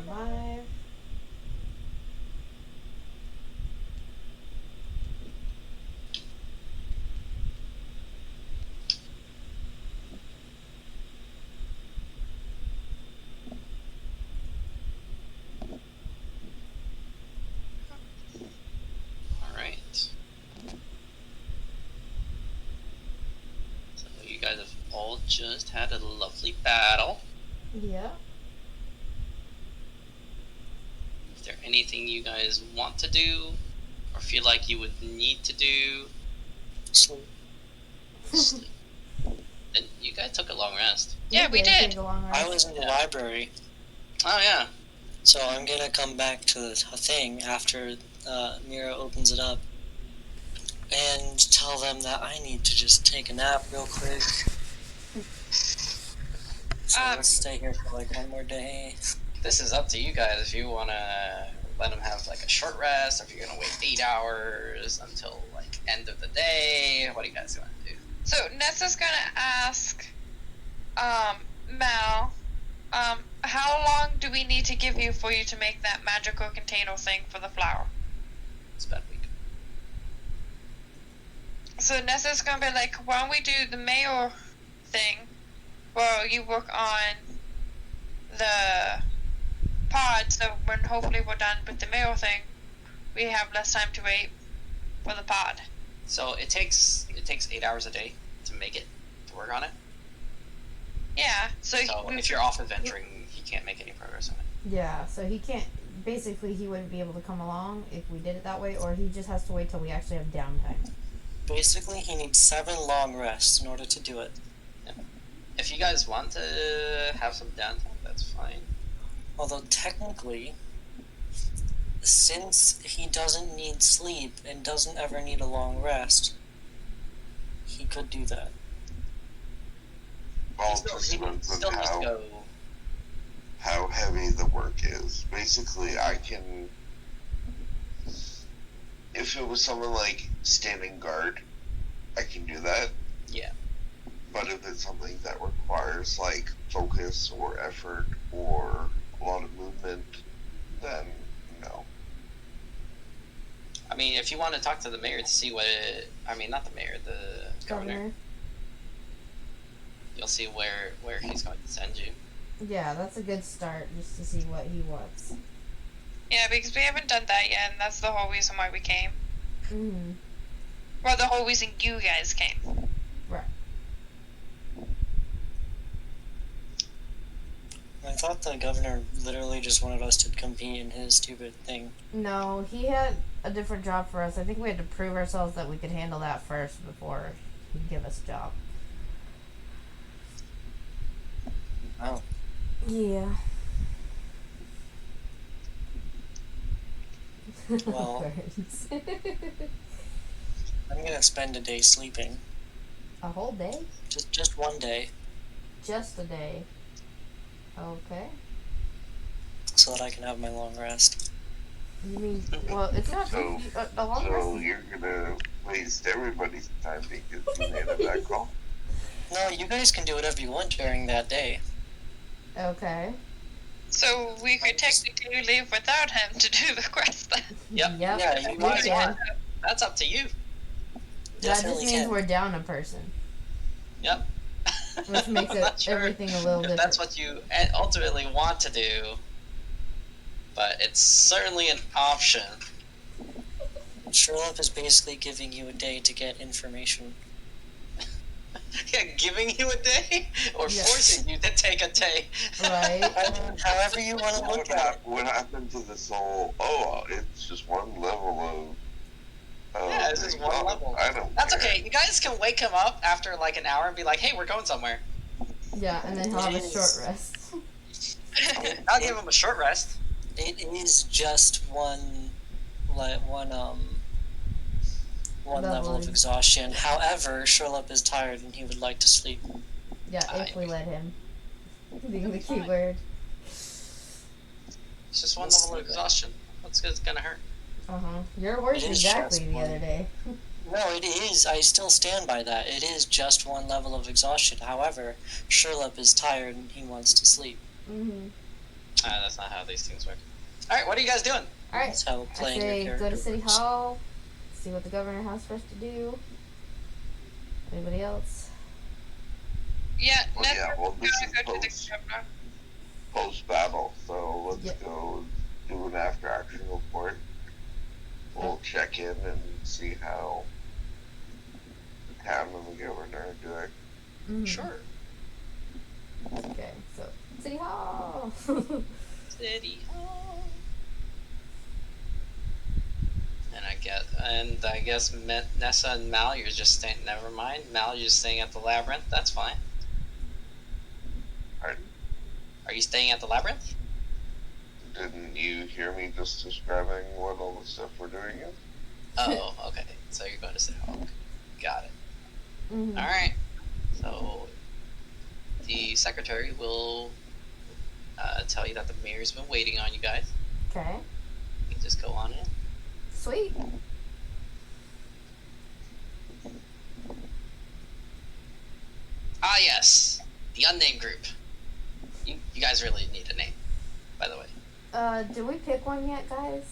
5. Alright. So you guys have all just had a lovely battle. Yeah. Is there anything you guys want to do or feel like you would need to do? Sleep. And you guys took a long rest. Yeah, we did. Take a long rest. I was in the library, Oh yeah. so I'm gonna come back to the thing after Mira opens it up and tell them that I need to just take a nap real quick. So let's stay here for like one more day. This is up to you guys if you want to let them have like a short rest, or if you're going to wait 8 hours until like end of the day. What are you guys going to do? So Nessa's gonna ask, Mal, how long do we need to give you for you to make that magical container thing for the flower? It's about a week. So Nessa's gonna be like, why don't we do the mayor thing, while you work on the pod, so when hopefully we're done with the mayor thing, we have less time to wait for the pod. So it takes 8 hours a day to make it, to work on it. Yeah, So if you're off adventuring, he can't make any progress on it. Yeah, so he can't. Basically, he wouldn't be able to come along if we did it that way, or he just has to wait till we actually have downtime. Basically, he needs 7 long rests in order to do it. If you guys want to have some downtime, that's fine. Although technically, since he doesn't need sleep and doesn't ever need a long rest, he could do that. He All still just needs depends on to go. how heavy the work is. Basically, I can. If it was someone like standing guard, I can do that. Yeah. But if it's something that requires like focus or effort or a lot of movement, then no. I mean, if you want to talk to the mayor to see what not the mayor, the governor. You'll see where he's going to send you. Yeah, that's a good start, just to see what he wants. Yeah, because we haven't done that yet, and that's the whole reason why we came. Mm-hmm. Well, the whole reason you guys came. Right. I thought the governor literally just wanted us to compete in his stupid thing. No, he had a different job for us. I think we had to prove ourselves that we could handle that first before he'd give us a job. Oh. Yeah. Well, I'm gonna spend a day sleeping. A whole day? Just one day, Just a day. Okay. so that I can have my long rest. You mean, well, it's not So, a long so rest. you're gonna waste everybody's time because you made a bad call. No, you guys can do whatever you want during that day. Okay. So we could technically leave without him to do the quest then. Yep. Yep. Yeah, you we might can. That's up to you. That Definitely just means can. we're down a person, Yep. which makes I'm not it everything a little if different. that's what you ultimately want to do, but it's certainly an option. Sherlock is basically giving you a day to get information. Yeah, giving you a day or Yeah. forcing you to take a day. Right. I mean, however you want to look at it. What happened to this whole? Oh, it's just one level of. Yeah, it's just one level. I don't. That's care. okay. You guys can wake him up after like an hour and be like, "Hey, we're going somewhere." Yeah, and then he'll have a Jeez. short rest. I'll give him a short rest. It is just one level of exhaustion. However, Sherlock is tired and he would like to sleep. Yeah, if we let him. Being the key word. It's just one level of exhaustion. What's gonna hurt? Uh-huh. Your words It is exactly just the one. other day. No, it is. I still stand by that. It is just one level of exhaustion. However, Sherlock is tired and he wants to sleep. Mm-hmm. That's not how these things work. Alright, what are you guys doing? All right. That's how I playing your say character go to City works. Hall, see what the governor has for us to do. Anybody else? Yeah, Well, let's yeah, well, this gotta is go to the governor. post-battle, so let's Yep. go do an after-action report. We'll check in and see how the town and the governor are doing. Mhm. Sure. Okay, so City Hall. City Hall. And I guess Nessa and Mal, you're just staying. Never mind, Mal, you're just staying at the labyrinth. That's fine. Pardon? Are you staying at the labyrinth? Didn't you hear me just describing what all the stuff we're doing is? Oh, okay. So you're going to City Hall. Got it. Mhm. All right. So the secretary will tell you that the mayor's been waiting on you guys. Okay. You can just go on in. Sweet. Ah, yes. The unnamed group. You guys really need a name, by the way. Did we pick one yet, guys?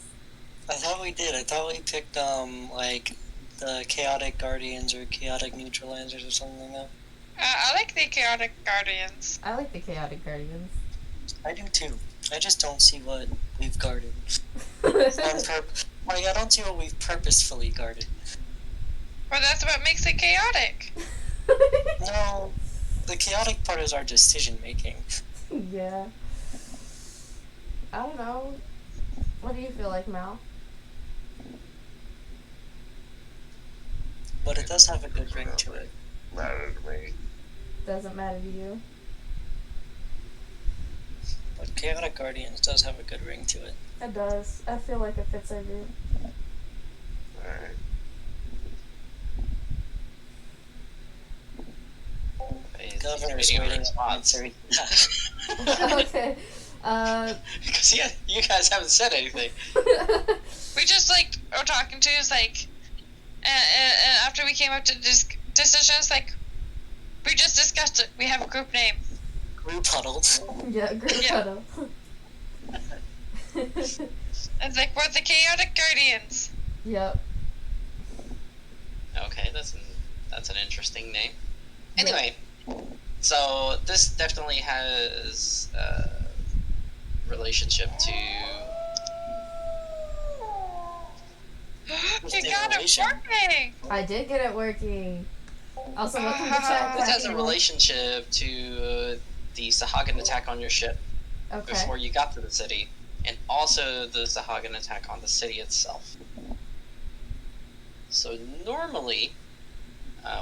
I thought we did. I thought we picked like the Chaotic Guardians or Chaotic Neutralizers or something like that. I like the Chaotic Guardians. I like the Chaotic Guardians. I do too. I just don't see what we've guarded. Like, I don't see what we've purposefully guarded. Well, that's what makes it chaotic. No, the chaotic part is our decision making. Yeah. I don't know. What do you feel like, Mal? But it does have a good ring to it. Matter to me. Doesn't matter to you. But Chaotic Guardians does have a good ring to it. It does. I feel like it fits our group. Alright. He's Governor's waiting on a waiting response. Okay. Because you guys haven't said anything. We just like are talking to is like, and after we came up to decisions, like we just discussed it. We have a group name. Group huddled. Yeah, group Yeah. huddle. It's like we're the Chaotic Guardians. Yep. Okay, that's an interesting name. Anyway, so this definitely has relationship to. You got it working. I did get it working. Also, welcome to chat. This has a relationship to the Sahagan attack on your ship Okay. before you got to the city, and also the Sahagan attack on the city itself. So normally,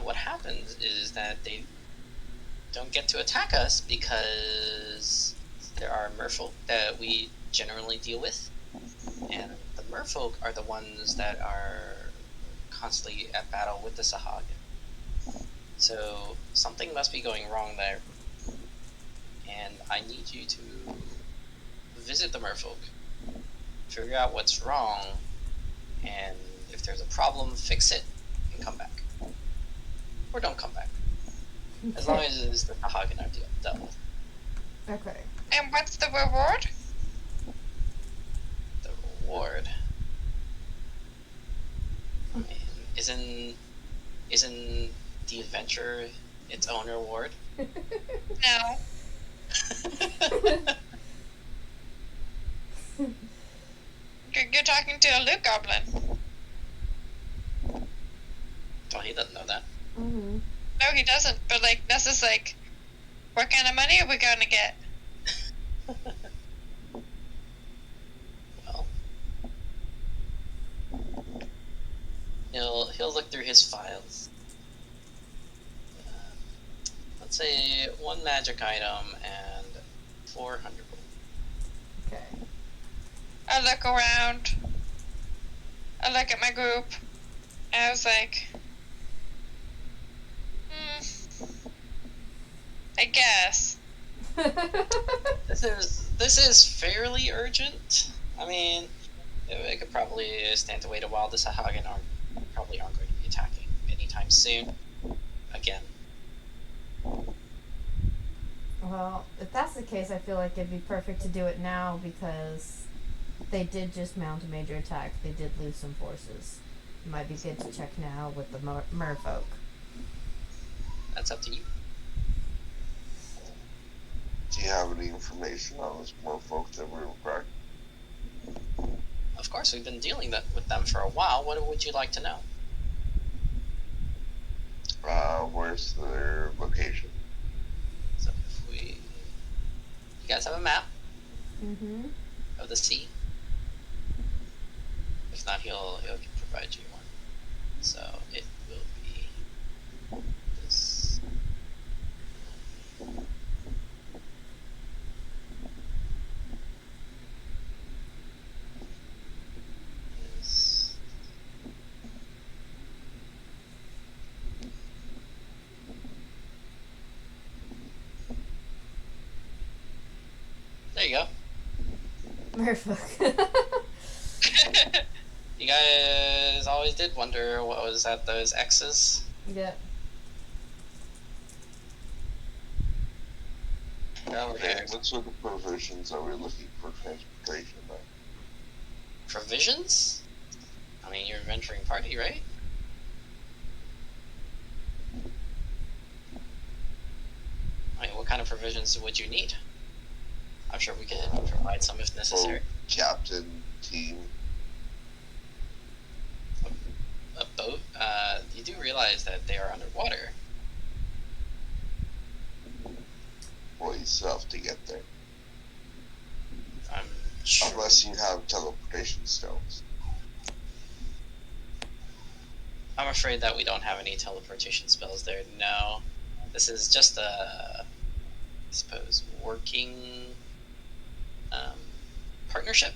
what happens is that they don't get to attack us because there are merfolk that we generally deal with, and the merfolk are the ones that are constantly at battle with the Sahagan. So something must be going wrong there, and I need you to visit the merfolk, figure out what's wrong, and if there's a problem, fix it, and come back. Or don't come back. As long as it's the Sahagan are dealt with. Okay. And what's the reward? The reward. I mean, isn't the adventure its own reward? No. You're talking to a Luke Goblin. Well, he doesn't know that. Mhm. No, he doesn't. But like, this is like, what kind of money are we gonna get? Well, he'll look through his files. Let's say 1 magic item and 400 gold. Okay. I look around. I look at my group. And I was like, I guess. This is fairly urgent. I mean, it could probably stand to wait a while. The Sahagan probably aren't going to be attacking anytime soon. Again. Well, if that's the case, I feel like it'd be perfect to do it now because they did just mount a major attack. They did lose some forces. It might be good to check now with the merfolk. That's up to you. Do you have any information on this merfolk that we were back? Of course, we've been dealing with them for a while. What would you like to know? Where's their location? So if you guys have a map Mm-hmm. of the sea. If not, he'll provide you one. So it will be this. This. There you go. Merfolk. You guys always did wonder what was at those X's. Yeah. Okay, what sort of provisions are we looking for transportation then? Provisions? I mean, you're a venturing party, right? I mean, what kind of provisions would you need? I'm sure we could provide some if necessary. Captain, team. A boat? You do realize that they are underwater. Well, you still have to get there. I'm sure. Unless you have teleportation stones. I'm afraid that we don't have any teleportation spells there. No. This is just a, I suppose, working partnership,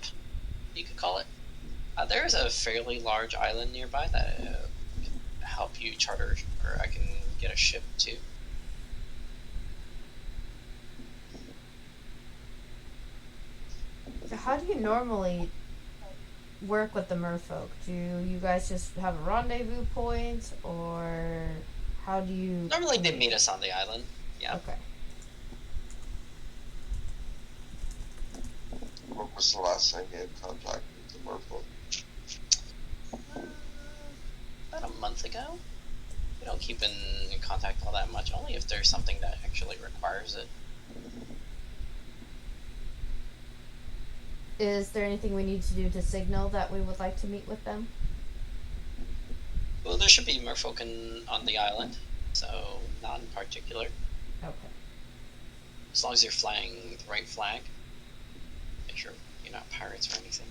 you could call it. There is a fairly large island nearby that can help you charter, or I can get a ship to. So how do you normally work with the merfolk? Do you guys just have a rendezvous point, or how do you... Normally they meet us on the island. Yeah. Okay. What was the last time you had contact with the merfolk? About a month ago. We don't keep in contact all that much, only if there's something that actually requires it. Is there anything we need to do to signal that we would like to meet with them? Well, there should be merfolk on the island, so not in particular. Okay. As long as you're flying the right flag. Make sure you're not pirates or anything.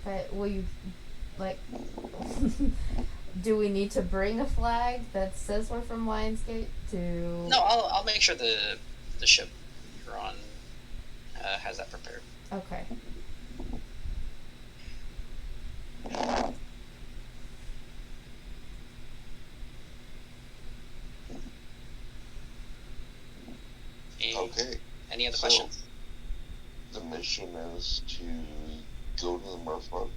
Okay, will you, like, do we need to bring a flag that says we're from Lionsgate to... No, I'll make sure the ship you're on has that prepared. Okay. Okay. Any other So, questions? the mission is to go to the merfolk,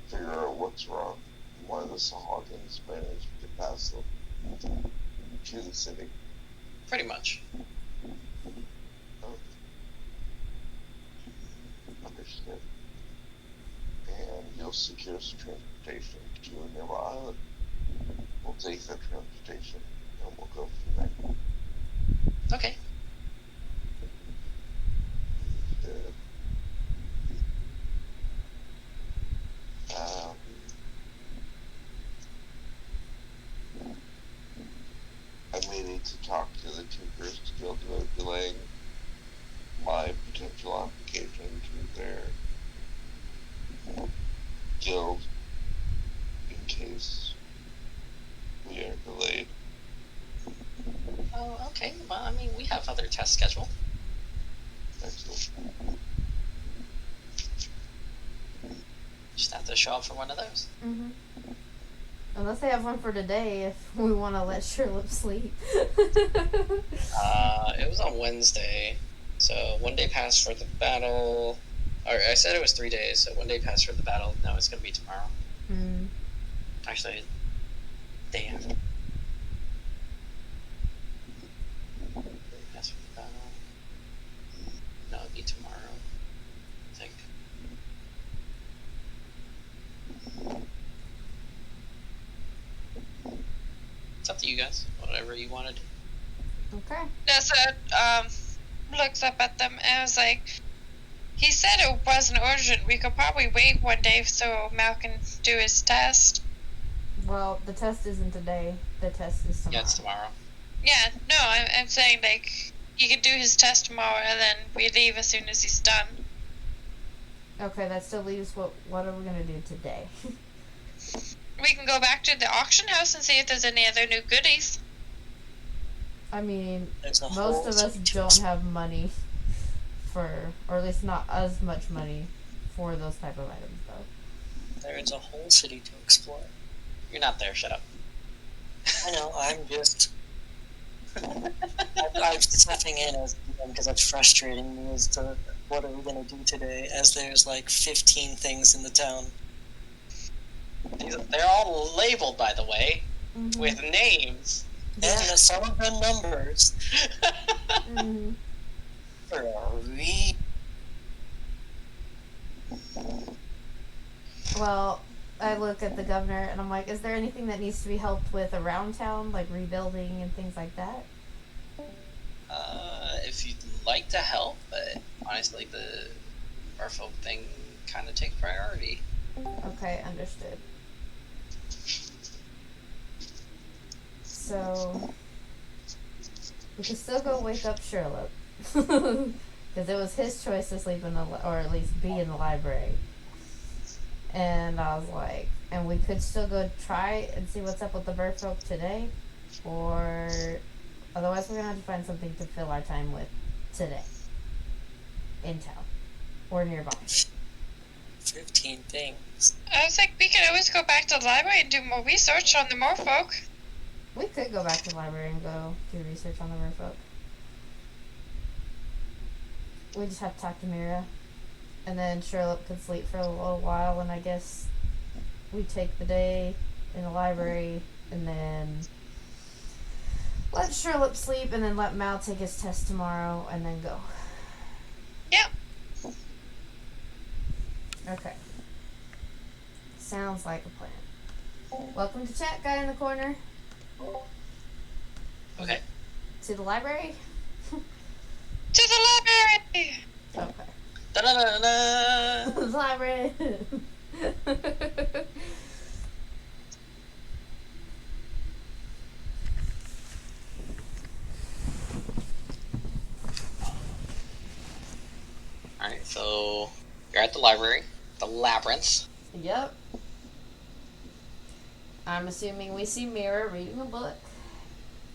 figure out what's wrong, why the Sahagins managed to get past them to the city. Pretty much. Understood. And you'll secure some transportation to a nearby island. We'll take that transportation and we'll go from there. Okay. I may need to talk to the Tinker's Guild about delaying my potential application to their guild in case we are delayed. Oh, okay. Well, I mean, we have other tests scheduled. Excellent. Just have to show up for one of those. Mm-hmm. Unless they have one for today, if we want to let Sherlock sleep. It was on Wednesday, so 1 day passed for the battle. Or I said it was 3 days, so 1 day passed for the battle. No, it's gonna be tomorrow. Mm. Actually, day after. Day passed for the battle. up to you guys. Whatever you want to do. Okay. Nessa looks up at them and was like, he said it wasn't urgent. We could probably wait one day so Mal can do his test. Well, the test isn't today. The test is tomorrow. Yeah, it's tomorrow. Yeah, no, I'm saying, like, he could do his test tomorrow and then we leave as soon as he's done. Okay, that still leaves what are we gonna do today? We can go back to the auction house and see if there's any other new goodies. I mean, There's a most whole of us city to don't explore. have money for, or at least not as much money for those type of items, though. There is a whole city to explore. You're not there. Shut up. I know, I'm just... I'm stepping in as because it's frustrating me as to what are we going to do today, as there's like 15 things in the town. They're all labeled, by the way, Mm-hmm. with names. Yeah. And some of the numbers Mm-hmm. are a Well, I look at the governor and I'm like, is there anything that needs to be helped with around town, like rebuilding and things like that? If you'd like to help, but honestly, the Merfolk thing kind of takes priority. Okay, understood. So, we could still go wake up Sherlock. Because it was his choice to sleep in the, or at least be in the library. And I was like, and we could still go try and see what's up with the Merfolk today. Or, otherwise we're going to have to find something to fill our time with today. In town. Or nearby. 15 things. I was like, we could always go back to the library and do more research on the Merfolk. We could go back to the library and go do research on the Merfolk. We just have to talk to Mira. And then Sherlock could sleep for a little while, and I guess we take the day in the library, and then let Sherlock sleep, and then let Mal take his test tomorrow, and then go. Yep. Okay. Sounds like a plan. Welcome to chat, guy in the corner. Okay. To the library? To the library! Okay. Da-da-da-da! Library. Alright, so you're at the library, the labyrinth. Yep. I'm assuming we see Mira reading a book.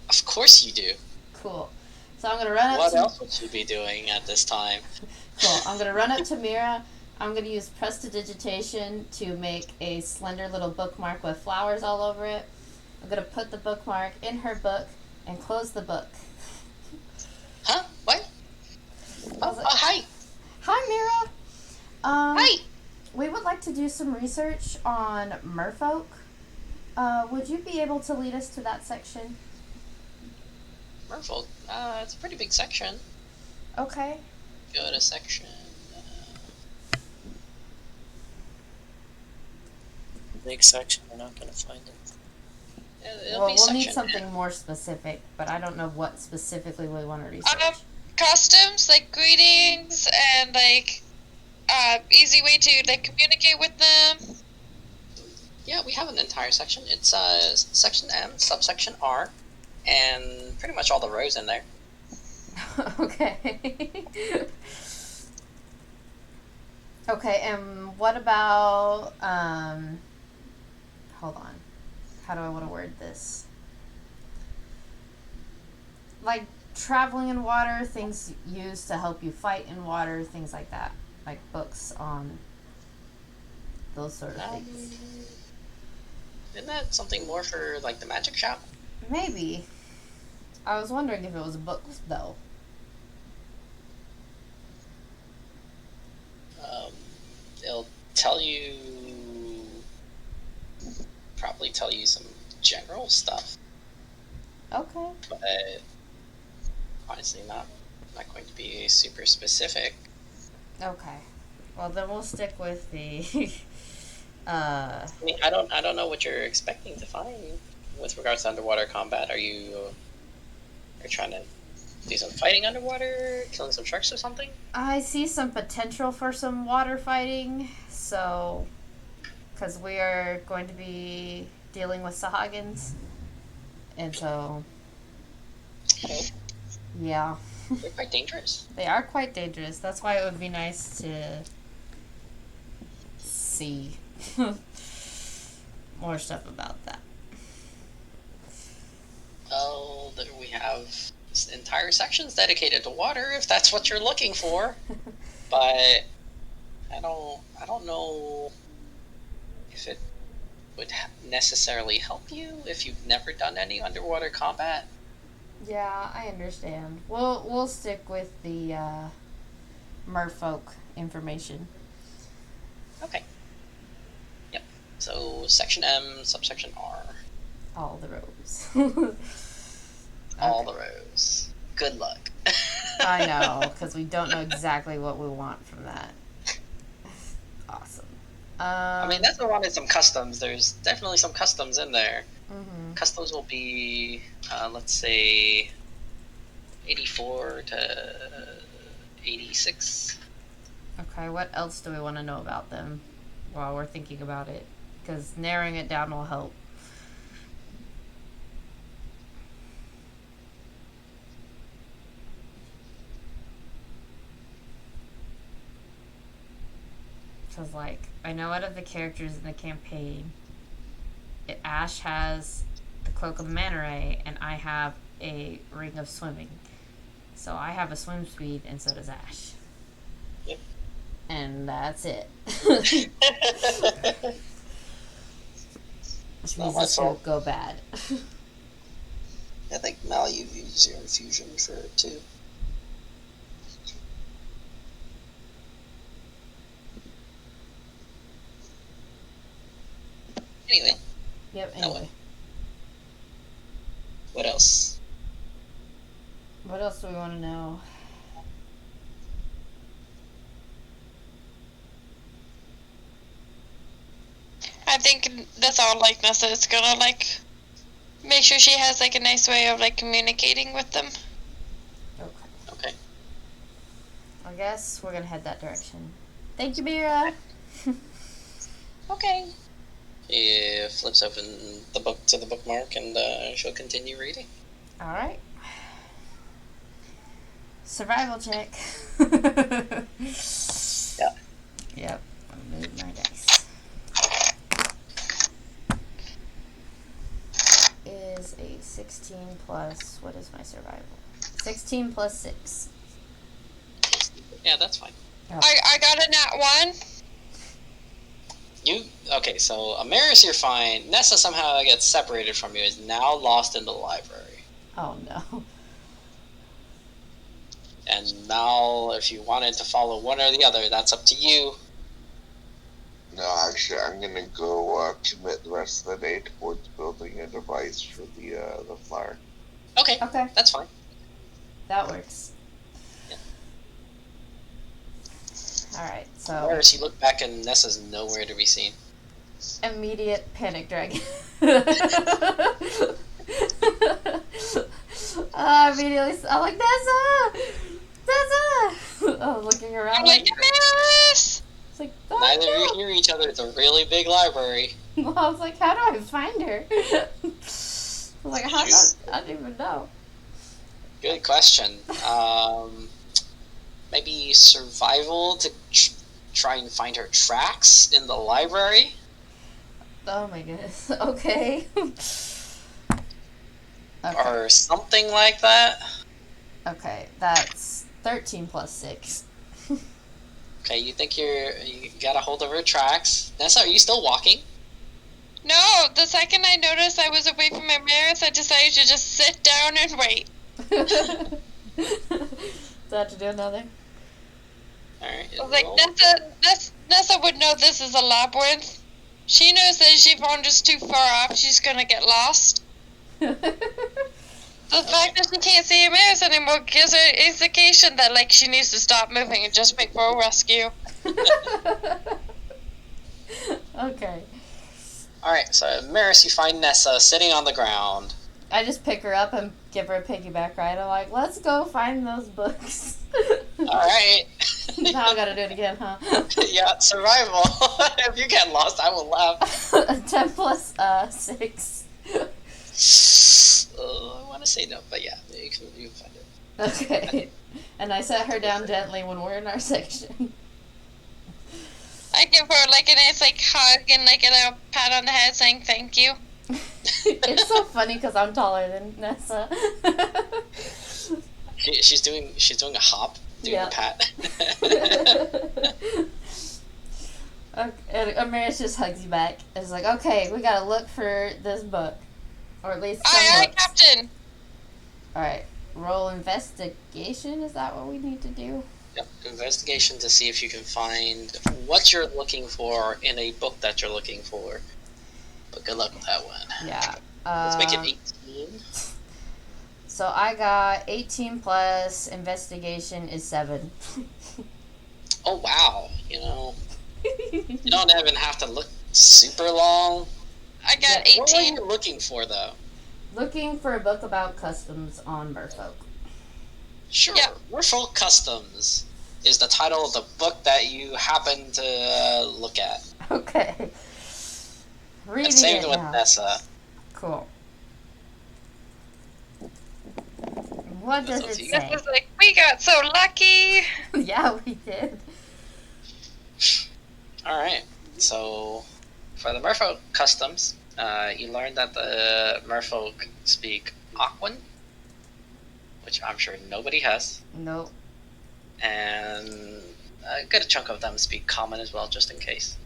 Of course you do. Cool. So I'm gonna run up What to else would you be doing at this time? Cool. I'm gonna run up to Mira. I'm gonna use prestidigitation to make a slender little bookmark with flowers all over it. I'm gonna put the bookmark in her book and close the book. Huh? What? I was like, Hi! Hi, Mira. Hi! We would like to do some research on Merfolk. Would you be able to lead us to that section? Merfolk. It's a pretty big section. Okay. Go to section. Big section, you're not going to find it. It'll Well, be we'll section. need something more specific, but I don't know what specifically we want to research. Customs, like greetings and like easy way to like communicate with them. Yeah, we have an entire section. It's section M, subsection R, and pretty much all the rows in there. Okay. Okay, and what about, hold on. How do I want to word this? Like, traveling in water, things used to help you fight in water, things like that. Like books on those sort of things. Isn't that something more for, like, the magic shop? Maybe. I was wondering if it was a book, though. It'll tell you... probably tell you some general stuff, Okay. but honestly not going to be super specific. Okay. Well, then we'll stick with the, I mean, I don't know what you're expecting to find with regards to underwater combat? Are you trying to do some fighting underwater, killing some sharks or something? I see some potential for some water fighting, so because we are going to be dealing with Sahagins, and so yeah, They're quite dangerous. they are quite dangerous. That's why it would be nice to see more stuff about that. Well, we have entire sections dedicated to water, if that's what you're looking for. But I don't know if it would necessarily help you if you've never done any underwater combat. Yeah, I understand. We'll stick with the Merfolk information. Okay. Yep. So section M, subsection R. All the rows. All the rows. Good luck. I know, because we don't know exactly what we want from that. Awesome. I mean, that's what I wanted some customs. There's definitely some customs in there. Mm-hmm. Customs will be, let's say, 84 to 86. Okay, what else do we want to know about them while we're thinking about it? Because narrowing it down will help. Because, like, I know out of the characters in the campaign, Ash has the Cloak of the Manta Ray, and I have a Ring of Swimming. So I have a swim speed, and so does Ash. Yep. And that's it. Which Not means my this will fault. go bad. I think Mal, you use your infusion for it too. Anyway, Yep, that anyway. one. What else? What else do we want to know? I think that's all like Nessa is gonna like make sure she has like a nice way of like communicating with them. Okay. Okay. I guess we're gonna head that direction. Thank you, Mira. Okay. He flips open the book to the bookmark and she'll continue reading. Alright. Survival check. Yeah. Yep. I'll move my dice. Is a 16 plus, what is my survival? 16 plus 6. Yeah, that's fine. I got a nat 1. Okay, so Amaris, you're fine. Nessa somehow gets separated from you, is now lost in the library. Oh no. And Mal, if you wanted to follow one or the other, that's up to you. No, actually, I'm gonna go commit the rest of the day towards building a device for the flyer. Okay, Okay, that's fine. that works. Yeah. Alright, so Amaris, you look back and Nessa's nowhere to be seen. immediate panic dragon. Immediately, I'm like, Nessa! Nessa! I'm looking around I'm like, it's Amaris! like, Neither of you oh, hear each other. It's a really big library. no. I was like, how do I find her? I was like, I don't even know. Good question. Maybe survival to try and find her tracks in the library? Oh my goodness. Okay. Okay. Or something like that? Okay, that's 13 plus 6. Okay, you think you got a hold of her tracks. Nessa, are you still walking? No, the second I noticed I was away from Amaris, I decided to just sit down and wait. Do I have to do another? Alright. I was like, Nessa would know this is a labyrinth. She knows that if she wanders too far off, she's gonna get lost. The fact that she can't see Amaris anymore gives her an indication that like she needs to stop moving and just make for a rescue. Okay. Alright, so Maris, you find Nessa sitting on the ground. I just pick her up and give her a piggyback ride. I'm like, let's go find those books. Alright. Now I gotta do it again, huh? Yeah, survival. If you get lost, I will laugh. 10 plus 6. I want to say no, but yeah, you can find it. Okay. And I set her down gently when we're in our section. I give her like a nice like hug and like a little pat on the head saying thank you. It's so funny because I'm taller than Nessa. She's doing a hop, doing Yeah. a pat. And Amaris just hugs you back. It's like, okay, we gotta look for this book. Or at least some Aye, books. Captain. Alright. Roll investigation? Is that what we need to do? Yep, investigation to see if you can find what you're looking for in a book that you're looking for. But good luck with that one. Yeah. Let's make it 18. So I got 18 plus investigation is 7. Oh wow, you don't even have to look super long. I got Yeah. What were 18. you looking for though? Looking for a book about customs on Merfolk. Sure, Yeah. Merfolk Customs is the title of the book that you happen to look at. Okay. It's Reading saved it with now. Nessa. Cool. What does That's it okay. say? This is like, we got so lucky. Yeah, we did. Alright, so for the Merfolk Customs, you learn that the Merfolk speak Aquan, which I'm sure nobody has, Nope. and a good chunk of them speak Common as well, just in case.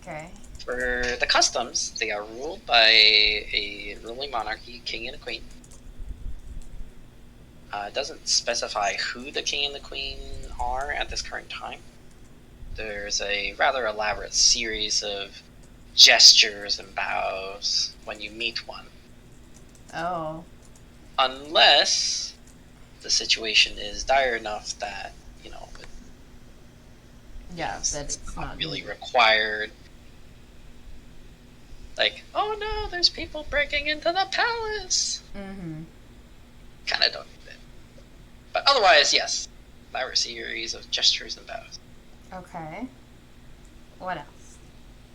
Okay. For the Customs, they are ruled by a ruling monarchy, king and a queen. It doesn't specify who the king and the queen are at this current time. There's a rather elaborate series of gestures and bows when you meet one. Oh. Unless the situation is dire enough that, Yeah, that it's not really needed. required. Like, oh no, there's people breaking into the palace! Mm-hmm. Kinda don't need it. But otherwise, yes. Elaborate series of gestures and bows. Okay. What else?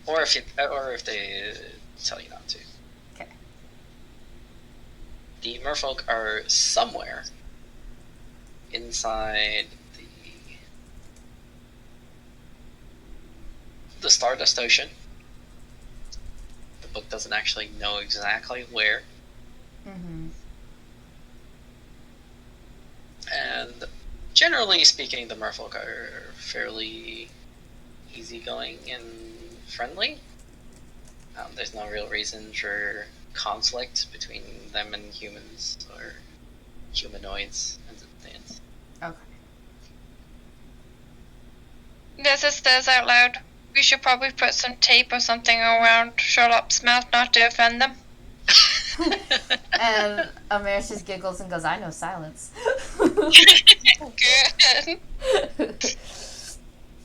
Or if they tell you not to. Okay. The Merfolk are somewhere inside the Stardust Ocean. The book doesn't actually know exactly where. Mm-hmm. And generally speaking, the Merfolk are fairly easygoing and friendly. There's no real reason for conflict between them and humans or humanoids as it stands. Okay. Nessa says out loud, we should probably put some tape or something around Charlotte's mouth not to offend them. And Amaris just giggles and goes, I know silence. Good.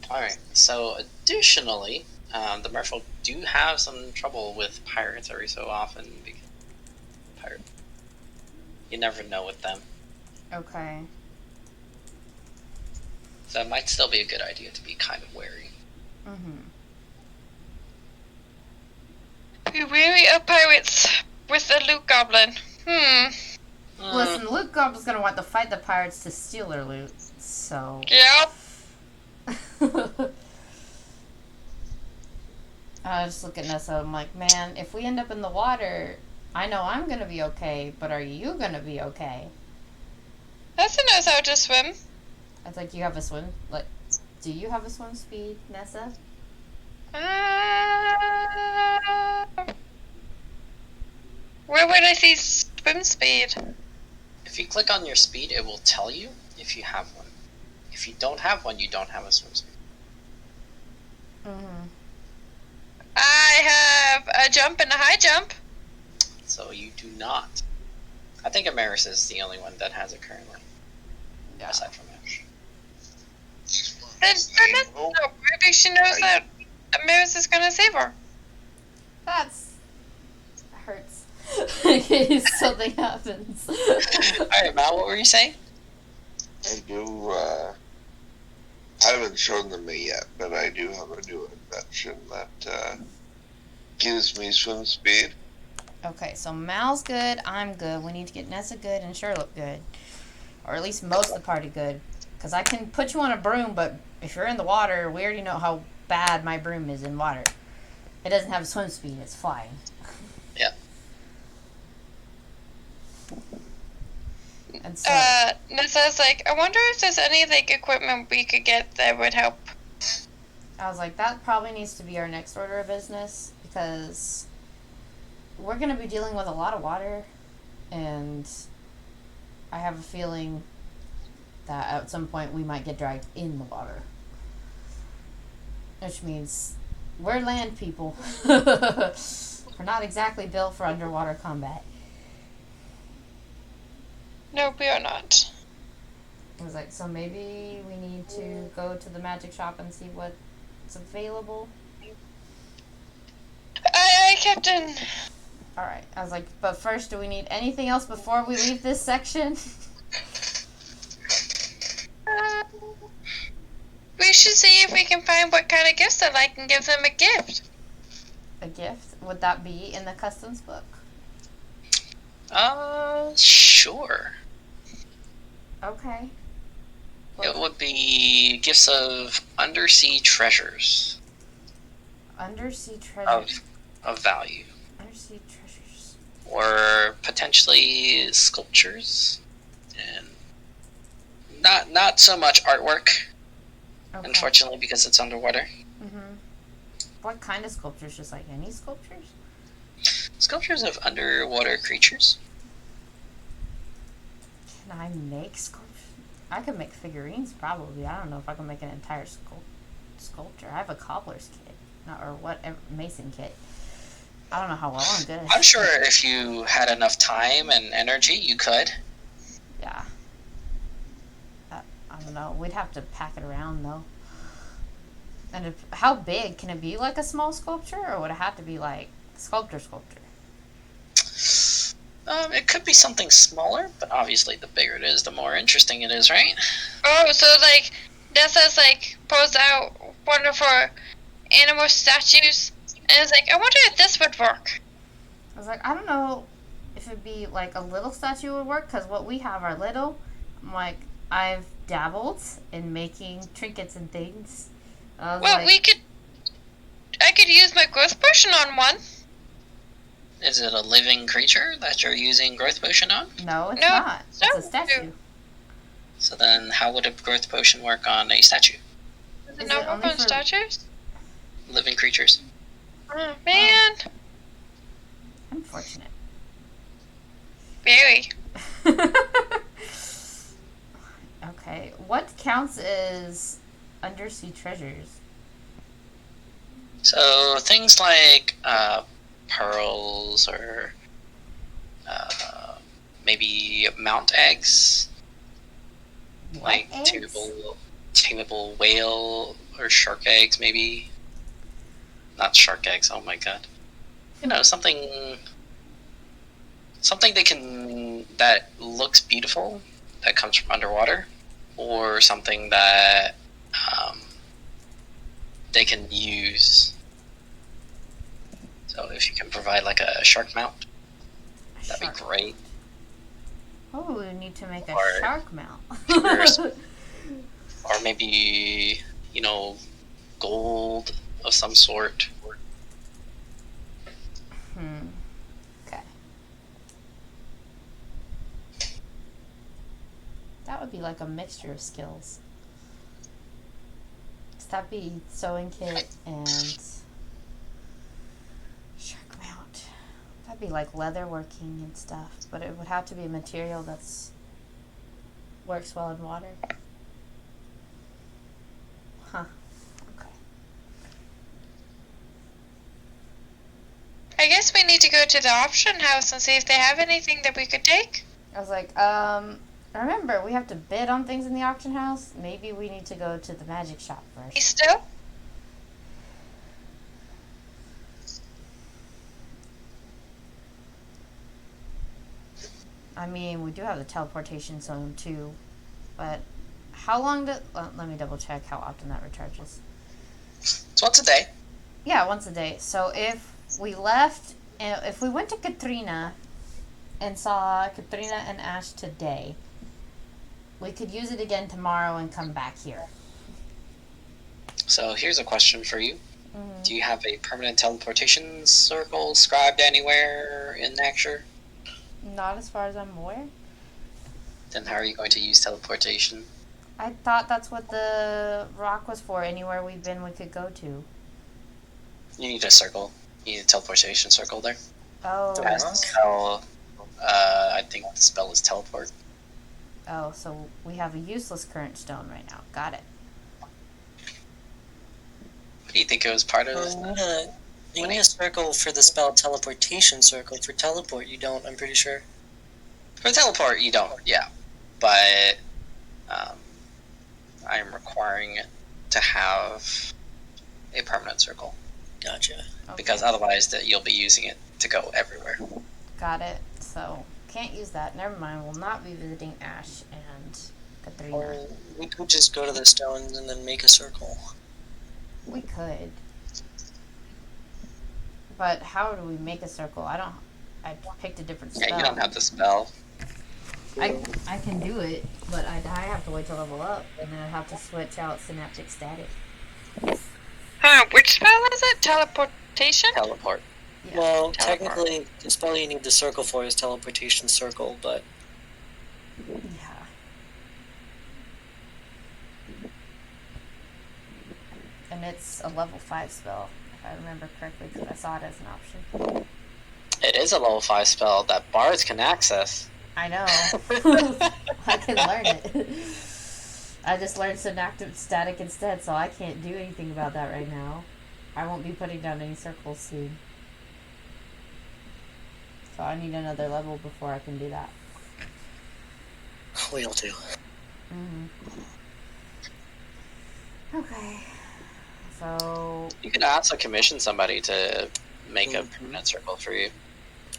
Alright, so additionally, the Merfolk do have some trouble with pirates every so often because you never know with them. Okay. So it might still be a good idea to be kind of wary. Mm-hmm. Be wary of pirates with a loot goblin. Listen, Luke Goblin's gonna want to fight the pirates to steal their loot, so... Yep. I just look at Nessa, I'm like, man, if we end up in the water, I know I'm gonna be okay, but are you gonna be okay? Nessa knows how to swim. I think you have a swim, like, do you have a swim speed, Nessa? Where would I see swim speed? If you click on your speed, it will tell you if you have one. If you don't have one, you don't have a swim speed. Mm-hmm. I have a jump and a high jump. So you do not. I think Amaris is the only one that has it currently, Yeah. aside from Ash. Then Nessa, maybe she knows that Maris is gonna save her. That's hurts. In case something happens. Alright, Mal, what were you saying? I do, I haven't shown them it yet, but I do have a new invention that, gives me swim speed. Okay, so Mal's good, I'm good. We need to get Nessa good and Sherlock good. Or at least most of the party good. Because I can put you on a broom, but if you're in the water, we already know how bad my broom is in water. It doesn't have swim speed, it's flying. Yeah. And so, Nessa's like, I wonder if there's any like equipment we could get that would help. I was like, that probably needs to be our next order of business. Because we're going to be dealing with a lot of water. And I have a feeling that at some point we might get dragged in the water. Which means we're land people. We're not exactly built for underwater combat. No, we are not. I was like, so maybe we need to go to the magic shop and see what's available. Aye, Captain. Alright, I was like, but first, do we need anything else before we leave this section? We should see if we can find what kind of gifts they like and give them a gift. A gift? Would that be in the customs book? Sure. Okay. It would be gifts of undersea treasures Undersea treasures. of value. Undersea treasures. Or potentially sculptures. And not so much artwork, Okay. unfortunately, because it's underwater. Mm-hmm. What kind of sculptures? Just like any sculptures? Sculptures of underwater creatures. Can I make sculptures? I could make figurines, probably. I don't know if I can make an entire sculpture. I have a cobbler's kit. Or whatever, mason kit. I don't know how well I'm good at I'm sure if you had enough time and energy, you could. Yeah. I don't know. We'd have to pack it around, though. And how big? Can it be like a small sculpture? Or would it have to be like sculptor? It could be something smaller, but obviously the bigger it is, the more interesting it is, right? Oh, so like Nessa's like pulls out one of her animal statues and is like, I wonder if this would work. I was like, I don't know if it'd be like a little statue would work, because what we have are little. I'm like, I've dabbled in making trinkets and things. I was Well, like, I could use my growth potion on one. Is it a living creature that you're using growth potion on? no, it's No, not. It's no. a statue. So then how would a growth potion work on a statue? Does Is it it not work only on for- statues? Living creatures. Oh, man. Unfortunate. Very. Okay, what counts as undersea treasures? So things like pearls or maybe mount eggs, What like eggs? tunable whale or shark eggs, maybe. Not shark eggs. Oh my god. You know, something that looks beautiful that comes from underwater, or something that they can use. So if you can provide like a shark mount, that'd be Shark. great. Oh, we need to make a Or- shark mount. Or maybe, gold of some sort. Okay. That would be like a mixture of skills. That'd be sewing kit and shark mount. That'd be like leather working and stuff, but it would have to be a material that's works well in water. Huh. Okay. I guess we need to go to the auction house and see if they have anything that we could take. I was like, remember, we have to bid on things in the auction house. Maybe we need to go to the magic shop first. Still? I mean, we do have the teleportation zone too, but how long let me double check how often that recharges. It's once a day. Yeah, once a day. So if we left, if we went to Katrina and saw Katrina and Ash today, we could use it again tomorrow and come back here. So here's a question for you. Mm-hmm. Do you have a permanent teleportation circle scribed anywhere in Naxxur? Not as far as I'm aware. Then how are you going to use teleportation? I thought that's what the rock was for. Anywhere we've been, we could go to. You need a circle. You need a teleportation circle there. Oh. I think the spell is teleport. Oh, so we have a useless current stone right now. Got it. What do you think it was part of? You need a circle for the spell teleportation circle. For teleport, you don't, I'm pretty sure. For teleport, you don't, yeah. But I am requiring it to have a permanent circle. Gotcha. Okay. Because otherwise you'll be using it to go everywhere. Got it. So, can't use that. Never mind. We'll not be visiting Ash and Katrina. Or we could just go to the stones and then make a circle. We could. But how do we make a circle? I picked a different spell. Yeah, you don't have the spell. I can do it, but I have to wait to level up, and then I have to switch out Synaptic Static. Which spell is it? Teleportation? Teleport. Yeah. Well, Teleport. technically, the spell you need the circle for is teleportation circle, but Yeah. And it's a level 5 spell, if I remember correctly, because I saw it as an option. It is a level 5 spell that bards can access. I know. I can learn it. I just learned Synaptic Static instead, so I can't do anything about that right now. I won't be putting down any circles soon. So I need another level before I can do that. we'll do. Okay. So... You could also commission somebody to make a permanent circle for you.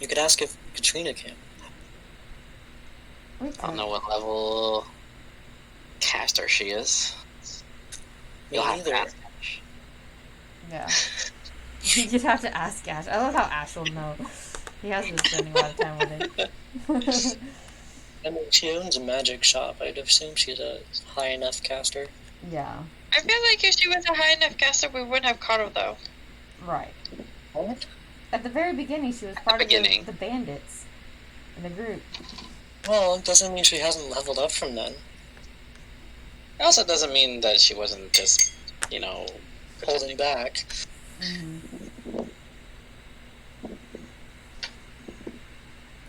You could ask if Katrina can. we I could. don't know what level caster she is. Me You'll have to neither. ask Ash. Yeah. You'd have to ask Ash. I love how Ash will know. He has been spending a lot of time with it. I mean, she owns a magic shop. I'd assume she's a high enough caster. Yeah. I feel like if she was a high enough caster, we wouldn't have caught her, though. Right. What? At the very beginning, she was part of beginning. the bandits in the group. Well, it doesn't mean she hasn't leveled up from then. It also doesn't mean that she wasn't just, Holding back.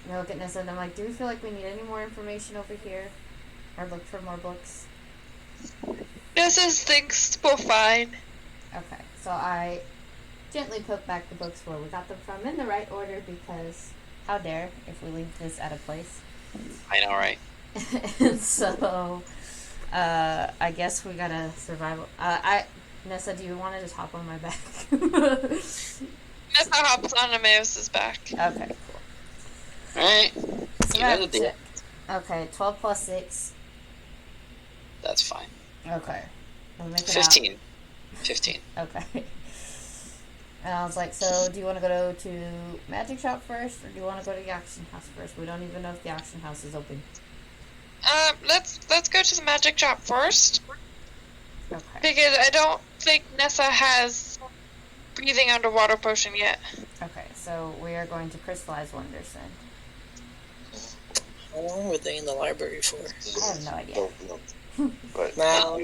I look at Nessa and I'm like, do we feel like we need any more information over here? Or look for more books? This thinks we're fine. Okay, so I gently put back the books where we got them from in the right order because how dare if we leave this at a place. I know, right? And so, I guess we gotta survive. Nessa, do you want to just hop on my back? Nessa hops on Emmaus's back. Okay, cool. Alright. Survival check. Okay, 12 plus 6. That's fine. Okay. We'll make it 15. 15. out. Okay. And I was like, so do you want to go to Magic Shop first, or do you want to go to the auction house first? We don't even know if the auction house is open. Let's go to the magic shop first. Okay. Because I don't think Nessa has breathing underwater potion yet. Okay, so we are going to Crystallize Wonders then. How long were they in the library for? I have no idea. Don't know. But Mal,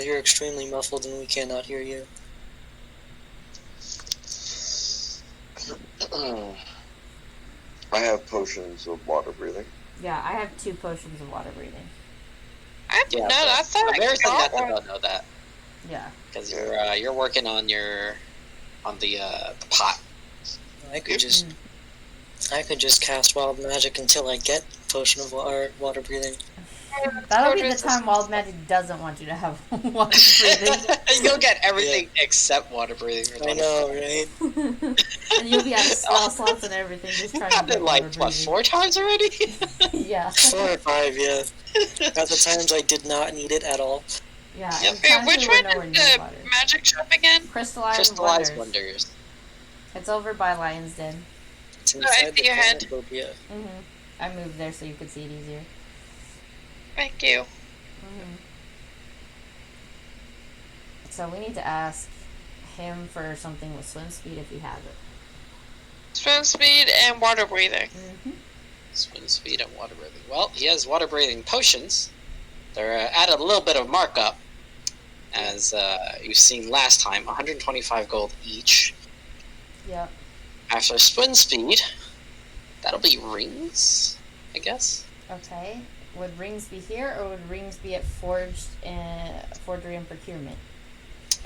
you're extremely muffled and we cannot hear you. I have potions of water breathing. Yeah, I have 2 potions of water breathing. I thought I Maris and got Nessa one. don't know that Yeah. because you're working on the pot. I could just cast wild magic until I get potion of water breathing. That'll be the time Wild Magic doesn't want you to have water breathing. You'll get everything except water breathing. I know, right? And you'll be out of spell slots and everything, just trying to Happened get like, water what, breathing. 4 times already? Yeah. 4 or 5, yeah. At the times I did not need it at all. Yeah. Yep. And Wait, times which we were one nowhere is near the water. magic shop again? Crystallized Crystallized Wonders. Wonders. It's over by Lion's Den. It's I inside see the your head. cornucopia. I moved there so you could see it easier. Thank you. So we need to ask him for something with swim speed if he has it. Swim speed and water breathing. Swim speed and water breathing. Well, he has water breathing potions. They're at a little bit of markup, as you've seen last time, 125 gold each. Yep. After swim speed, that'll be rings, I guess. Okay. Would rings be here, or would rings be at forgery and procurement?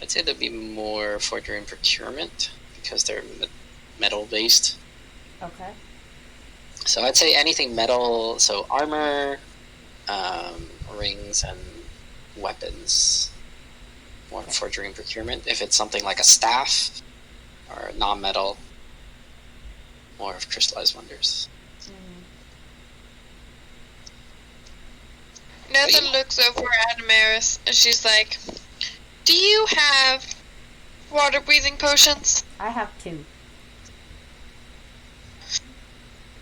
I'd say there'd be more forgery and procurement because they're metal based. Okay. So I'd say anything metal, so armor, rings, and weapons. More forgery and procurement. If it's something like a staff or non-metal, more of crystallized wonders. Netha looks over at Amaris and she's like, "Do you have water breathing potions?" I have 2.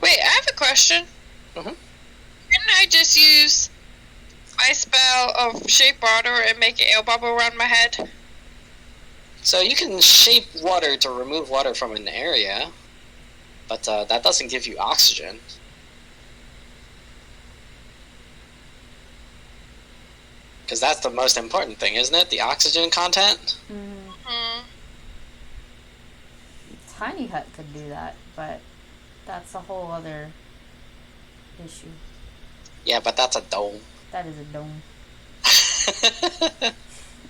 Wait, I have a question. Mhm. Couldn't I just use my spell of shape water and make an air bubble around my head? So you can shape water to remove water from an area, but that doesn't give you oxygen. Because that's the most important thing, isn't it? The oxygen content? Tiny Hut could do that, but that's a whole other issue. Yeah, but that's a dome. That is a dome.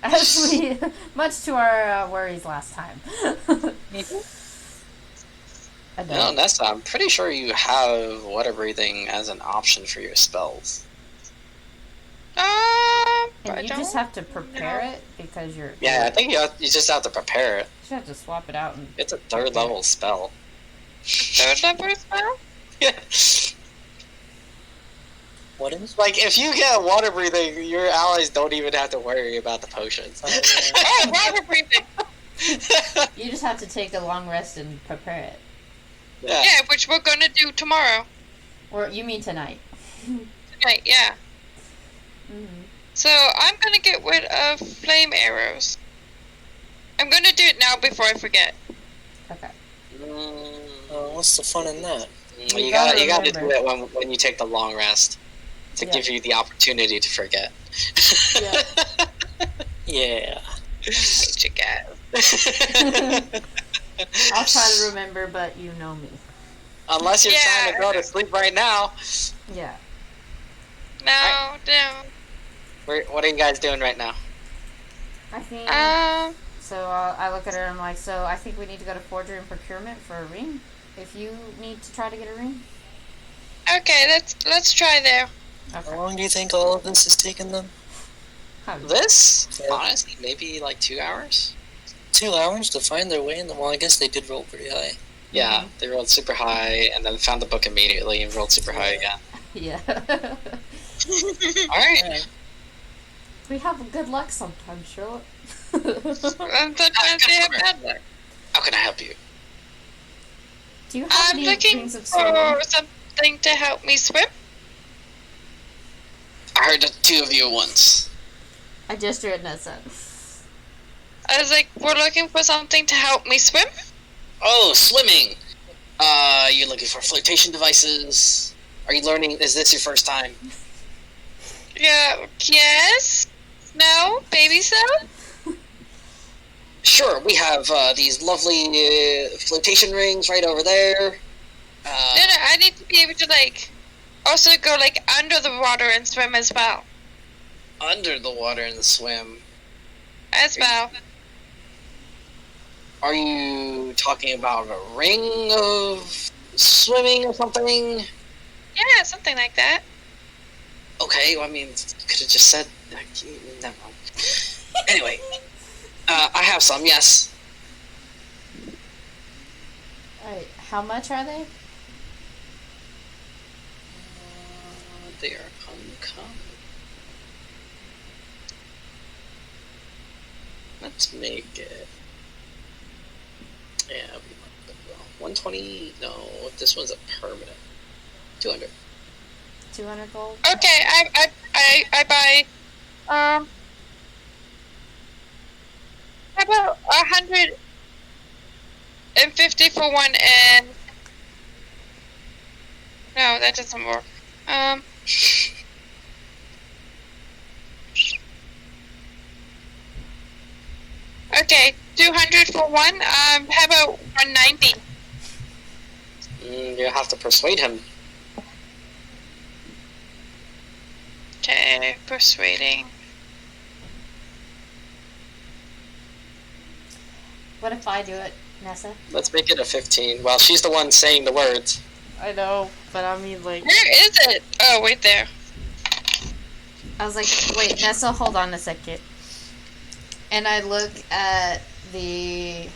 As we, much to our worries last time. A No, dome. Nessa, I'm pretty sure you have water breathing as an option for your spells. And I you don't just have to prepare it because you're. Yeah, I think you just have to prepare it. You just have to swap it out and. It's a 3rd level spell. Third level spell? Yeah. What is? Like, if you get water breathing, your allies don't even have to worry about the potions. Oh, water breathing. You just have to take a long rest and prepare it. Yeah. Yeah, which we're gonna do tomorrow. Or you mean tonight? Tonight, yeah. So I'm gonna get rid of flame arrows. I'm gonna do it now before I forget. Okay. What's the fun in that? You gotta gotta do remember. it when you take the long rest to Yeah. give you the opportunity to forget. Yeah. What you got? I'll try to remember, but you know me. Unless you're Yeah. trying to go to sleep right now. Yeah. No. What are you guys doing right now? I think. So I look at her and I'm like, so I think we need to go to forgery and procurement for a ring. If you need to try to get a ring. Okay, let's try there. How Okay. long do you think all of this has taken them? This? Yeah. Honestly, maybe like 2 hours? 2 hours to find their way in the. Well, I guess they did roll pretty high. Yeah, they rolled super high and then found the book immediately and rolled super high again. Yeah. Alright. We have good luck sometimes, Charlotte. Sometimes they have bad luck. How can I help you? Do you have I'm any looking rings of for swimming? something to help me swim. I heard the 2 of you at once. I gesture at Nessa. I was like, we're looking for something to help me swim. Oh, swimming! You're looking for flotation devices? Are you learning? Is this your first time? Yeah. Yes. No. Baby stuff. Sure, we have these lovely flotation rings right over there. No. I need to be able to also go under the water and swim as well. Under the water and swim. As well. Are you talking about a ring of swimming or something? Yeah, something like that. Okay, well, I mean, could have just said. Never mind. Anyway, I have some. Yes. Alright, how much are they? They are uncommon. Let's make it. Yeah, 120. No, this one's a permanent. 200. 200 gold? Okay, I buy. How about 150 for one and. No, that doesn't work. Okay, 200 for one. How about 190? You have to persuade him. Okay, persuading. What if I do it, Nessa? Let's make it a 15. Well, she's the one saying the words. I know, but I mean, like... Where is it? Oh, wait there. I was like, wait, Nessa, hold on a second. And I look at the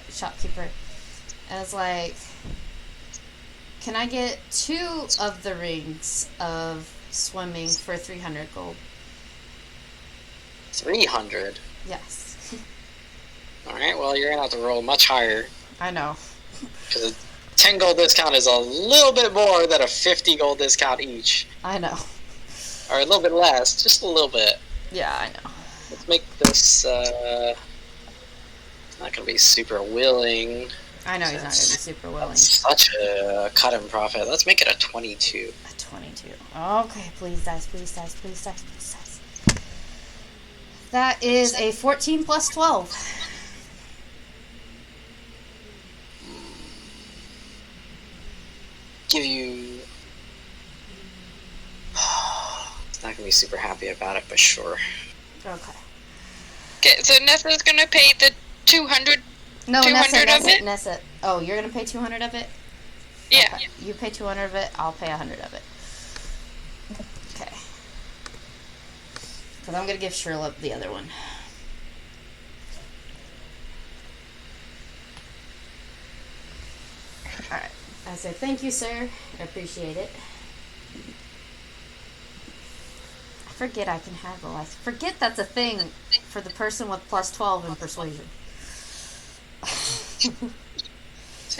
shopkeeper, and I was like, can I get 2 of the rings of swimming for 300 gold? 300? Yes. Alright, well, you're gonna have to roll much higher. I know. Because a 10 gold discount is a little bit more than a 50 gold discount each. I know. Or a little bit less, just a little bit. Yeah, I know. Let's make this, not gonna be super willing. I know he's not going to be super willing. That's such a cut in profit. Let's make it a 22. A 22. Okay, please dice, please dice, please dice, please dice. That is a 14 plus 12. Give you... Not gonna be super happy about it, but sure. Okay. Okay, so Nessa's gonna pay the 200. No, 200 of it? Nessa. Oh, you're going to pay 200 of it? Yeah. Okay. You pay 200 of it, I'll pay 100 of it. Okay. Because I'm going to give Sherlock the other one. Alright. I say, thank you, sir. I appreciate it. I forget I can haggle. I forget that's a thing for the person with plus 12 in persuasion. See,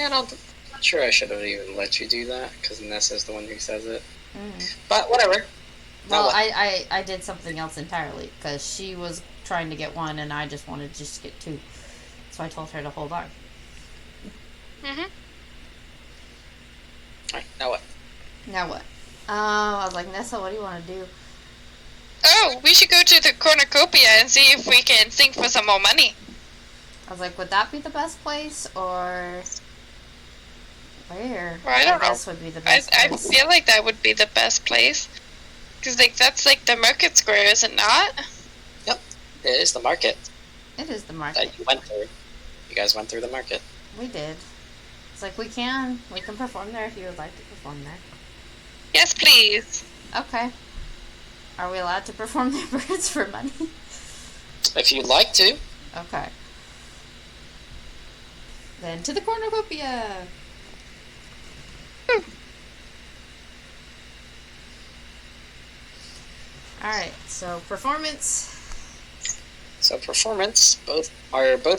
I'm not sure I should have even let you do that, because Nessa's the one who says it. Mm. But whatever. Well, I did something else entirely, because she was trying to get 1, and I just wanted to just get 2. So I told her to hold on. Mhm. Alright, now what? Now what? I was like, Nessa, what do you want to do? Oh, we should go to the cornucopia and see if we can sink for some more money. I was like, would that be the best place, or where? Well, I don't know. guess would be the best I place. feel like that would be the best place. Because, like, that's, like, the market square, is it not? Yep, it is the market It is the market. that you went through. You guys went through the market. We did. It's like, we can perform there if you would like to perform there. Yes, please. Okay. Are we allowed to perform their birds for money? If you'd like to. Okay. Then to the cornucopia. Alright, so performance. So performance, both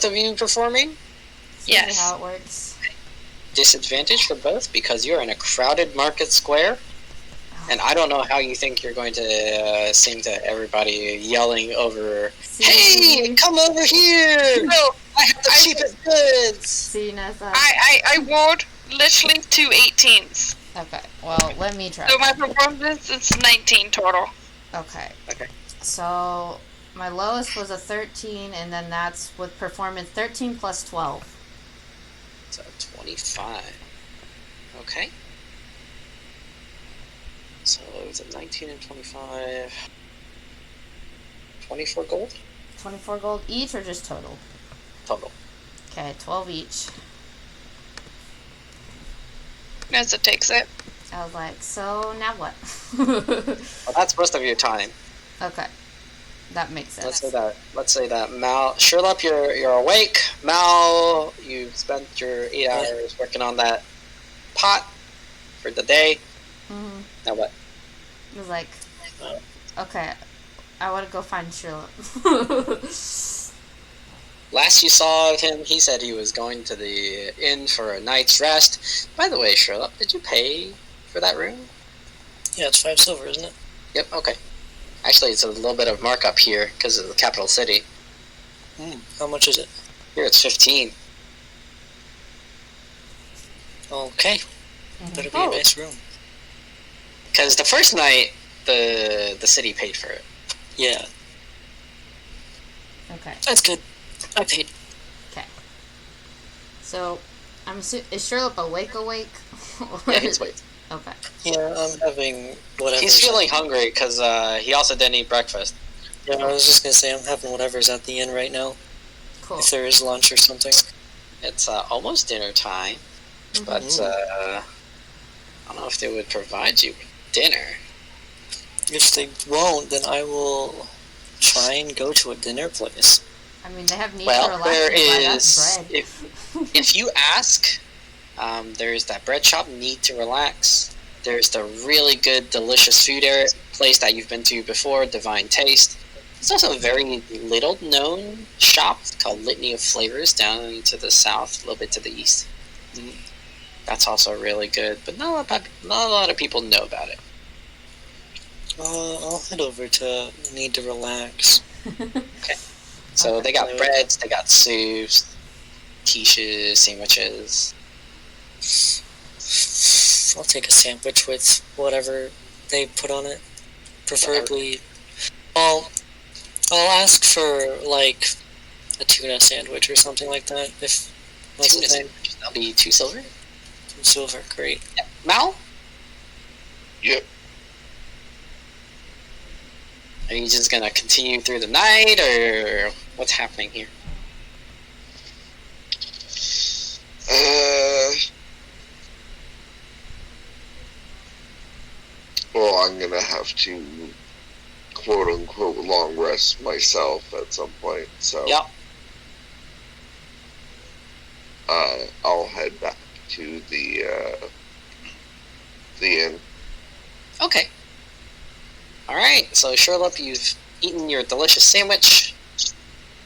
of you performing? See Yes. how it works. Disadvantage for both because you're in a crowded market square. And I don't know how you think you're going to sing to everybody yelling over, See? "Hey, come over here! No, I have the cheapest goods!" See, Nessa? I rolled literally 2 18s. Okay, well, let me try. So my performance is 19 total. Okay. Okay. So, my lowest was a 13, and then that's with performance 13 plus 12. So 25. Okay. So it's a 19 and 25. 24 gold 24 gold each, or just total? total. Okay, 12 each. Nessa takes it. I was like, so now what? Well, that's most of your time. Okay, that makes sense. Let's say that Mal, Sherlock, you're awake. Mal, you spent your 8 hours working on that pot for the day. Mm-hmm. Now what? I was like, okay, I want to go find Sherlock. Last you saw of him, he said he was going to the inn for a night's rest. By the way, Sherlock, did you pay for that room? Yeah, it's 5 silver, isn't it? Yep, okay. Actually, it's a little bit of markup here because of the capital city. How much is it? Here it's 15. Okay. Better be a nice room. Because the first night, the city paid for it. Yeah. Okay. That's good. I paid. Okay. So, is Sherlock awake? Yeah, he's awake. Okay. Yeah, I'm having whatever. He's feeling hungry because he also didn't eat breakfast. Yeah, I was just gonna say I'm having whatever's at the inn right now. Cool. If there is lunch or something. It's almost dinner time, but I don't know if they would provide you with dinner. If they won't, then I will try and go to a dinner place. I mean, they have need to Well, relax. there That's is. bread. If you ask, there's that bread shop, Need to Relax. There's the really good, delicious food place that you've been to before, Divine Taste. There's also a very little-known shop called Litany of Flavors down to the south, a little bit to the east. That's also really good, but not a lot of people know about it. I'll head over to Need to Relax. Okay. So they got breads, they got soups, quiches, sandwiches. I'll take a sandwich with whatever they put on it. Preferably, I'll ask for like a tuna sandwich or something like that. If that's the thing. That'll be 2 silver. 2 silver, great. Yeah. Mal? Yep. Are you just gonna continue through the night, or what's happening here? Well, I'm gonna have to quote unquote long rest myself at some point, so Yep. I'll head back to the inn. Okay. Alright, so Sherlock, you've eaten your delicious sandwich.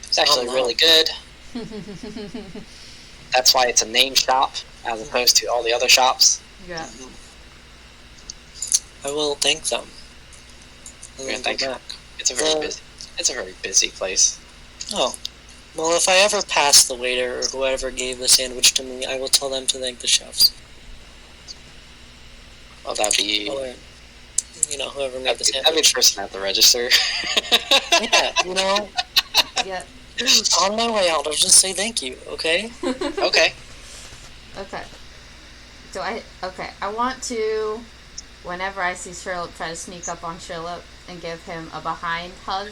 It's actually really good. That's why it's a name shop, as opposed to all the other shops. Yeah. I will thank them. Yeah, thank you. It's a very busy place. Oh. Well, if I ever pass the waiter or whoever gave the sandwich to me, I will tell them to thank the chefs. Well, that'd be... Or, whoever made the sandwich. That'd be the person at the register. Yeah, Yeah. on my way out, I'll just say thank you, okay? Okay. Okay. I want to, whenever I see Sherlock, try to sneak up on Sherlock and give him a behind hug.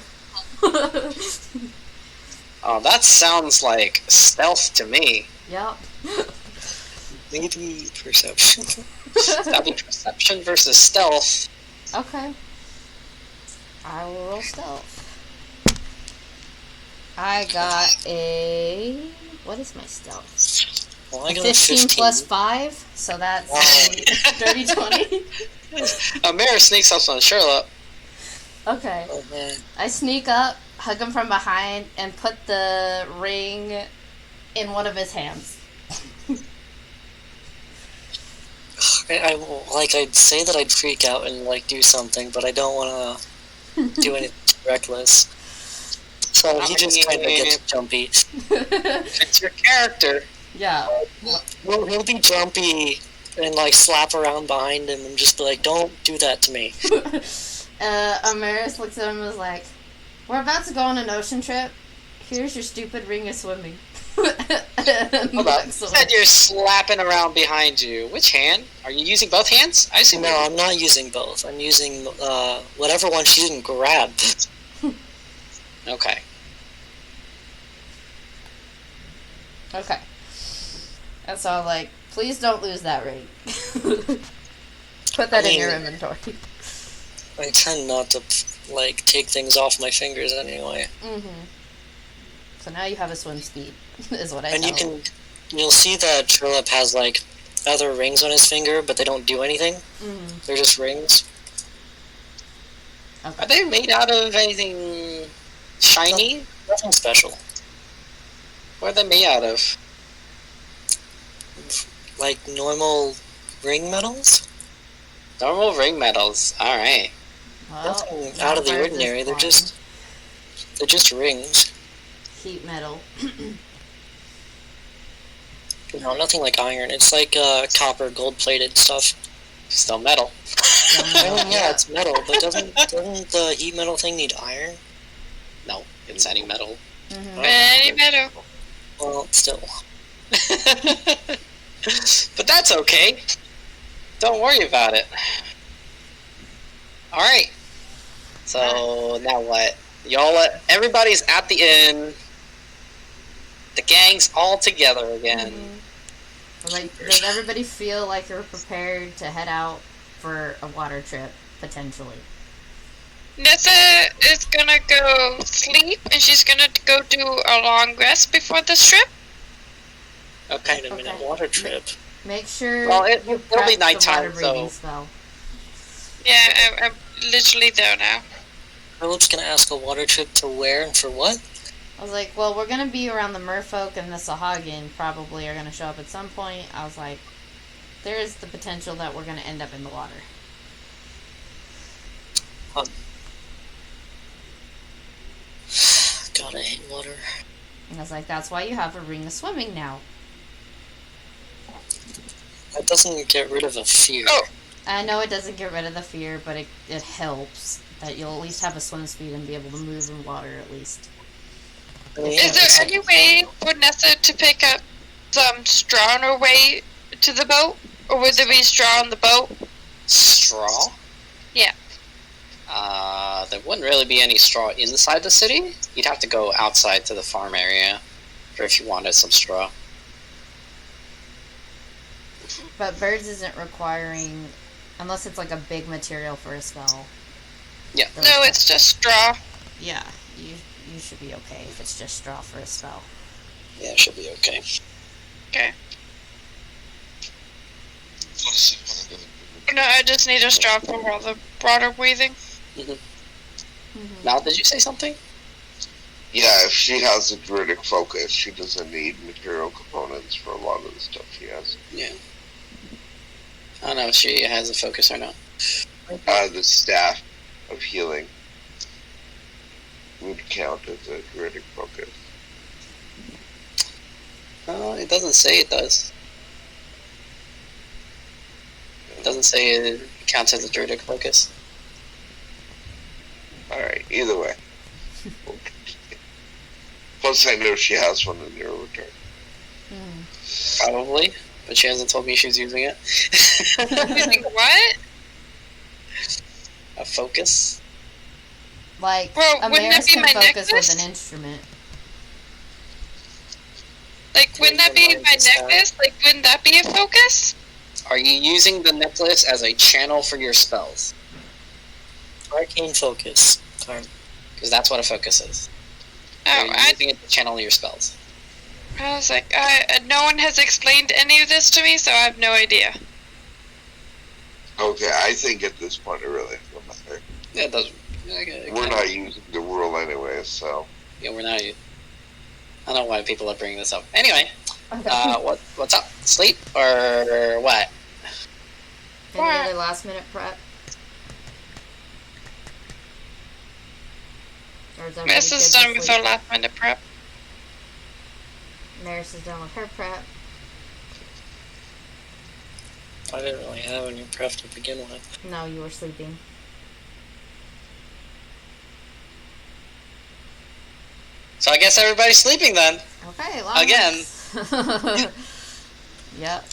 Oh, that sounds like stealth to me. Yep. Maybe perception. That'd be perception versus stealth. Okay. I will roll stealth. I got a... What is my stealth? Well, I got 15 plus 5, so that's dirty 20. Mara sneaks up on Sherlock. Okay. Oh, man. I sneak up, hug him from behind, and put the ring in one of his hands. I'd say that I'd freak out and, do something, but I don't want to do anything reckless. So he just kind of gets jumpy. It's your character. Yeah. Well, he'll be jumpy and, slap around behind him and just be like, don't do that to me. Amaris looks at him and is like, we're about to go on an ocean trip. Here's your stupid ring of swimming. Hold on. You said you're slapping around behind you. Which hand? Are you using both hands? I assume. No, I'm not using both. I'm using whatever one she didn't grab. Okay. Okay. And so I'm like, please don't lose that ring. Put that I in your mean- inventory. I tend not to like take things off my fingers anyway. Mm-hmm. So now you have a swim speed, is what I And tell him. you'll see that Sherlock has like other rings on his finger, but they don't do anything. Mm-hmm. They're just rings. Okay. Are they made out of anything shiny? Nothing special. What are they made out of? Like normal ring metals. Normal ring metals. Alright. Well, Nothing out of the Birds is ordinary. They're flying. just rings. Heat metal. No, nothing like iron. It's like copper, gold-plated stuff. Still metal. I mean, yeah, it's metal, but doesn't the heat metal thing need iron? No, it's any metal. Mm-hmm. Any metal. Well, still. But that's okay. Don't worry about it. Alright. So, now what? Everybody's at the inn. The gang's all together again. Mm-hmm. Like, did everybody feel like you're prepared to head out for a water trip, potentially? Nessa is gonna go sleep, and she's gonna go do a long rest before this trip. Okay. Wait a minute, Okay. water trip. Make sure Well, you it'll prep be the nighttime, water breathing so- spell. Yeah, I'm literally there now. Philip's gonna ask a water trip to where and for what? I was like, well, we're going to be around the Merfolk and the Sahagin probably are going to show up at some point. I was like, there is the potential that we're going to end up in the water. God, I hate water. And I was like, that's why you have a ring of swimming now. That doesn't get rid of a fear. Oh. I know it doesn't get rid of the fear, but it helps that you'll at least have a swim speed and be able to move in water at least. I mean, Is there any way for Nessa to pick up some straw on her way to the boat? Or would there be straw on the boat? Straw? Yeah. There wouldn't really be any straw inside the city. You'd have to go outside to the farm area for if you wanted some straw. But birds isn't requiring, unless it's like a big material for a spell. Yeah. Those No, it's just straw. Yeah, you should be okay if it's just straw for a spell. Yeah, it should be okay. Okay. Let's see what I'm No, I just need a straw for all the water breathing. Mm-hmm. Mal, did you say something? Yeah, if she has a druidic focus, she doesn't need material components for a lot of the stuff she has. Yeah. I don't know if she has a focus or not. The staff of healing would count as a druidic focus. It doesn't say it does. It doesn't say it counts as a druidic focus. Alright, either way. We'll continue. Plus, I know she has one in your return. Mm. Probably, but she hasn't told me she's using it. Using what? A focus? Like, Well, a wouldn't mayor's that be can my focus necklace? with an instrument. Like, wouldn't that be my necklace? Like, wouldn't that be a focus? Are you using the necklace as a channel for your spells? Arcane focus. Darn. Because that's what a focus is. Oh, You're I using it to channel your spells. was like, no one has explained any of this to me, so I have no idea. Okay, I think at this point it really doesn't matter. Yeah, it doesn't. Okay, We're not using the rule anyway, so. Yeah, we're not. I don't know why people are bringing this up. Anyway, Okay. what's up? Sleep or what? Any other last minute prep? Or is everybody This is good to done with sleep? our last minute prep. Maris is done with her prep. I didn't really have any prep to begin with. No, you were sleeping. So I guess everybody's sleeping then. Okay, long Again. rest. Yep.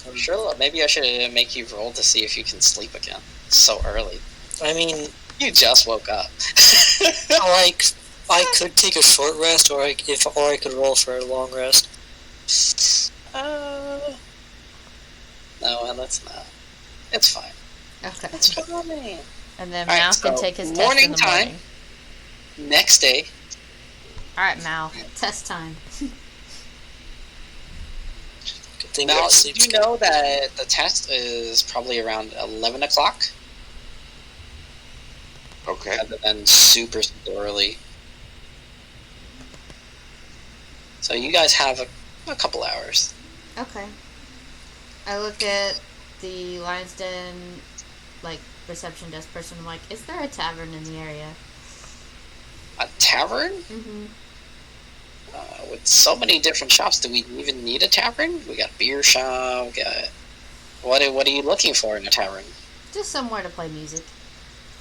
I'm sure. Maybe I should make you roll to see if you can sleep again. So early. I mean, You just woke up. like, I could take a short rest, or I could roll for a long rest. No, let's not. It's fine. Okay. That's fine. And then All right, Mal can so take his test morning in the time. morning. Next day. Alright, Mal. Test time. Good thing Now, you sleep. you know that the test is probably around 11 o'clock, Okay. rather than super early. So you guys have a couple hours. Okay. I look at the Lion's Den, like, reception desk person. I'm like, is there a tavern in the area? A tavern? Mm-hmm. With so many different shops, do we even need a tavern? We got a beer shop. We got what are you looking for in a tavern? Just somewhere to play music,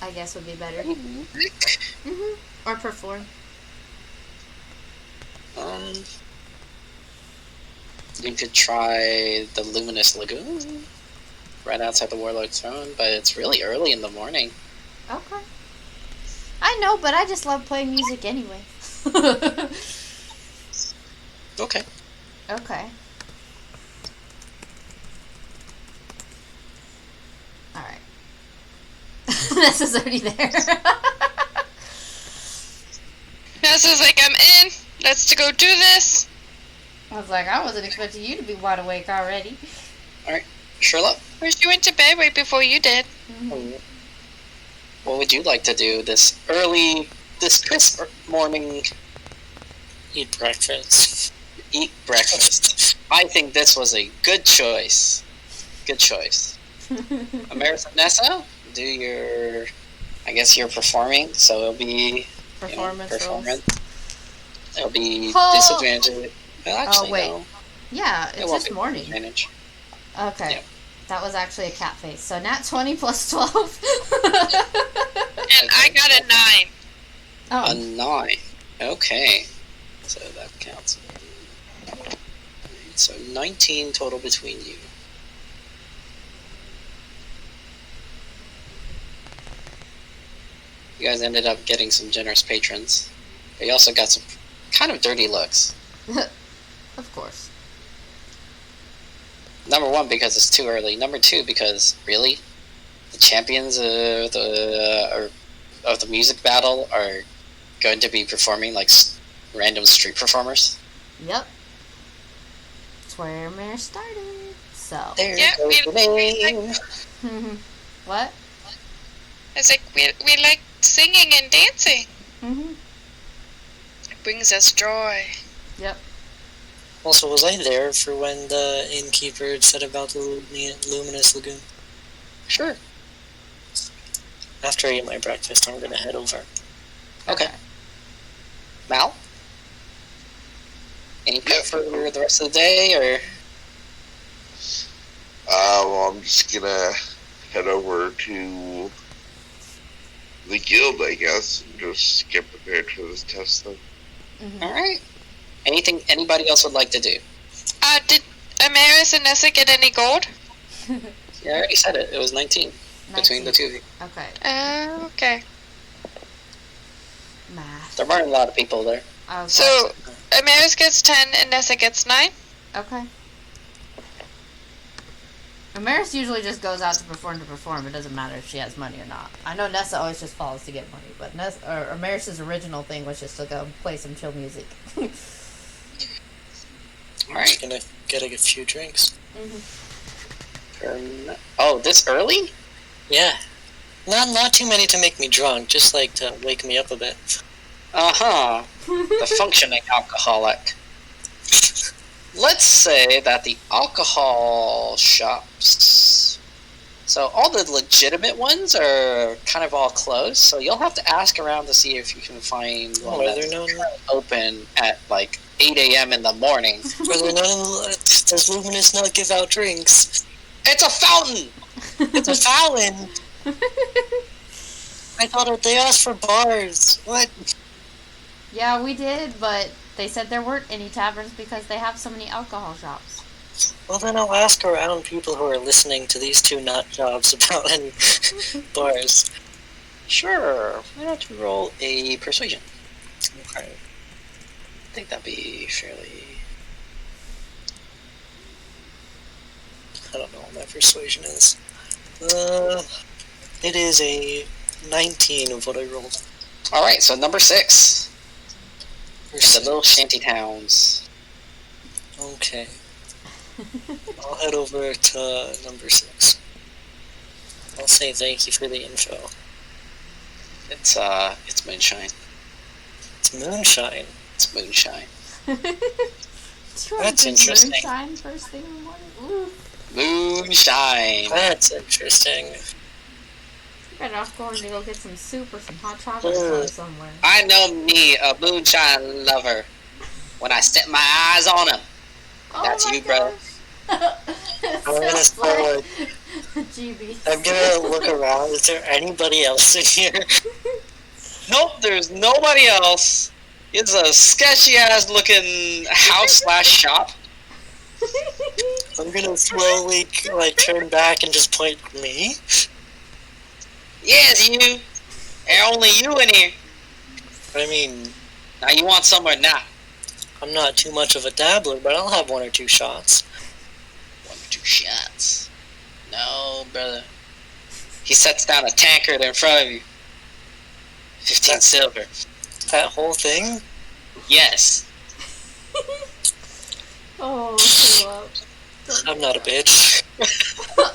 I guess would be better. Mm-hmm. Or perform. You could try the Luminous Lagoon right outside the Warlord's Throne, but it's really early in the morning. Okay. I know, but I just love playing music anyway. Okay. Okay. Alright. Nessa's already there. Nessa's like, I'm in. Let's go do this. I was like, I wasn't expecting you to be wide awake already. Alright. Sherlock, She went to bed right before you did. Mm-hmm. what would you like to do this crisp morning? Eat breakfast. Eat breakfast. I think this was a good choice. Good choice. America Nessa, do your, I guess you're performing, so it'll be Performance rolls. It'll be Oh. disadvantage. Well, actually, wait. no. Yeah, It it's won't just be morning. disadvantage. Okay. Yeah. That was actually a cat face. So nat 20 plus 12. And I got a 9. Oh. A 9. Okay. So that counts. So 19 total between you. You guys ended up getting some generous patrons. But you also got some kind of dirty looks. Of course. Number one, because it's too early. Number two, because really, the champions of the music battle are going to be performing like random street performers. Yep. That's where Mare started. So. There Yeah, goes the name. What? It's like, we like singing and dancing. Mm-hmm. It brings us joy. Yep. Also, was I there for when the innkeeper said about the Luminous Lagoon? Sure. After I eat my breakfast, I'm gonna head over. Okay. Mal? Any prep for the rest of the day, or? Well, I'm just gonna head over to the guild, I guess, and just get prepared for this test then. Mm-hmm. Alright. Anything anybody else would like to do? Did Amaris and Nessa get any gold? Yeah, I already said it. It was 19 between the two of you. Okay. Okay. Math. There weren't a lot of people there. Okay. So, Amaris gets 10 and Nessa gets 9? Okay. Amaris usually just goes out to perform. It doesn't matter if she has money or not. I know Nessa always just follows to get money, but Amaris' original thing was just to go play some chill music. I'm just gonna get a few drinks. Oh, this early? Yeah. Not too many to make me drunk, just like to wake me up a bit. Uh-huh. The functioning alcoholic. Let's say that the alcohol shops, so all the legitimate ones are kind of all closed, so you'll have to ask around to see if you can find one Are that's there none? open at like 8 a.m. in the morning. Are there none? Does Luminous not give out drinks? It's a fountain! It's a fountain! I thought they asked for bars. What? Yeah, we did, but they said there weren't any taverns because they have so many alcohol shops. Well, then I'll ask around people who are listening to these two nut jobs about any bars. Sure. Why don't you roll a persuasion? Okay. I think that'd be fairly... I don't know what my persuasion is. It is a 19 of what I rolled. Alright, so number 6. Or The little shanty towns. Okay. I'll head over to number 6. I'll say thank you for the info. It's moonshine. It's moonshine. It's moonshine. That's interesting. Moonshine first thing in the morning? Ooh. Moonshine. That's interesting. You're better off going to go get some soup or some hot chocolate from somewhere. I know me, a moonshine lover. When I set my eyes on him. That's you, bro. I'm gonna start. GB. I'm gonna look around. Is there anybody else in here? Nope, there's nobody else. It's a sketcy ass looking house/shop. I'm gonna slowly turn back and just point at me. Yes, you. And only you in here. I mean, Now you want some or not? I'm not too much of a dabbler, but I'll have 1 or 2 shots. 1 or 2 shots. No, brother. He sets down a tankard in front of you. 15 silver. That whole thing? Yes. Oh, Philip. I'm not a bitch.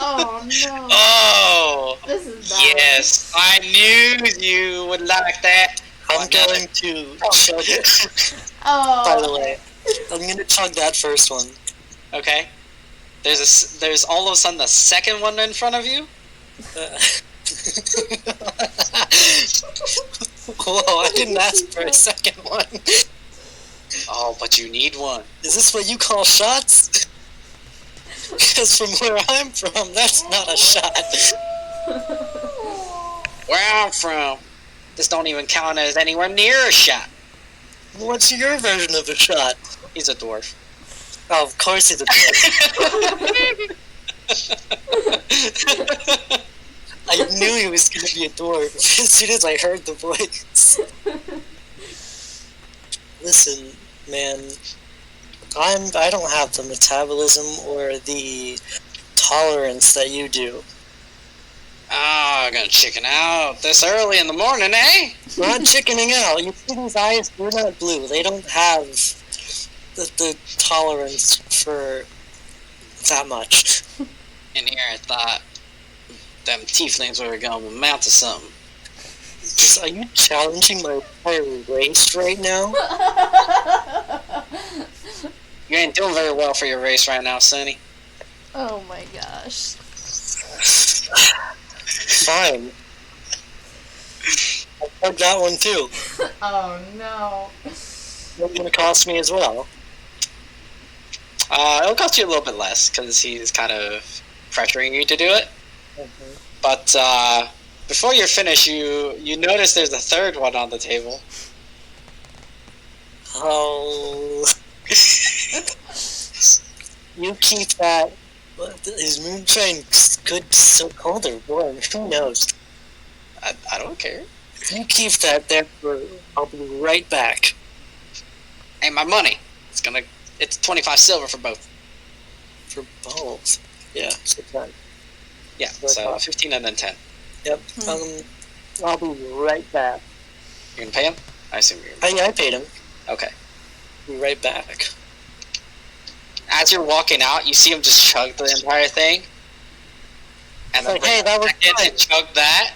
Oh, no. Oh. This is bad. Yes. I knew you would like that. I'm going to chug it. Oh. By the way, I'm gonna chug that first one. Okay. There's all of a sudden the second one in front of you. Whoa, I didn't ask for a second one. Oh, but you need one. Is this what you call shots? Because from where I'm from, that's not a shot. Where I'm from, this don't even count as anywhere near a shot. What's your version of a shot? He's a dwarf. Oh, of course he's a dwarf. I knew he was going to be a dwarf as soon as I heard the voice. Listen, man, I don't have the metabolism or the tolerance that you do. Oh, I'm gonna chicken out this early in the morning, eh? Not chickening out. You see these eyes? They're not blue. They don't have the tolerance for that much. In here, I thought them tieflings were gonna amount to something. Are you challenging my entire race right now? You ain't doing very well for your race right now, Sonny. Oh my gosh. Fine. I took that one too. Oh no. It's gonna cost me as well. It'll cost you a little bit less because he's kind of pressuring you to do it. Okay. But before you're finished, you notice there's a third one on the table. Oh. You keep that. Is moonshine good, so cold or warm? Who knows? I don't care. You keep that there for. I'll be right back. Hey, my money. It's 25 silver for both. For both. Yeah, so 10. Yeah, so 15 and then 10. Yep. I'll be right back. You're gonna pay him? I assume you're gonna I paid him. Okay. Be right back. As you're walking out, you see him just chug the entire thing. And then Hey, that was bring out a second fine. and chug that.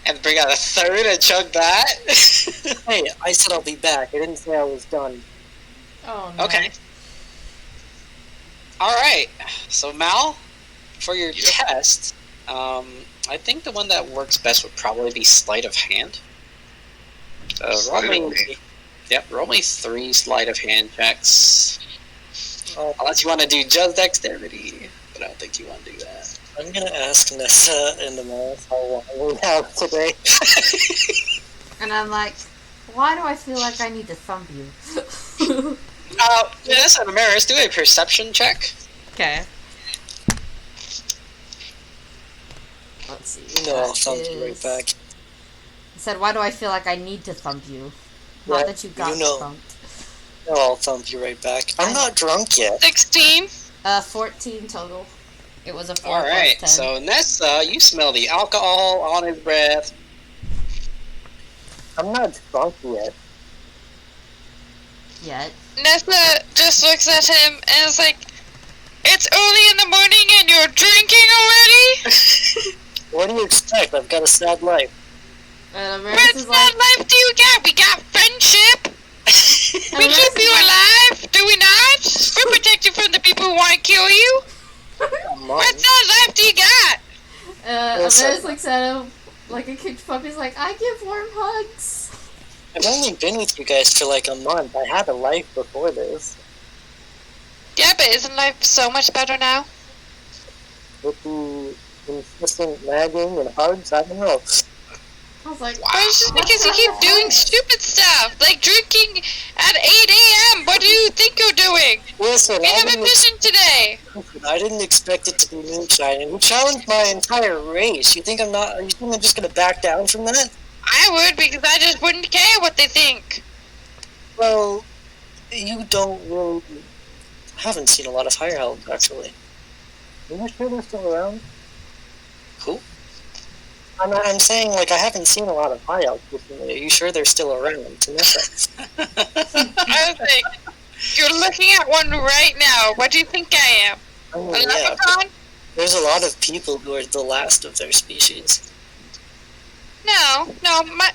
And bring out a third and chug that. Hey, I said I'll be back. I didn't say I was done. Oh no. Okay. Alright. So, Mal, for your test, I think the one that works best would probably be Sleight of Hand. Roll me 3 Sleight of Hand checks. Unless you want to do just dexterity, but I don't think you want to do that. I'm gonna ask Nessa and the math how long we have today. And I'm like, why do I feel like I need to thump you? Yes, and Amaris, do a perception check. Okay. Let's see. No, I'll that thump you right is- back. I said, why do I feel like I need to thump you? Not Right, that you got you know. thumped. No, I'll thump you right back. I'm not drunk yet. 16. 14 total. It was a 4 All right, plus 10. so Nessa, you smell the alcohol on his breath. I'm not drunk yet. Yet. Nessa just looks at him and is like, "It's early in the morning and you're drinking already? What do you expect? I've got a sad life. And What Amaris is like, sad life do you get? We got friendship. We Amaris keep is you like, alive, do we not? We protect you from the people who want to kill you. Come on. What sad life do you got?" Amaris looks at him like a kicked puppy. He's like, I give warm hugs. I've only been with you guys for like a month. I had a life before this. Yeah, but isn't life so much better now? With the insistent nagging and hugs, I don't know. I was like, But it's just because you keep doing stupid stuff, like drinking at 8 a.m. What do you think you're doing? Listen, We have a mission today. I didn't expect it to be moonshine, and you challenged my entire race. You think I'm just gonna back down from that? I would, because I just wouldn't care what they think. Well, you don't really... I haven't seen a lot of Higher Help, actually. Are you sure they're still around? Who? I'm saying, like, I haven't seen a lot of High Elves recently. Are you sure they're still around? Tanissa? I was like, you're looking at one right now. What do you think I am? Oh, A yeah, leprechaun? there's a lot of people who are the last of their species. No. My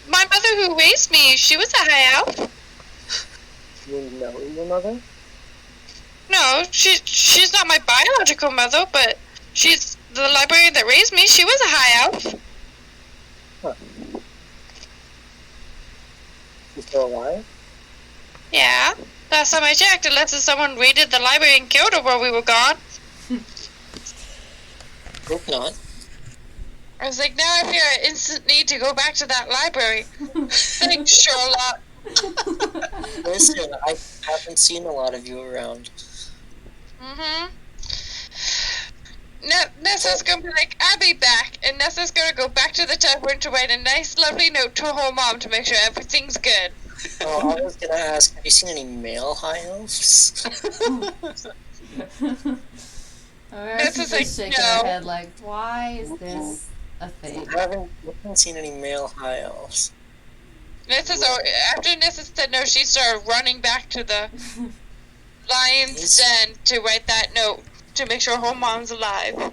mother who raised me, she was a high elf. You know your mother? No, she's not my biological mother, but she's the librarian that raised me. She was a high elf. Huh. She's still alive? Yeah. Last time I checked, unless someone raided the library and killed her while we were gone. Hope not. I was like, now I feel an instant need to go back to that library. Thanks, Sherlock. Listen, I haven't seen a lot of you around. Mm-hmm. Nessa's gonna be like, I'll be back. And Nessa's gonna go back to the tavern to write a nice, lovely note to her mom to make sure everything's good. Oh, I was gonna ask, have you seen any male High Elves? Amaris is just shaking her head like, why is this a thing? I haven't seen any male High Elves. After Nessa said no, she started running back to the lion's den to write that note to make sure her mom's alive.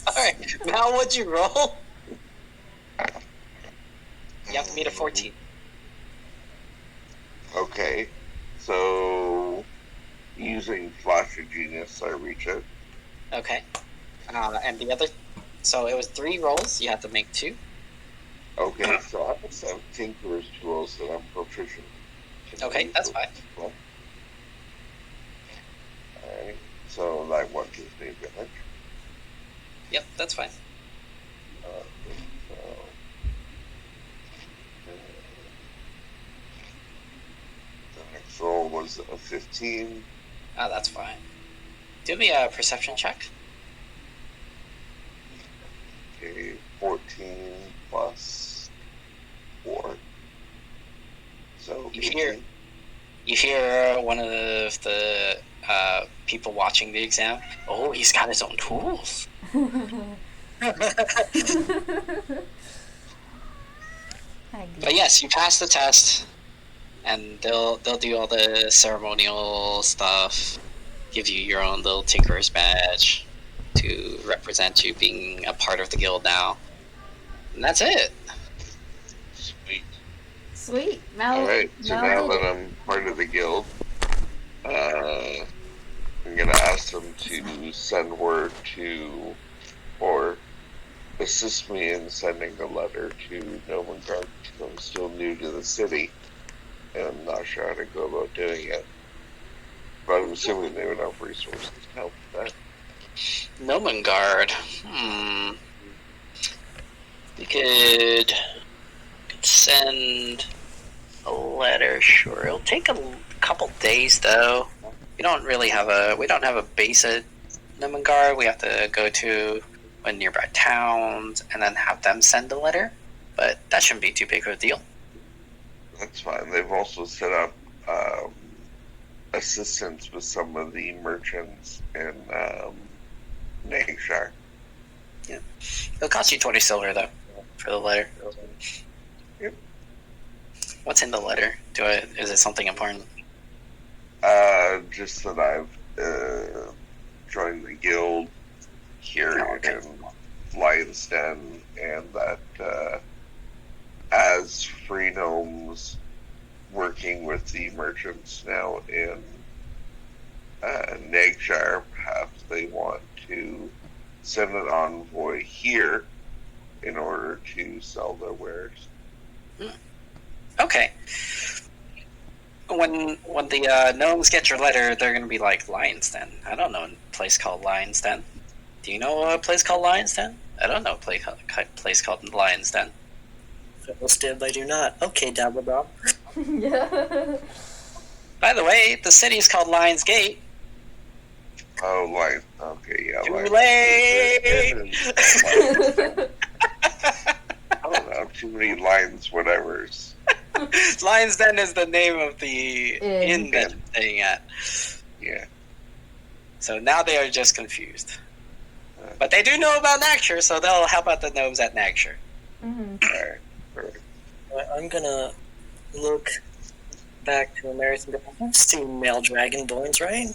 Alright, Mal, what'd you roll? You have to meet a 14. Okay, so using Flash of Genius, I reach it. Okay. And the other... So it was 3 rolls, you have to make 2. Okay, so I have 17 Tinker's tools that I'm proficient. Okay, that's fine. Alright, so that one gives me advantage. Yep, that's fine. The next roll was a 15. Oh, that's fine. Do me a perception check. Okay, 14 plus 4. So You hear one of the people watching the exam. Oh, he's got his own tools. But yes, you pass the test, and they'll do all the ceremonial stuff, give you your own little Tinkerer's badge to represent you being a part of the guild now, and that's it. Sweet. Mal, Alright, so now that I'm part of the guild, I'm gonna ask them to send word to, or assist me in sending a letter to Nomengard, because I'm still new to the city, and I'm not sure how to go about doing it. But I'm assuming they would have resources to help with that. Nomengard. We could send a letter. Sure, it'll take a couple days though. We don't have a base at Nomengard. We have to go to a nearby towns and then have them send a letter. But that shouldn't be too big of a deal. That's fine. They've also set up a assistance with some of the merchants in Nagshire. It'll cost you 20 silver, though, for the letter. Yep. What's in the letter? Is it something important? Just that I've joined the guild here in Lion's Den, and that as free gnomes working with the merchants now in Nagshire, perhaps they want to send an envoy here in order to sell their wares. Okay. When the gnomes get your letter, they're going to be like, Lion's Den. I don't know a place called Lion's Den. Do you know a place called Lion's Den? I don't know a place called Lion's Den. Stib, I do not. Okay, Dabbledob. Yeah. By the way, the city is called Lion's Gate. Oh, Lion. Okay, yeah. Too Lion. late! I don't know, too many Lions, whatevers. Lion's Den is the name of the inn that you're staying at. Yeah. So now they are just confused. But they do know about Nagshire, so they'll help out the gnomes at Nagshire. Mm-hmm. Alright, perfect. I'm gonna look back to American. I've seen male dragonborns, right?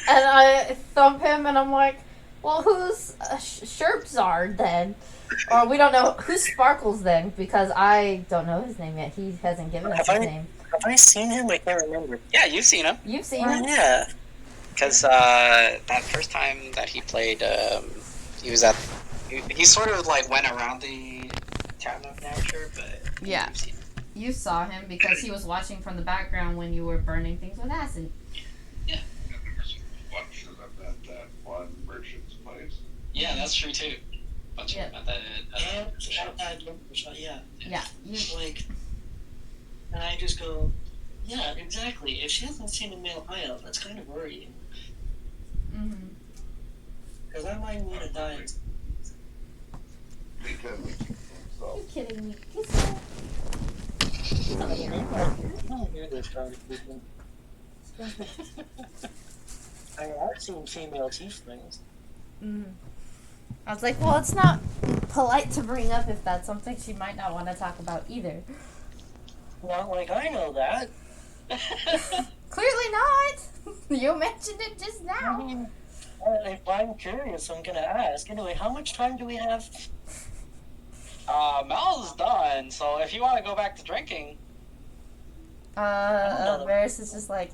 And I thump him, and I'm like, well, who's Sherpzard then? Or we don't know who's Sparkles then, because I don't know his name yet. He hasn't given us his name. Have I seen him? I can't remember. Yeah, you've seen him. You've seen him? Yeah. Because that first time that he played, he was at... He sort of like went around the town of Nagshire, but... Yeah. You've seen him. You saw him because he was watching from the background when you were burning things with acid. Yeah. Bunch of them at that one merchant's place. Yeah, that's true too. Bunch of them at that... Yeah. Yeah. Like, and I just go, yeah, exactly. If she hasn't seen a male high elf, that's kind of worrying. Mm-hmm. Because I might need to die. Because Are you kidding me? I mean, I've seen female tieflings. Mm-hmm. I was like, well, it's not polite to bring up if that's something she might not want to talk about either. Not like I know that. Clearly not. You mentioned it just I now. mean, if I'm curious, I'm gonna ask. Anyway, how much time do we have? Mel's done, so if you want to go back to drinking... Varys is just like,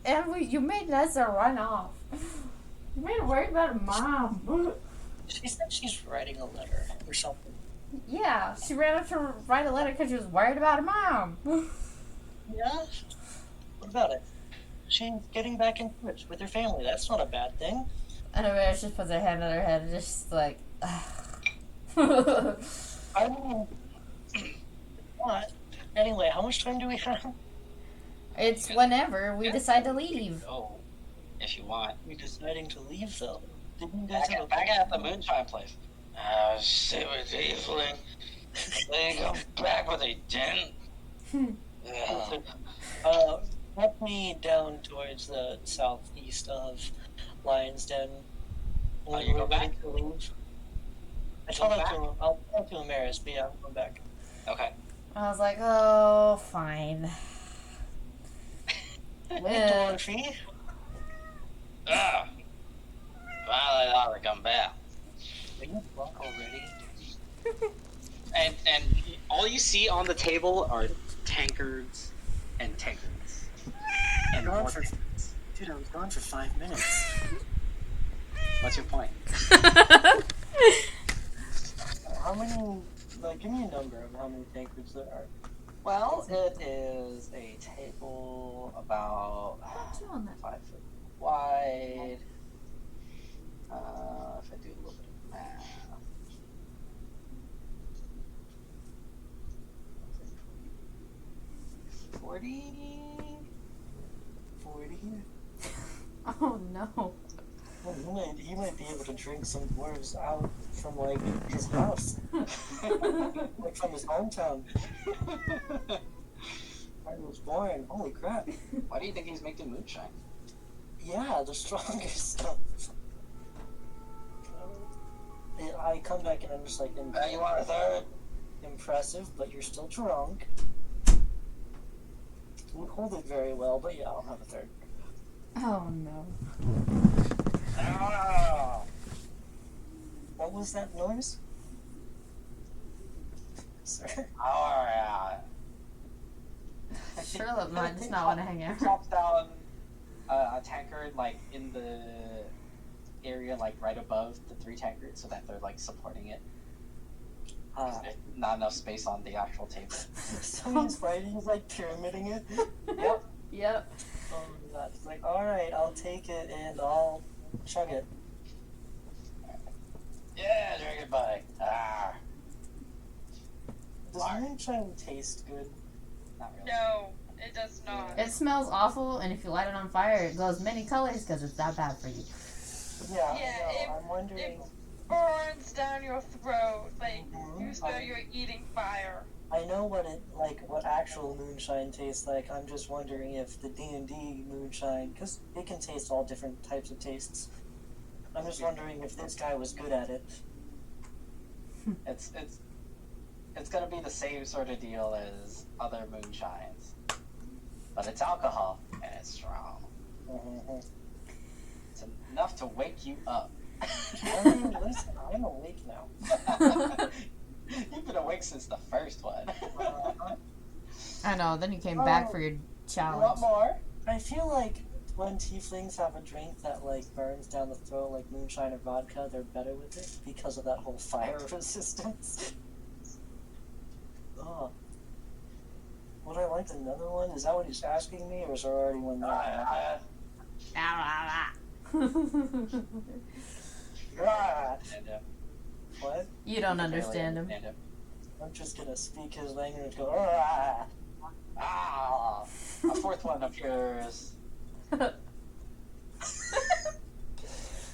and you made Nessa run off. You made her worry about her mom. She said she's writing a letter or something. Yeah, she ran up to write a letter because she was worried about her mom. Yeah? What about it? She's getting back into it with her family. That's not a bad thing. And Varys just puts her hand on her head and just like, I mean, what? Anyway, how much time do we have? it's whenever we decide to leave. Oh, if you want. We're deciding to leave, though. Didn't you guys have a Back at the moonshine place. Oh, shit with tiefling. They come back with a dent. Let me down towards the southeast of Lion's Den. When you we're go back? ready to leave. I'll talk to Amaris, but yeah, I'm going back. Okay. I was like, oh, fine. Wait, Dorothy. Ah. Finally, I ought to come back. Are you drunk already? And all you see on the table are tankards and tankards. And more tankards. Dude, I was gone for 5 minutes. What's your point? How many, give me a number of how many tankards there are. Well, it is a table about 5 foot wide. If I do a little bit of math. 40? 40? Oh no. Well, he might be able to drink some dwarves out from, his house. From his hometown. was born. Holy crap. Why do you think he's making moonshine? Yeah, the strongest stuff. I come back and I'm just like, You want a third? impressive, but you're still drunk. You hold it very well, but yeah, I'll have a third. Oh no. Oh, What was that noise? Sir? alright. Sherlock might just not want to hang out. Drops down a tankard, like, in the area, like, right above the 3 tankards, so that they're, like, supporting it. Not enough space on the actual table. So he's fighting, he's like pyramiding it. Yep. Yep. Oh my god. It's like, alright, I'll take it and I'll chug it. Yeah, drink it, buddy. Ah, Does moonshine taste good? not really. No, it does not. It smells awful, and if you light it on fire, it glows many colors because it's that bad for you. Yeah, Yeah, I know. I'm wondering. It burns down your throat, like Mhm. you feel you're eating fire. I know what what actual moonshine tastes like. I'm just wondering if the D&D moonshine, because it can taste all different types of tastes. I'm just wondering if this guy was good at it. It's gonna be the same sort of deal as other moonshines, but it's alcohol and it's strong. Mhm. It's enough to wake you up. I mean, listen, I'm awake now. You've been awake since the first one. I know, then you came back for your You challenge. want more? I feel like when tieflings have a drink that like burns down the throat like moonshine or vodka, they're better with it because of that whole fire resistance. Oh. Would I like another one? Is that what he's asking me, or is there already one there? Ah, And, what? You don't understand him. I'm just gonna speak his language and go, ah. Ah, a fourth one appears.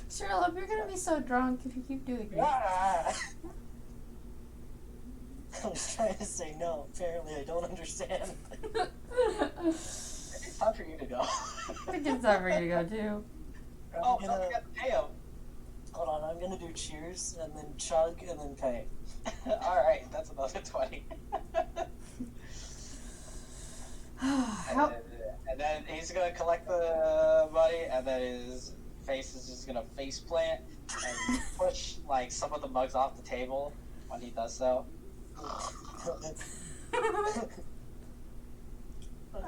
Sherlock, you're gonna be so drunk if you keep doing this. Ah. I was trying to say no. Apparently, I don't understand. It's time for you to go. I think it's time for you to go too. Oh, don't forget to pay him. Hold on, I'm gonna do cheers and then chug and then pay. Alright, that's another 20. How- And then he's gonna collect the money, and then his face is just gonna face plant and push like some of the mugs off the table when he does so.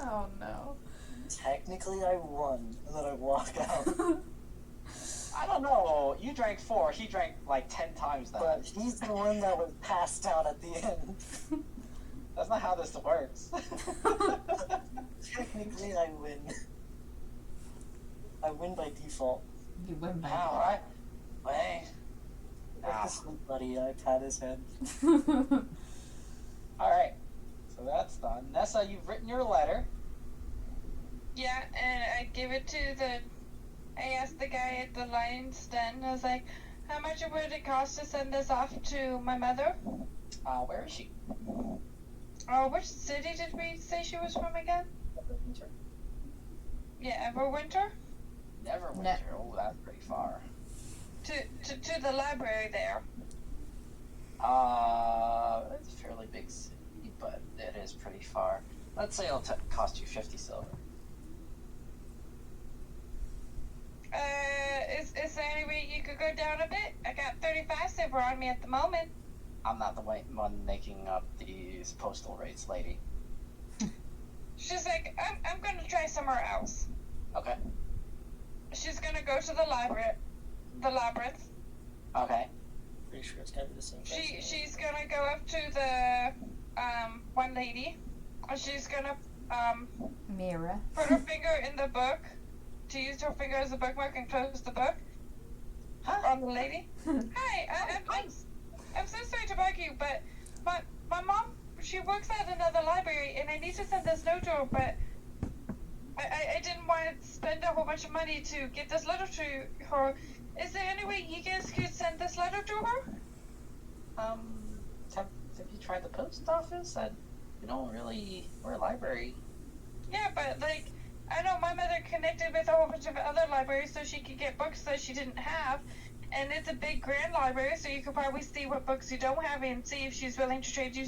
Oh no. Technically, I won, and then I walk out. I don't know. You drank 4. He drank like 10 times that. But he's the one that was passed out at the end. That's not how this works. Technically, I win. I win by default. You win back. Alright. Wait. Like this little buddy, I pat his head. Alright. So that's done. Nessa, you've written your letter. Yeah, and I give it to I asked the guy at the lion's den, I was like, how much would it cost to send this off to my mother? Where is she? Oh, which city did we say she was from again? Yeah, Everwinter? Neverwinter. Oh, that's pretty far. To the library there. It's a fairly big city, but it is pretty far. Let's say it'll cost you 50 silver. Is there any way you could go down a bit? I got 35 silver on me at the moment. I'm not the one making up these postal rates, lady. She's like, I'm gonna try somewhere else. Okay. She's gonna go to the labyrinth. Okay. Pretty sure it's gonna be the same place. She's gonna go up to the one lady. She's gonna Mira. put her finger in the book, to use her finger as a bookmark and close the book on the lady. Hi, I'm so sorry to bug you, but my mom, she works at another library, and I need to send this note to her, but I didn't want to spend a whole bunch of money to get this letter to her. Is there any way you guys could send this letter to her? Have you tried the post office? We don't really, we're a library. but like, I know my mother connected with a whole bunch of other libraries so she could get books that she didn't have. And it's a big grand library, so you could probably see what books you don't have and see if she's willing to trade you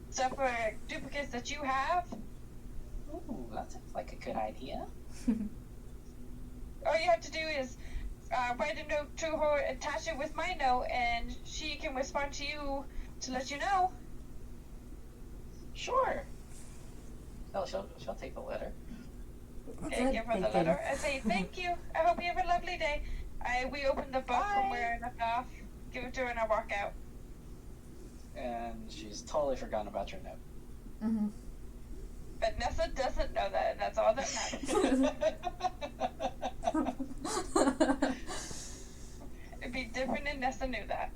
stuff for duplicates that you have. Ooh, that sounds like a good idea. All you have to do is write a note to her, attach it with my note, and she can respond to you to let you know. Sure. Oh, she'll take the letter. Okay, give her the letter and say, thank you. I hope you have a lovely day. We open the book from where I left off, give it to her, and I walk out. And she's totally forgotten about your note. Mm-hmm. But Nessa doesn't know that, and that's all that matters. It'd be different if Nessa knew that.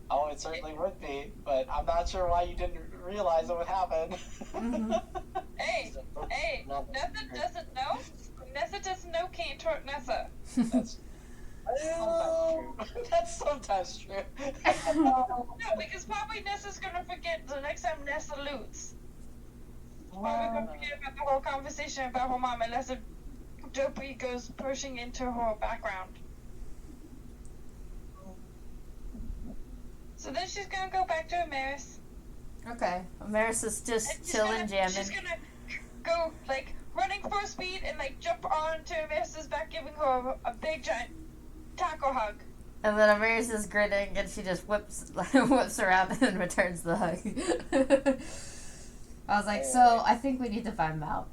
Oh, it certainly would be, but I'm not sure why you didn't realize it would happen. Mm-hmm. Hey, Nessa doesn't know. Nessa doesn't know can't hurt Nessa. That's That's sometimes true. No, because probably Nessa's gonna forget the next time Nessa loots. Probably gonna forget about the whole conversation about her mom unless a dopey goes pushing into her background. So then she's gonna go back to Amaris. Okay. Amaris is just And chilling, jamming. She's gonna go like running full speed and like jump onto Amaris's back, giving her a big giant taco hug. And then Amaris is grinning, and she just whips around and returns the hug. I was like, so I think we need to find Mal.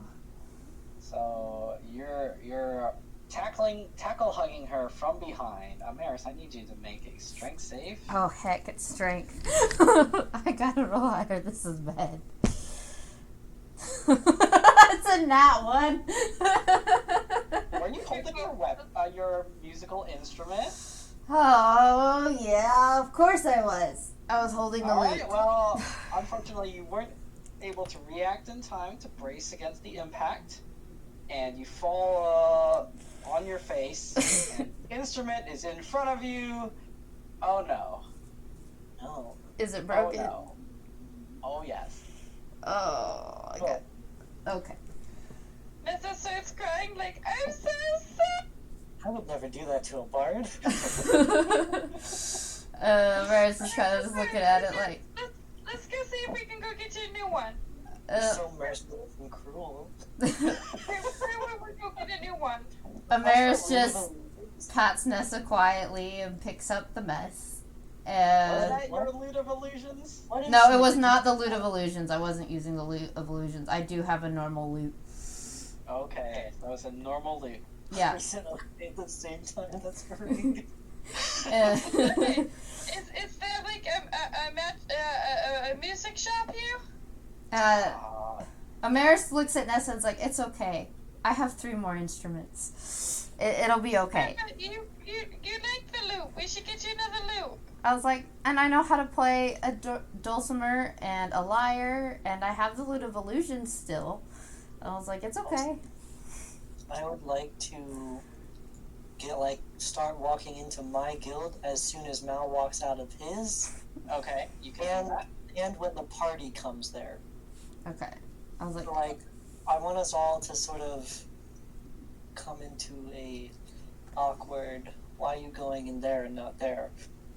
So you're tackle hugging her from behind. Amaris, I need you to make a strength save. Oh heck, it's strength. I gotta roll higher. This is bad. It's a nat one. Were you holding your musical instrument? Oh yeah, of course I was. I was holding the Alright, lute. well, unfortunately you weren't able to react in time to brace against the impact, and you fall on your face, and the instrument is in front of you. Oh no. No. Is it broken? Oh no. Oh yes. Oh, I got. Okay. Nessa starts crying like, I'm so sad. I would never do that to a bard. Maris is kind of just looking at it like. Let's go see if we can go get you a new one. So merciless and cruel. We'll go get a new one. Amaris just pats Nessa quietly and picks up the mess. Was And that your Lute of Illusions? no, it was not the Lute of Illusions. I wasn't using the Lute of Illusions. I do have a normal lute. Okay, that was a normal Lute. Yeah. At the same time, that's great. Is there like a music shop here? Amaris looks at Nessa and is like, it's okay. I have 3 more instruments. It'll be okay. You like the lute. We should get you another lute. I was like, and I know how to play a dulcimer and a lyre, and I have the Lute of Illusions still. I was like, it's okay. I would like to start walking into my guild as soon as Mal walks out of his. Okay, you can do that. And when the party comes there. Okay. I was like, I want us all to sort of come into a awkward, why are you going in there and not there?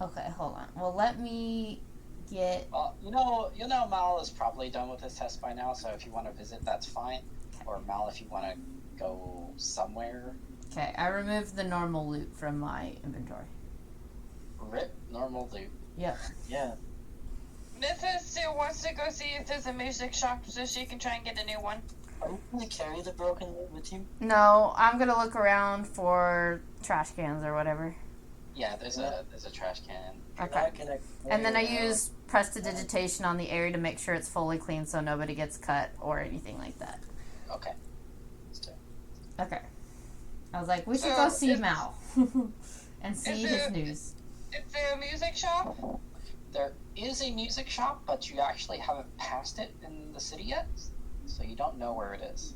okay, hold on. Well, let me get... Well, you know Mal is probably done with his test by now, so if you want to visit, that's fine. Or Mal, if you want to go somewhere. Okay, I removed the normal loot from my inventory. Rip normal Lute. Yep. Yeah. Nessa still wants to go see if there's a music shop so she can try and get a new one. Are you going to carry the broken lute with you? No, I'm gonna look around for trash cans or whatever. Yeah, there's a trash can. Okay. And then I use prestidigitation on the area to make sure it's fully clean so nobody gets cut or anything like that. Okay. Okay. I was like, we should go see Mal and see his news. Is there a music shop? There is a music shop, but you actually haven't passed it in the city yet, so you don't know where it is.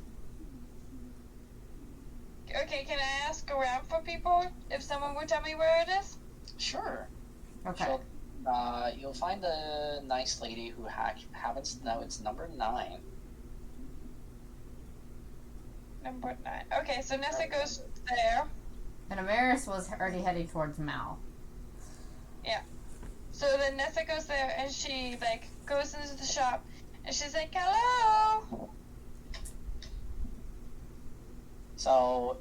Okay, can I ask around for people if someone would tell me where it is? Sure. Okay. You'll find a nice lady who happens to know it's number 9. platinum would not. Okay, so Nessa goes there. And Amaris was already heading towards Mal. Yeah. So then Nessa goes there and she like goes into the shop and she's like, "Hello." So,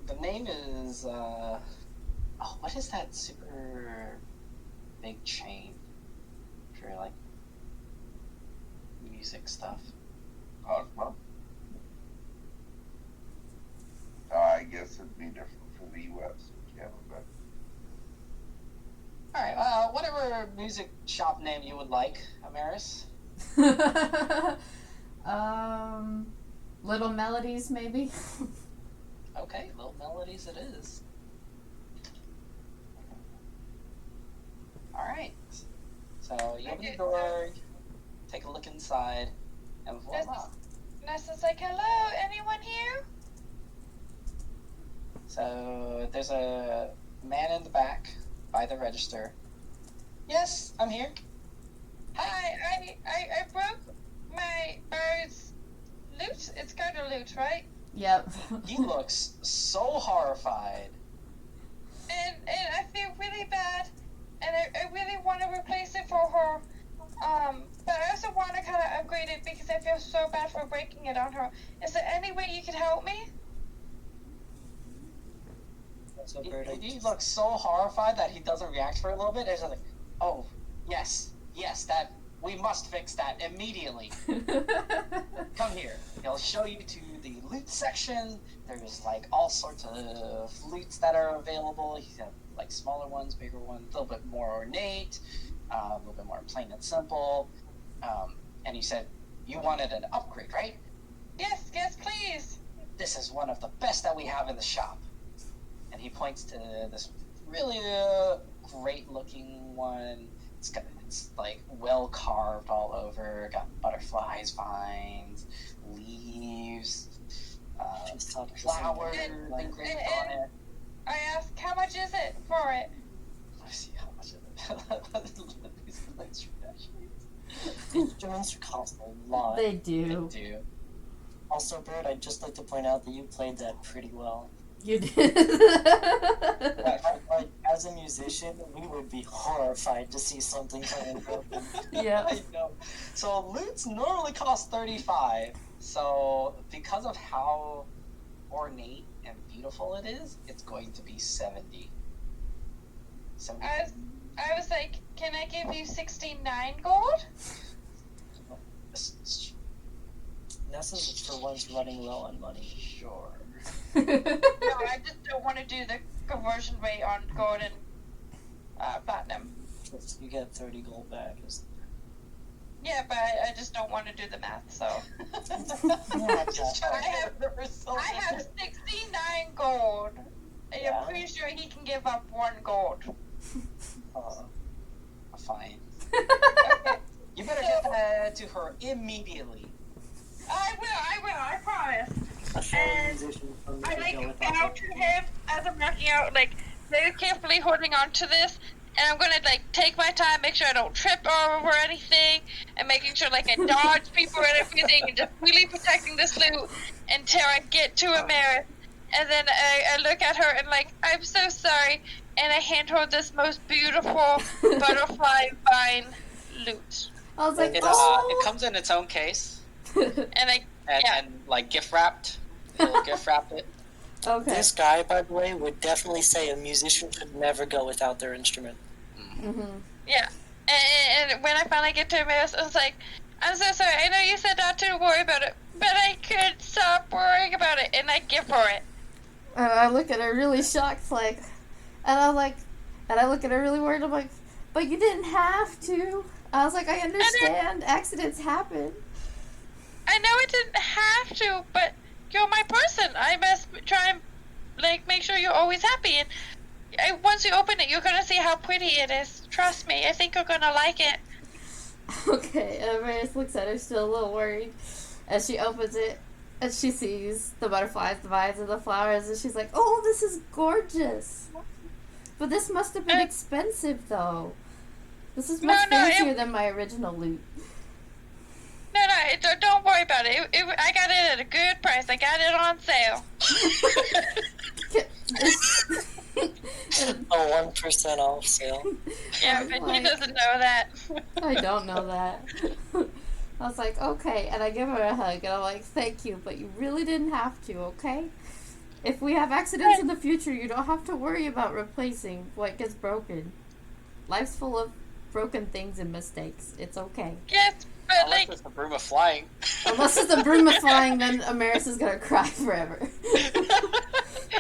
the name is, what is that super big chain for, like, music stuff? Cosmo? I guess it'd be different for the US and Canada. Alright, whatever music shop name you would like, Amaris. Little Melodies, maybe? Okay, Little Melodies it is. Alright. So, you open the door, take a look inside, and voila. Nessa's like, "Hello, anyone here?" So, there's a man in the back by the register. Yes, I'm here. Hi, I broke my bird's loot. It's garter loot, right? Yep. He looks so horrified. And I feel really bad, and I really want to replace it for her. But I also want to kind of upgrade it because I feel so bad for breaking it on her. Is there any way you could help me? So He looks so horrified that he doesn't react for a little bit. And he's like, "Oh, yes, that we must fix that immediately. Come here. He'll show you to the loot section. There's like all sorts of loots that are available. He's got like smaller ones, bigger ones, a little bit more ornate, a little bit more plain and simple. And he said, you wanted an upgrade, right? Yes, please. This is one of the best that we have in the shop." And he points to this really great looking one. It's like well carved all over. Got butterflies, vines, leaves, flowers engraved on it. I asked, how much is it for it? Let me see how much of it. Instruments cost a lot. They do. They do. Also, Bird, I'd just like to point out that you played that pretty well. You did. Like, as a musician, we would be horrified to see something coming broken. Yeah. I know. So loots normally cost $35. So because of how ornate and beautiful it is, it's going to be $70. I was like, can I give you 69 gold? Nessa's for once running low on money. Sure. No, I just don't want to do the conversion rate on gold and platinum. You get 30 gold back. Yeah, but I just don't want to do the math, so. Just trying to get the result. I have 69 gold. And Yeah. I'm pretty sure he can give up 1 gold. Fine. Okay. You better get that to her immediately. I will, I promise. A fellow And musician from I Mexico like with bow to him as I'm walking out, like very carefully holding on to this, and I'm gonna like take my time, make sure I don't trip over anything, and making sure like I dodge people and everything, and just really protecting this loot until I get to Ameris. And then I look at her and like, I'm so sorry, and I hand her this most beautiful butterfly vine loot, I was like, It oh. comes in its own case and yeah. and like gift wrapped. He'll gift wrap it. Okay. This guy, by the way, would definitely say a musician should never go without their instrument. Mm-hmm. Yeah, and when I finally get to Ameris, I was like, I'm so sorry. I know you said not to worry about it, but I couldn't stop worrying about it, and I give her it. And I look at her really shocked, like, and I look at her really worried. I'm like, but you didn't have to. I was like, I understand. Accidents happen. I know it didn't have to, but you're my person. I must try and like make sure you're always happy. And once you open it, you're gonna see how pretty it is. Trust me. I think you're gonna like it. Okay, and Maris looks at her, still a little worried, as she opens it, and she sees the butterflies, the vines, and the flowers, and she's like, oh, this is gorgeous. But this must have been expensive, though. This is much fancier than my original loot. No, Don't worry about it. I got it at a good price. I got it on sale. A 1% off sale. Yeah, but he doesn't know that. I don't know that. I was like, okay, and I give her a hug, and I'm like, thank you, but you really didn't have to, okay? If we have accidents in the future, you don't have to worry about replacing what gets broken. Life's full of broken things and mistakes. It's okay. Yes, but Unless it's the broom of flying. Unless it's a broom of flying, then Amaris is gonna cry forever.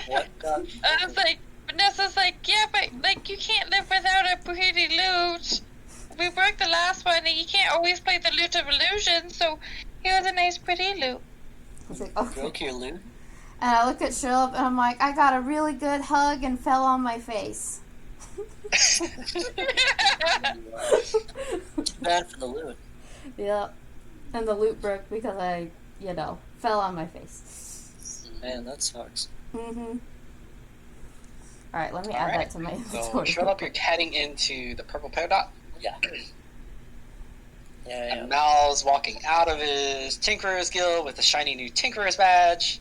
What the? I was like, Vanessa's like, yeah, but like you can't live without a pretty lute. We broke the last one, and you can't always play the lute of illusion. So here's a nice, pretty lute. I was like, okay. Broke your loot? And I look at Shirley, and I'm like, I got a really good hug and fell on my face. Bad for the loot. Yep. And the loot broke because I, fell on my face. Man, that sucks. Mm-hmm. Alright, let me add that to my So, inventory. Sherlock, you're heading into the purple peridot. Yeah. Yeah, And Mal's walking out of his Tinkerer's Guild with a shiny new Tinkerer's badge.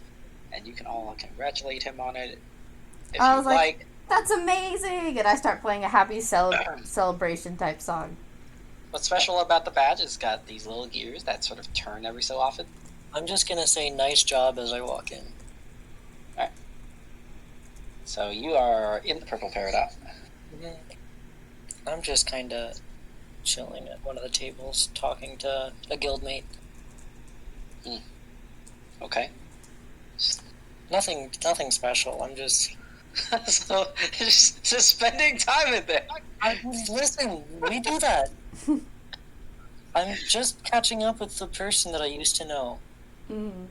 And you can all congratulate him on it if I you was like, that's amazing! And I start playing a happy celebration type song. What's special about the badge is it's got these little gears that sort of turn every so often. I'm just gonna say nice job as I walk in. So you are in the purple peridot. I'm just kinda chilling at one of the tables, talking to a guildmate. Okay. Nothing special. I'm just... So, just spending time in there. Listen, we do that. I'm just catching up with the person that I used to know. Mm-hmm.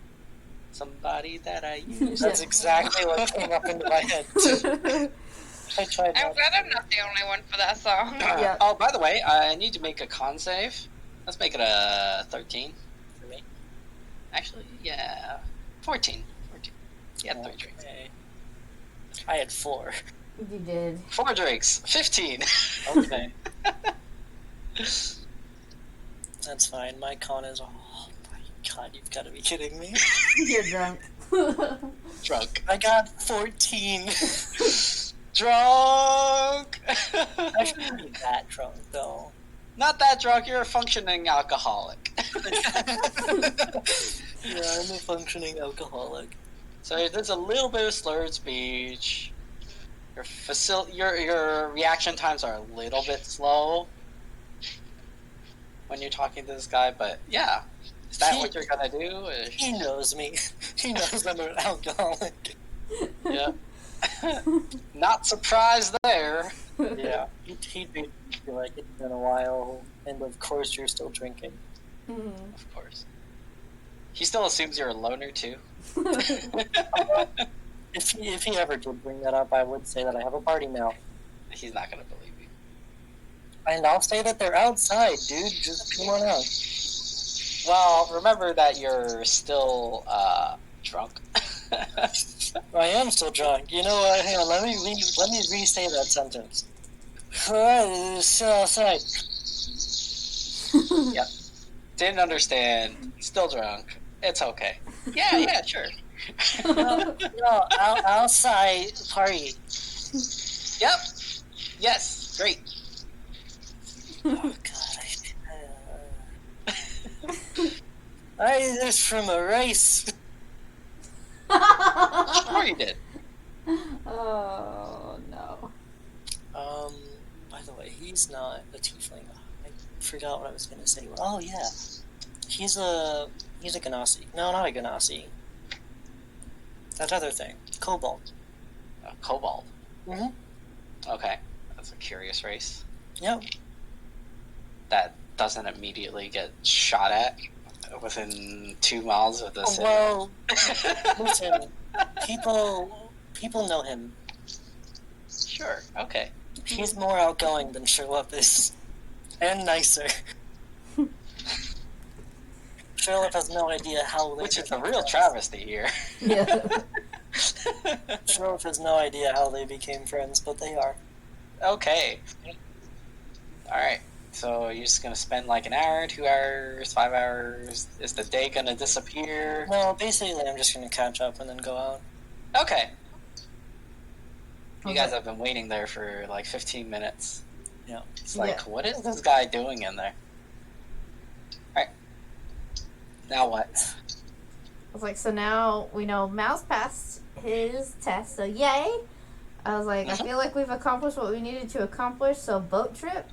Somebody that I used. That's exactly what came up into my head. I tried I'm that. glad I'm not the only one for that song. Yeah. Oh, by the way, I need to make a con save. Let's make it a 13 for me. Actually, yeah, 14. 14. Yeah, 3 drinks. Okay. I had 4. You did. 4 drinks. 15. Okay. That's fine. My con is... Oh my god, you've got to be kidding me. You're drunk. Drunk. I got 14. Drunk! I shouldn't be that drunk, though. Not that drunk, you're a functioning alcoholic. Yeah, I'm a functioning alcoholic. So there's a little bit of slurred speech. Your reaction times are a little bit slow when you're talking to this guy, but yeah. Is that what you're gonna do? He knows me. He knows I'm an alcoholic. Yeah. Not surprised there. Yeah. He'd be like, it's been a while, and of course you're still drinking. Mm-hmm. Of course. He still assumes you're a loner too. If he ever did bring that up, I would say that I have a party now. He's not gonna believe you. And I'll say that they're outside, dude. Just come on out. Well, remember that you're still drunk. I am still drunk. You know what? Hang on. Let me re-say that sentence. Alright, still outside. Yep. Didn't understand. Still drunk. It's okay. Yeah, sure. No, outside party. Yep. Yes. Great. Oh god. I ate this from a rice. Sure you did. Oh no. By the way, he's not a tiefling. I forgot what I was gonna say. Oh yeah, he's a Ganassi. No, not a Ganassi. That other thing, Kobold. Cobalt. Mhm. Okay. That's a curious race. Yep. That doesn't immediately get shot at within 2 miles of the city. Well, listen, people know him. Sure. Okay. He's more outgoing than Sherlock is, and nicer. Sherlock has no idea how they Which is a became real friends. travesty here. Yeah. Sherlock has no idea how they became friends, but they are. Okay. Alright. So you're just gonna spend like an hour, 2 hours, 5 hours? Is the day gonna disappear? No, basically, I'm just gonna catch up and then go out. Okay. You Okay. guys have been waiting there for like 15 minutes. Yeah. It's like, Yeah. what is this guy doing in there? Alright. Now what? I was like, so now we know Mouse passed his test, so yay! I was like, I feel like we've accomplished what we needed to accomplish, so boat trip.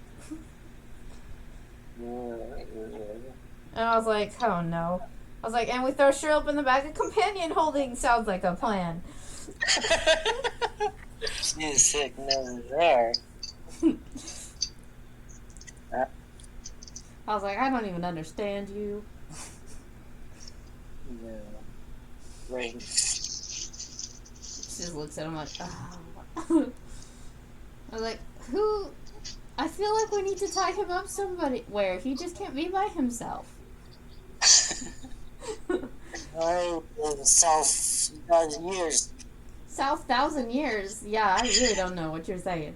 And I was like, oh no. I was like, and we throw Cheryl up in the bag of companion holding. Sounds like a plan. She's sick, never there. I was like, I don't even understand you. Yeah. Right. She just looks at him like, oh. I was like, who? I feel like we need to tie him up where he just can't be by himself. I live in South 1,000 years. South 1,000 years? Yeah, I really don't know what you're saying.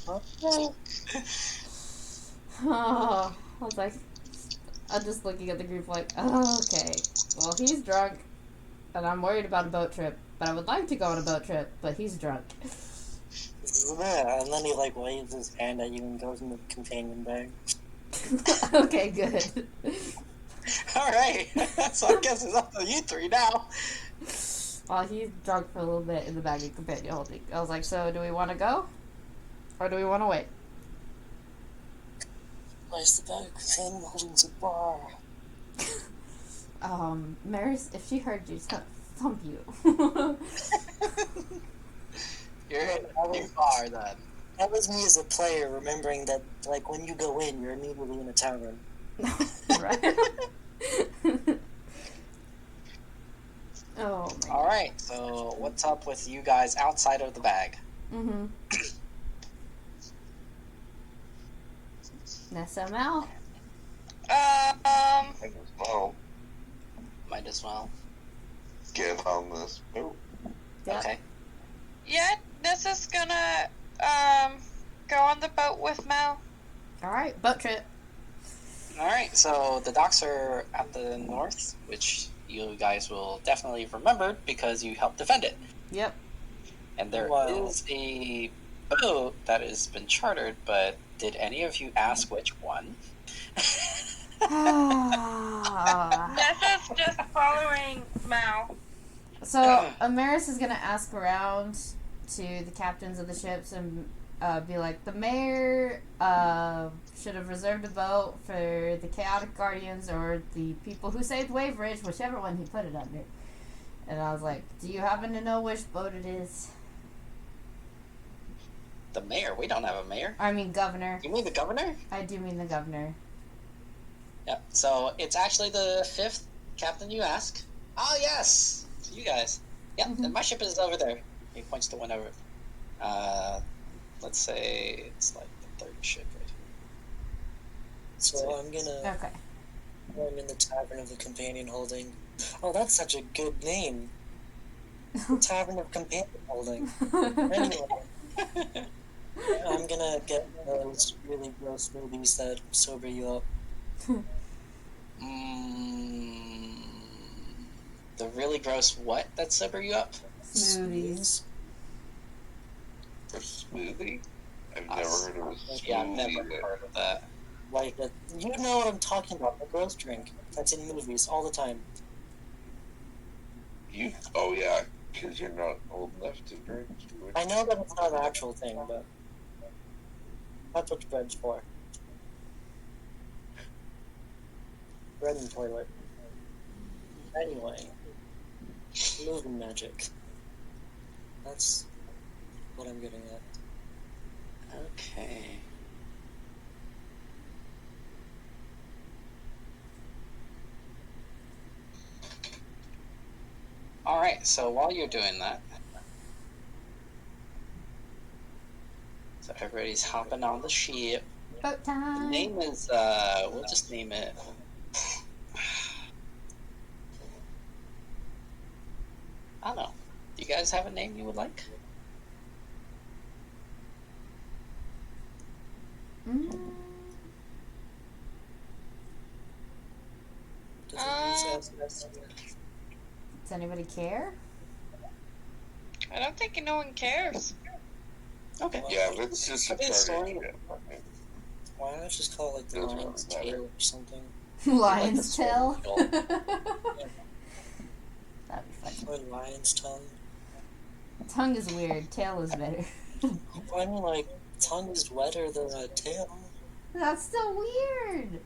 Oh, I was like, I'm just looking at the group like, oh, okay. Well, he's drunk, and I'm worried about a boat trip. But I would like to go on a boat trip, but he's drunk. Yeah, and then he like waves his hand at you and goes in the companion bag. Okay, good. Alright. So I guess it's up to you three now. Well, he's drunk for a little bit in the bag of companion holding. I was like, so do we want to go? Or do we want to wait? Where's the bag of companion holding's a bar? Maris, if she heard you, she's gonna thump you. You're too far then. That was me as a player, remembering that, like, when you go in, you're immediately in a tavern. Right? Oh, man. Alright, so what's up with you guys outside of the bag? Mm-hmm. SML. Might as well Might as well. get on this boat. Yep. Okay. Yeah, Nessa's gonna go on the boat with Mel. Alright, boat trip. Alright, so the docks are at the north, which you guys will definitely remember because you helped defend it. Yep. And there Wow. is a boat that has been chartered, but did any of you ask which one? Nessa's just following Mel. So, Amaris is gonna ask around to the captains of the ships and be like, the mayor should have reserved a boat for the Chaotic Guardians or the people who saved Wave Ridge, whichever one he put it under. And I was like, do you happen to know which boat it is? The mayor? We don't have a mayor. I mean, governor. You mean the governor? I do mean the governor. Yep. So it's actually the 5th captain you ask. Oh, yes! You guys. Yep, and my ship is over there. He points to one over. Let's say it's like the 3rd ship right here. So I'm gonna... Okay. I'm in the Tavern of the Companion Holding. Oh, that's such a good name. The Tavern of Companion Holding. Anyway. I'm gonna get those really gross movies that sober you up. The really gross what that sober you up? Smoothies. A smoothie? I've never heard of a smoothie. Yeah, I've never heard of that. Like, you know what I'm talking about, the gross drink that's in movies all the time. Oh yeah, because you're not old enough to drink. I know that it's not an actual thing, but that's what bread's for. Bread and toilet. Anyway, movie magic. That's what I'm getting at. Okay. Alright, so while you're doing that, so everybody's hopping on the ship. Boat The time. name is, we'll just name it. I don't know. Do you guys have a name you would like? Does anybody care? I don't think no one cares. Okay. Yeah, but it's just a I think it's target. story. Why not just call it like the Doesn't Lion's really matter. Tail or something? Lion's Like the tail? sword That'd be funny. or lion's tongue. Tongue is weird, tail is better. I mean, like, tongue is wetter than a tail. That's still weird.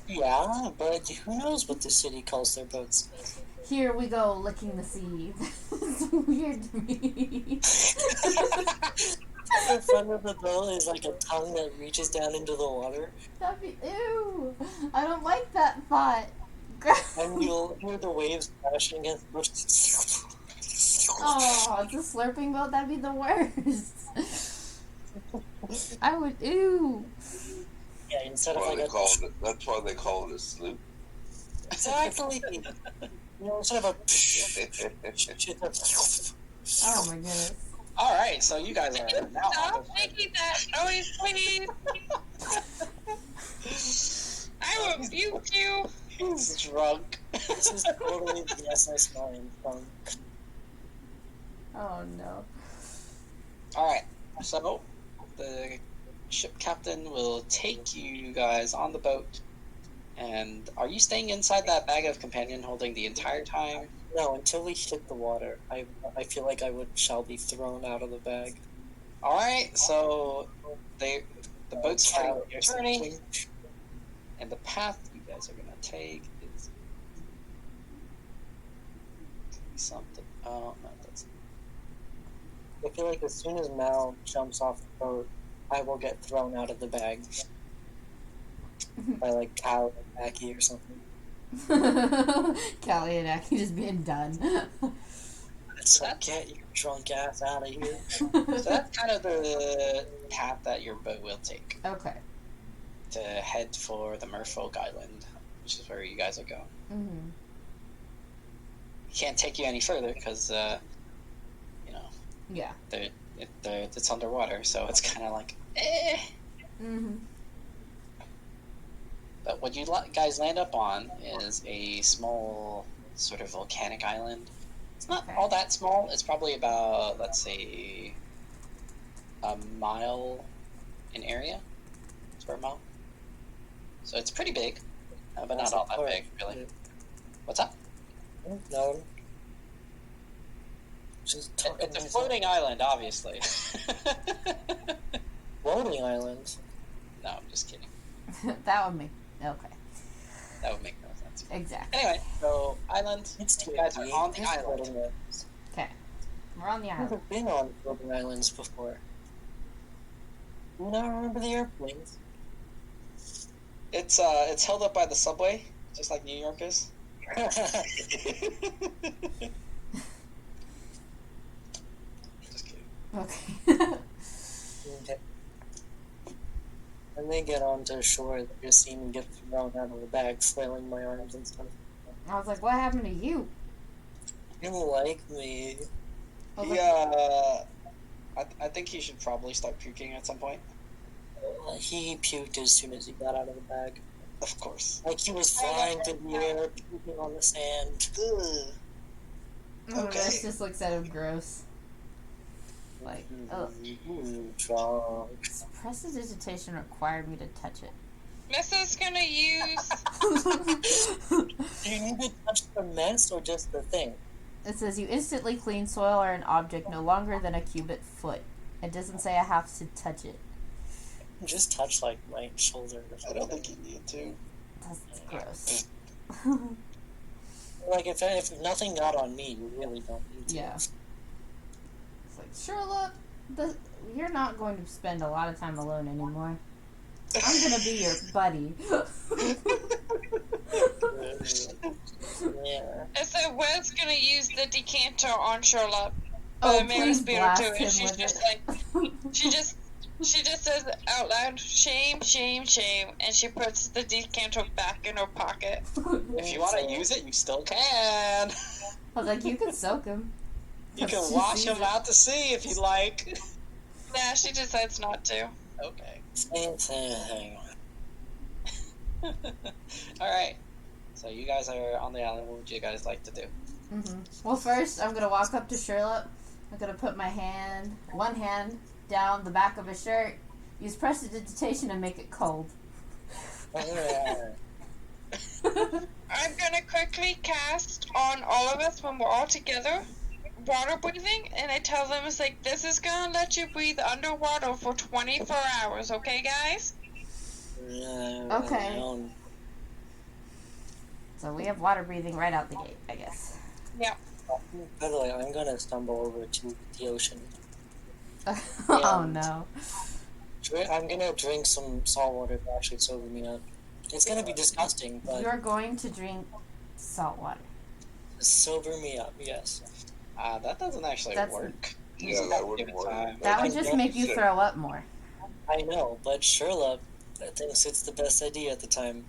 Yeah, but who knows what the city calls their boats? Here we go, licking the sea. That's weird to me. The front of the boat is like a tongue that reaches down into the water, That'd be ew. I don't like that thought. and you'll hear the waves crashing against the boat. Oh, it's a slurping boat. That'd be the worst. I would ew. Yeah, instead of Why like they a call it, that's why they call it a sloop. exactly, instead of a Oh my goodness. All right, so you guys are now on Stop making that noise, please. I will rebuke you. He's drunk. This is totally the SS Lion tongue. Oh no. All right, so the ship captain will take you guys on the boat. And are you staying inside that bag of companion holding the entire time? No, until we hit the water, I feel like shall be thrown out of the bag. All right, so the boat's starting Cow their journey, and the path you guys are gonna take is something. Oh no, that's I feel like as soon as Mal jumps off the boat, I will get thrown out of the bag by like Cal and Aki or something. Callie and Aki just being done. So get your drunk ass out of here. so that's kind of the path that your boat will take Okay. to head for the Merfolk Island, which is where you guys are going. Mm-hmm. Can't take you any further because Yeah. it's underwater, so it's kind of like eh. Mm-hmm. But what you guys land up on is a small sort of volcanic island. It's not Okay. all that small. It's probably about, let's say, a mile in area. Square mile. So it's pretty big, but not all that big, really. What's up? No. Just talking It's a myself. floating island, obviously. Floating island. No, I'm just kidding. That would make okay. That would make no sense. Exactly. Anyway, so island. It's You guys are on the There's island. floating islands. Okay. We're on the I've island. never been on floating islands before. You not remember the airplanes? It's held up by the subway, just like New York is. Just kidding. Okay. Okay. When they get onto shore, they just see me get thrown out of the bag, flailing my arms and stuff. I was like, what happened to you? You like me. I was like, Yeah, I think he should probably start puking at some point. He puked as soon as he got out of the bag. Of course. Like he was flying through the air, puking on the sand. Ugh. Okay. This just looks at him gross. Like, oh. Drunk. Prestidigitation required me to touch it. Missus gonna use. Do you need to touch the mess or just the thing? It says you instantly clean soil or an object no longer than a cubic foot. It doesn't say I have to touch it. Just touch like my shoulder. I don't think you need to. That's gross. Like if nothing got on me, you really don't need to. Yeah. It's like, Sherlock, you're not going to spend a lot of time alone anymore. I'm gonna be your buddy. Yeah. I said, Wes gonna use the decanter on Sherlock. Oh, Mayor's please beer blast to it. him She's with just it. like, she just says out loud, shame, shame, shame, and she puts the decanter back in her pocket. If you want to use it, you still can. I was like, you can soak him. You can She wash sees him it. out to sea if you like. Nah, she decides not to. Okay. Same thing. All right. So you guys are on the island. What would you guys like to do? Well, first, I'm going to walk up to Sherlock. I'm going to put one hand down the back of his shirt, use prestidigitation and make it cold. I'm gonna quickly cast on all of us when we're all together water breathing, and I tell them it's like, this is gonna let you breathe underwater for 24 hours, okay, guys? Okay. So we have water breathing right out the gate, I guess. Yeah. By the way, I'm gonna stumble over to the ocean. Oh no. I'm gonna drink some salt water to actually sober me up. It's gonna be disgusting, but You're going to drink salt water. sober me up, yes. That doesn't actually work. Yeah, that wouldn't work. That would just make you throw up more. I know, but Sherlock thinks it's the best idea at the time.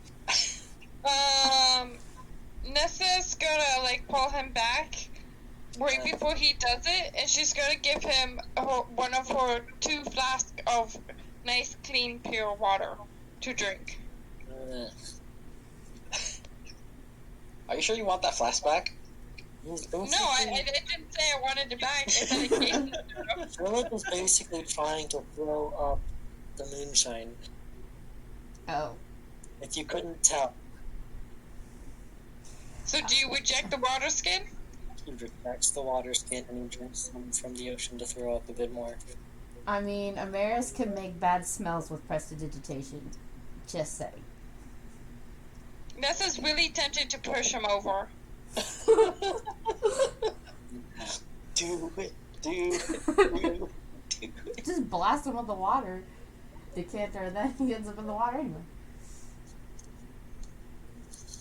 Nessa's gonna, like, pull him back right before he does it, and she's gonna give him one of her 2 flasks of nice, clean, pure water to drink. Are you sure you want that flask back? No, I didn't say I wanted it back. I said I gave it to him. Sherlock was basically trying to throw up the moonshine. Oh. If you couldn't tell. So do you reject the water skin? He rejects the water skin and he drinks some from the ocean to throw up a bit more. I mean, Amaris can make bad smells with prestidigitation. Just saying. Nessa's really tempted to push him over. Do it. Just blast him with the water. Decanter, and then he ends up in the water anyway.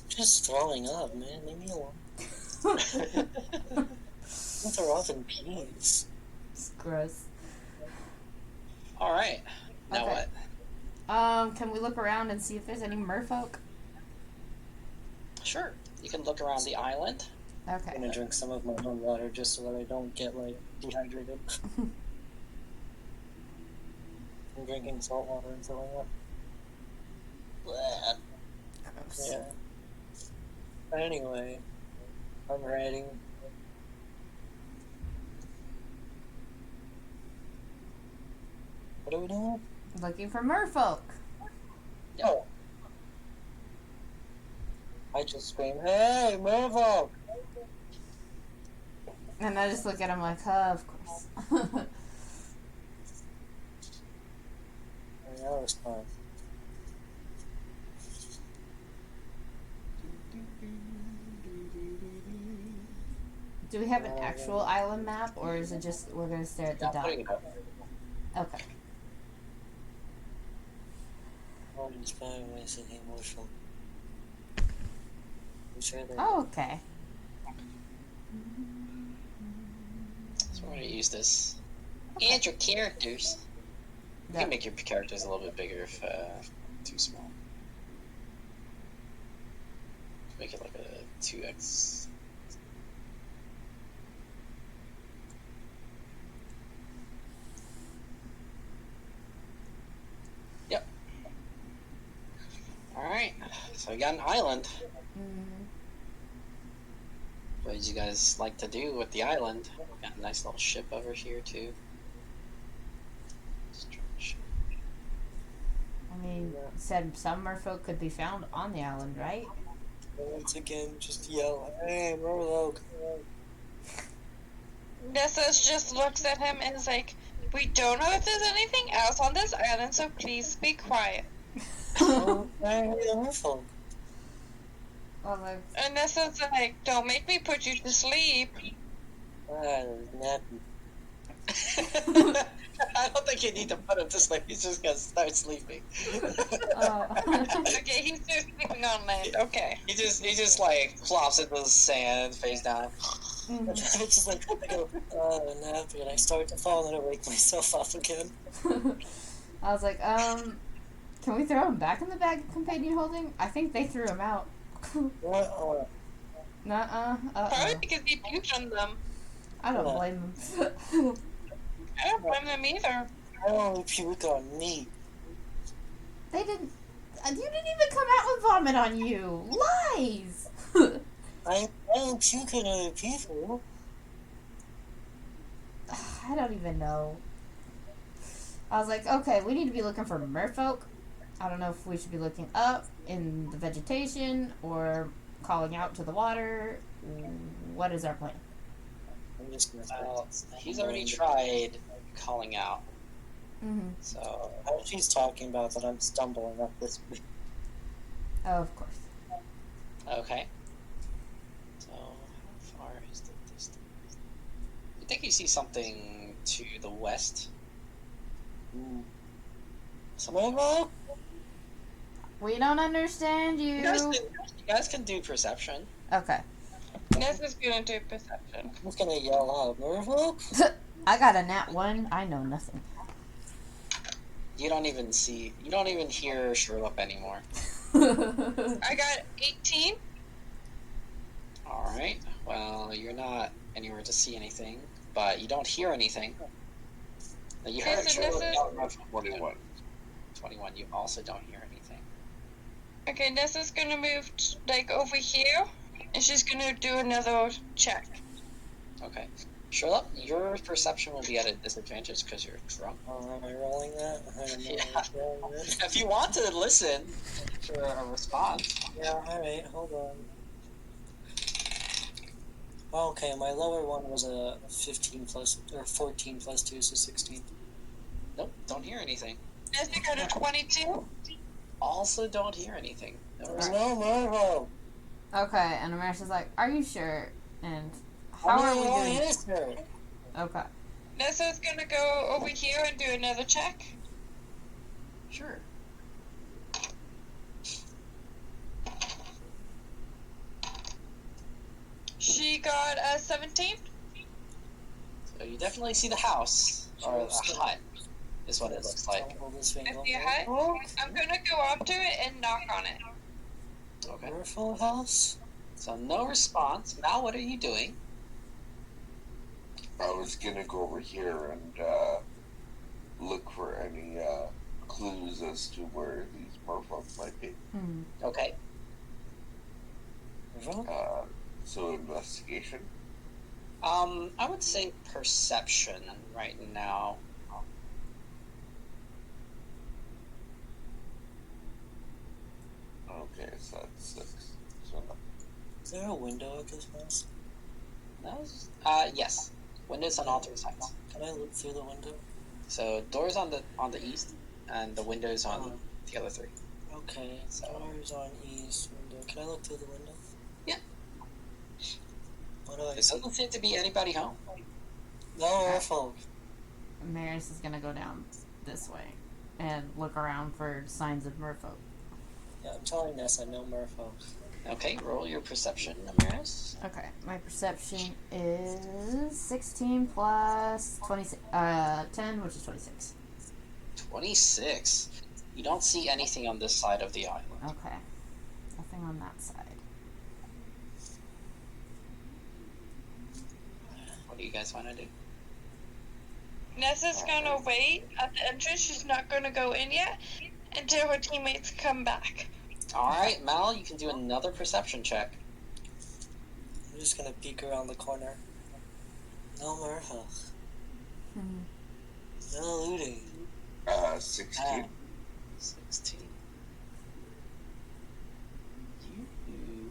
Just throwing up, man. Leave me alone. Don't throw up in peas. It's gross. Alright. Now Okay. what? Can we look around and see if there's any merfolk? Sure. You can look around the island. Okay. I'm gonna drink some of my own water just so that I don't get, like, dehydrated. I'm drinking salt water and throwing up. Bleh. Gross. Yeah. Anyway, I'm ready. What are we doing? Looking for merfolk. Oh. I just scream, "Hey, Merfolk!" And I just look at him like, of course. That was fun. Do we have an actual island map, or is it just we're gonna stare at the I'm dock? putting it up. Okay. I'm inspired by something emotional. I'm sure that Oh, okay. So we're going to use this. And your characters. You can make your characters a little bit bigger if too small. Make it like a 2x. Yep. Alright, so we got an island. What did you guys like to do with the island? Got a nice little ship over here too. I mean, said some merfolk could be found on the island, right? once again just yell, "Hey, Merfolk!" Nessa just looks at him and is like, we don't know if there's anything else on this island, so please be quiet. Oh, hey, Merfolk! Well, like, And Nessa's like, don't make me put you to sleep. Nappy. I don't think you need to put him to sleep. He's just gonna start sleeping. Okay, he's just sleeping on land. Okay. He just like flops into the sand, face down. It's just like, I go, nappy, and I start to fall, and I wake myself up again. I was like, can we throw him back in the bag of companion holding? I think they threw him out. What? Nuh-uh. Probably because he puked on them. I don't blame him. I don't blame them either. I only puke on me. They didn't. You didn't even come out with vomit on you. Lies. I don't shoot at other people. I don't even know. I was like, okay, we need to be looking for merfolk. I don't know if we should be looking up in the vegetation or calling out to the water. What is our plan? I'm just gonna He's already tried calling out. Mm-hmm. So How she's talking about that I'm stumbling up this way. Oh, of course. okay. So how far is the distance? You think you see something to the west? Something. Mama? We don't understand you. You guys can do perception. Okay. Nessa's gonna do perception. I'm just gonna yell out, Merfolk? I got a nat 1. I know nothing. You don't even hear Sherlock anymore. I got 18. Alright. Well, you're not anywhere to see anything, but you don't hear anything. You heard Nessa, Sherlock Nessa. yell out from 21. 21. You also don't hear anything. Okay, Nessa's gonna move like over here, and she's gonna do another check. Okay. Sherlock, your perception will be at a disadvantage because you're drunk. Oh, am I rolling that? I don't know. Yeah. Rolling that. If you want to listen for a response. Yeah, alright, hold on. Well, okay, my lower one was a 15 plus, or 14 plus 2, so 16. Nope, don't hear anything. Nessa got a 22. Also don't hear anything. No There's response. no Merfolk! Okay, and Amarisha's like, are you sure? And how are we doing? Answer? Okay. Nessa's gonna go over here and do another check. Sure. She got a 17. So you definitely see the house, or a hut, is what it looks like. I see a hut. I'm gonna go up to it and knock on it. Okay. Merfolk house? So no response. Mal, what are you doing? I was gonna go over here and look for any clues as to where these merfolk might be. Hmm. Okay. Merfolk? So investigation. I would say perception right now. Okay, so that's 6. So Is there a window at this house? Yes. Windows on all 3 sides. Can I look through the window? So doors on the east, and the windows on the other 3. Okay, So- doors on east window. Can I look through the window? Yeah. What do I There see? doesn't seem to be anybody home. No Merfolk. Maris is gonna go down this way and look around for signs of merfolk. Yeah, I'm telling Nessa, no Merfolk. Okay, roll your perception, Amaris. Okay, my perception is 16 plus 26, 10, which is 26. 26. You don't see anything on this side of the island. Okay, nothing on that side. What do you guys want to do? Nessa's gonna wait at the entrance. She's not gonna go in yet until her teammates come back. Alright, Mal, you can do another perception check. I'm just gonna peek around the corner. No Merfolk. Hmm. No looting. 16. 16. You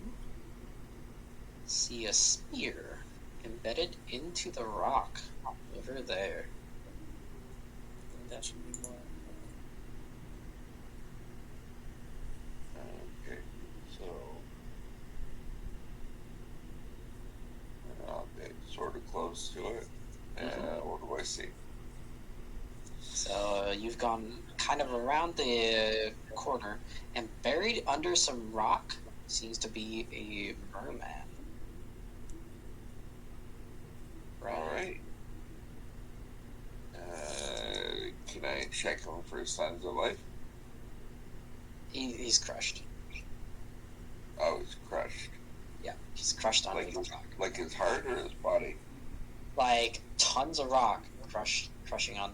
see a spear embedded into the rock over there. I think that should be more. Okay, so I'll get sort of close to it. What do I see? So you've gone kind of around the corner, and buried under some rock seems to be a merman. Alright. Can I check him for signs of life? He's crushed. Oh, he's crushed. Yeah, he's crushed under Like the his, rock. like his heart or his body? Like tons of rock crushing on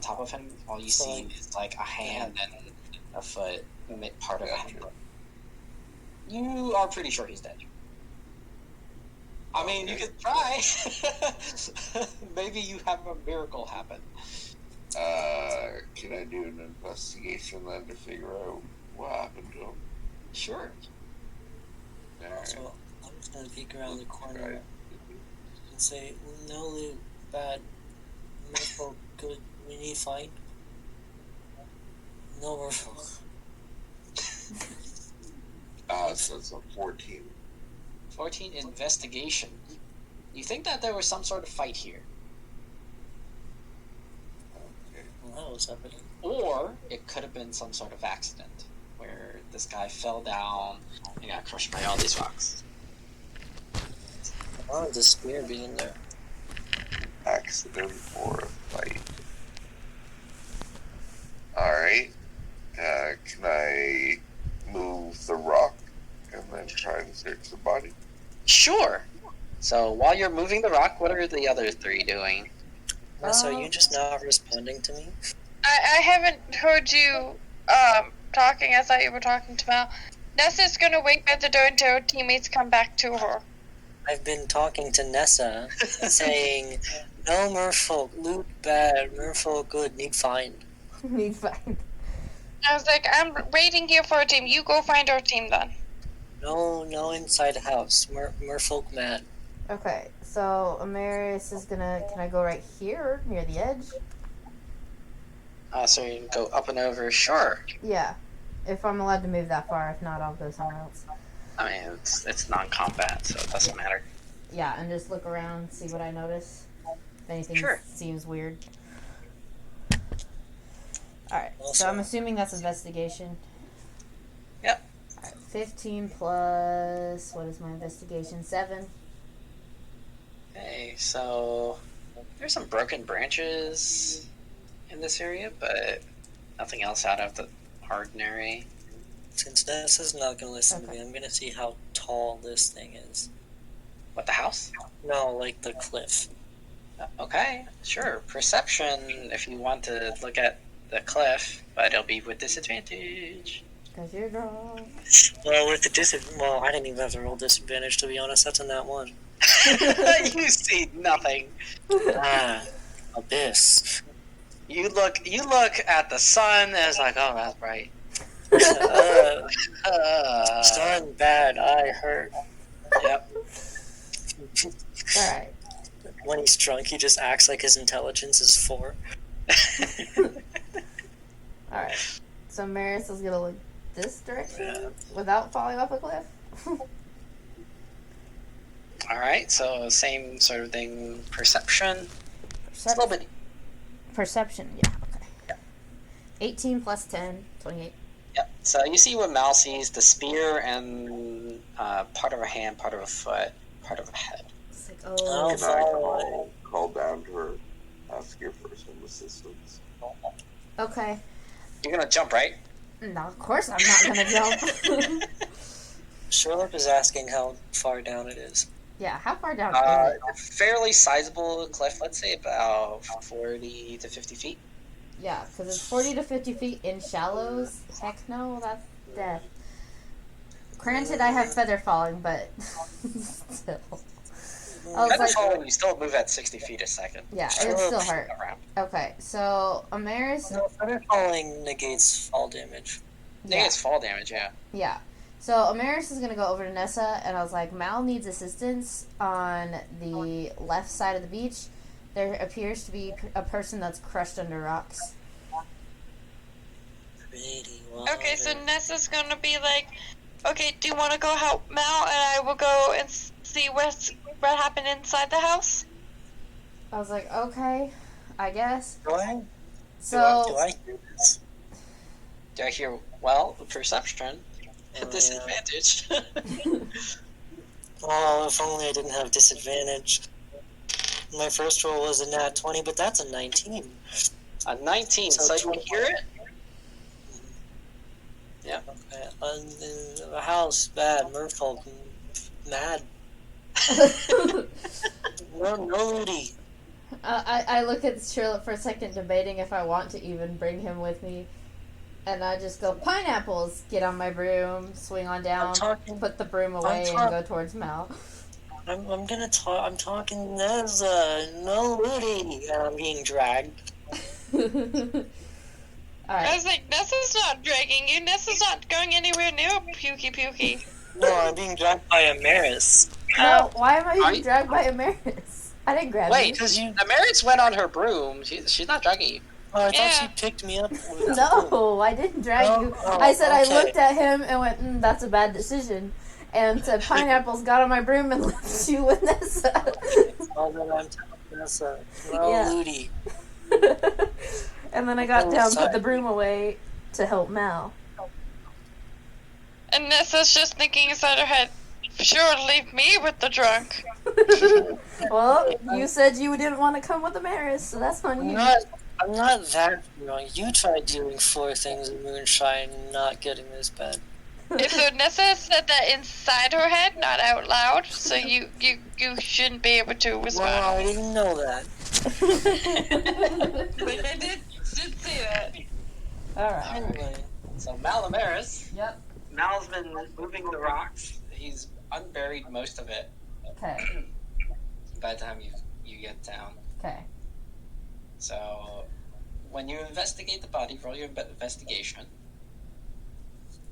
top of him. All you So, see is like a hand and a foot, part of a hand. Gotcha. You are pretty sure he's dead. I mean, you could try. Maybe you have a miracle happen. Can I do an investigation then to figure out what happened to him? Sure. Alright. So I'm just gonna peek around the corner and say, no loot, bad. Merfolk, good. We need fight. No merfolk. So it's a 14. 14 investigation. You think that there was some sort of fight here. Okay. Well, that was happening. Or it could have been some sort of accident where this guy fell down and got crushed by all these rocks. Oh, the spear being there. Accident or a fight. Alright. Can I move the rock and then try and search the body? Sure. So while you're moving the rock, what are the other three doing? So are you just not responding to me? I haven't heard you talking. I thought you were talking to Mal. Nessa's gonna wait at the door until her teammates come back to her. I've been talking to Nessa, saying, no merfolk, loot bad, merfolk good, need find. Need find. I was like, I'm waiting here for a team. You go find our team then. No inside house, merfolk mad. Okay, so Amarius is gonna. Can I go right here near the edge? So you can go up and over. Sure. Yeah, if I'm allowed to move that far. If not, I'll go somewhere else. I mean, it's non-combat, so it doesn't matter. Yeah, and just look around, see what I notice. If anything Sure. seems weird. Alright, so Also- I'm assuming that's investigation. Yep. Alright, 15 plus. What is my investigation? 7. Okay, so there's some broken branches in this area, but nothing else out of the ordinary. Since Nessa's not gonna listen to Okay. me, I'm gonna see how tall this thing is. What, the house? No, like the cliff. Okay, sure. Perception if you want to look at the cliff, but it'll be with disadvantage. Because you're drunk. Well, with the I didn't even have to roll disadvantage, to be honest. That's a nat 1. You see nothing. Abyss. You look at the sun and it's like, oh, that's bright. Sun bad, eye hurt. Yep. Alright. When he's drunk, he just acts like his intelligence is 4. Alright. So Maris is gonna look this direction without falling off a cliff. Alright, so same sort of thing. Perception. It's a little bit. Perception, yeah. Okay. Yep. 18 plus 10, 28. Yep. So you see what Mal sees: the spear and part of a hand, part of a foot, part of a head. It's like, Oh, oh. Can I call down to her, ask her for some assistance? Okay. You're gonna jump, right? No, of course I'm not gonna jump. Sherlock is asking how far down it is. Yeah, how far down is it? Fairly sizable cliff. Let's say about 40 to 50 feet. Yeah, because it's 40 to 50 feet in shallows. Heck no, that's death. Granted, I have feather falling, but still. I was Feather like, falling, you still move at 60 feet a second. yeah, it still hurt. Around. Okay, so Amaris, No, feather falling negates fall damage. I think yeah, it's fall damage, yeah. yeah. So Amaris is gonna go over to Nessa, and I was like, Mal needs assistance on the left side of the beach. There appears to be a person that's crushed under rocks. Pretty Okay, so water. Nessa's gonna be like, okay, do you want to go help Mel, and I will go and see what happened inside the house? I was like, okay, I guess. Do I So hear this? Do I hear, well, perception Oh, at disadvantage? Oh, if only I didn't have disadvantage. My first roll was a nat 20, but that's a 19. A 19, so you hear it? Yeah. Okay. The house, bad. Merfolk, mad. No looty. I look at Charlotte for a second, debating if I want to even bring him with me. And I just go, pineapples! Get on my broom, swing on down, talking- put the broom away, and talk- go towards Mal. I'm gonna talk. I'm talking Neza. No looting. And I'm being dragged. I Alright. was like, Nessa's not dragging you. Nessa's not going anywhere near Pukey Pukey. No, I'm being dragged by a Maris. No, why am I Are being you- dragged by a Maris? I didn't grab Wait, you. Because you. Damaris went on her broom. She's not dragging you. Oh, I thought Yeah. she picked me up. With the broom. No, I didn't drag Oh, you. oh, I said I okay. looked at him and went, that's a bad decision. And said, Pineapples got on my broom and left you with Nessa. Oh, then I'm telling Nessa. No Yeah. looting. And then I got down, put the broom away to help Mal. And Nessa's just thinking inside her head, sure, leave me with the drunk. Well, you said you didn't want to come with the Maris, so that's on you. I'm not that wrong. You tried doing 4 things in moonshine and not getting this bad. So Nessa said that inside her head, not out loud, so you shouldn't be able to Wow, respond. I didn't know that. But I did say that. Alright. Anyway. So Malamaris, Yep. Mal's been moving the rocks. He's unburied most of it Okay. by the time you get down. Okay. So when you investigate the body, roll your investigation.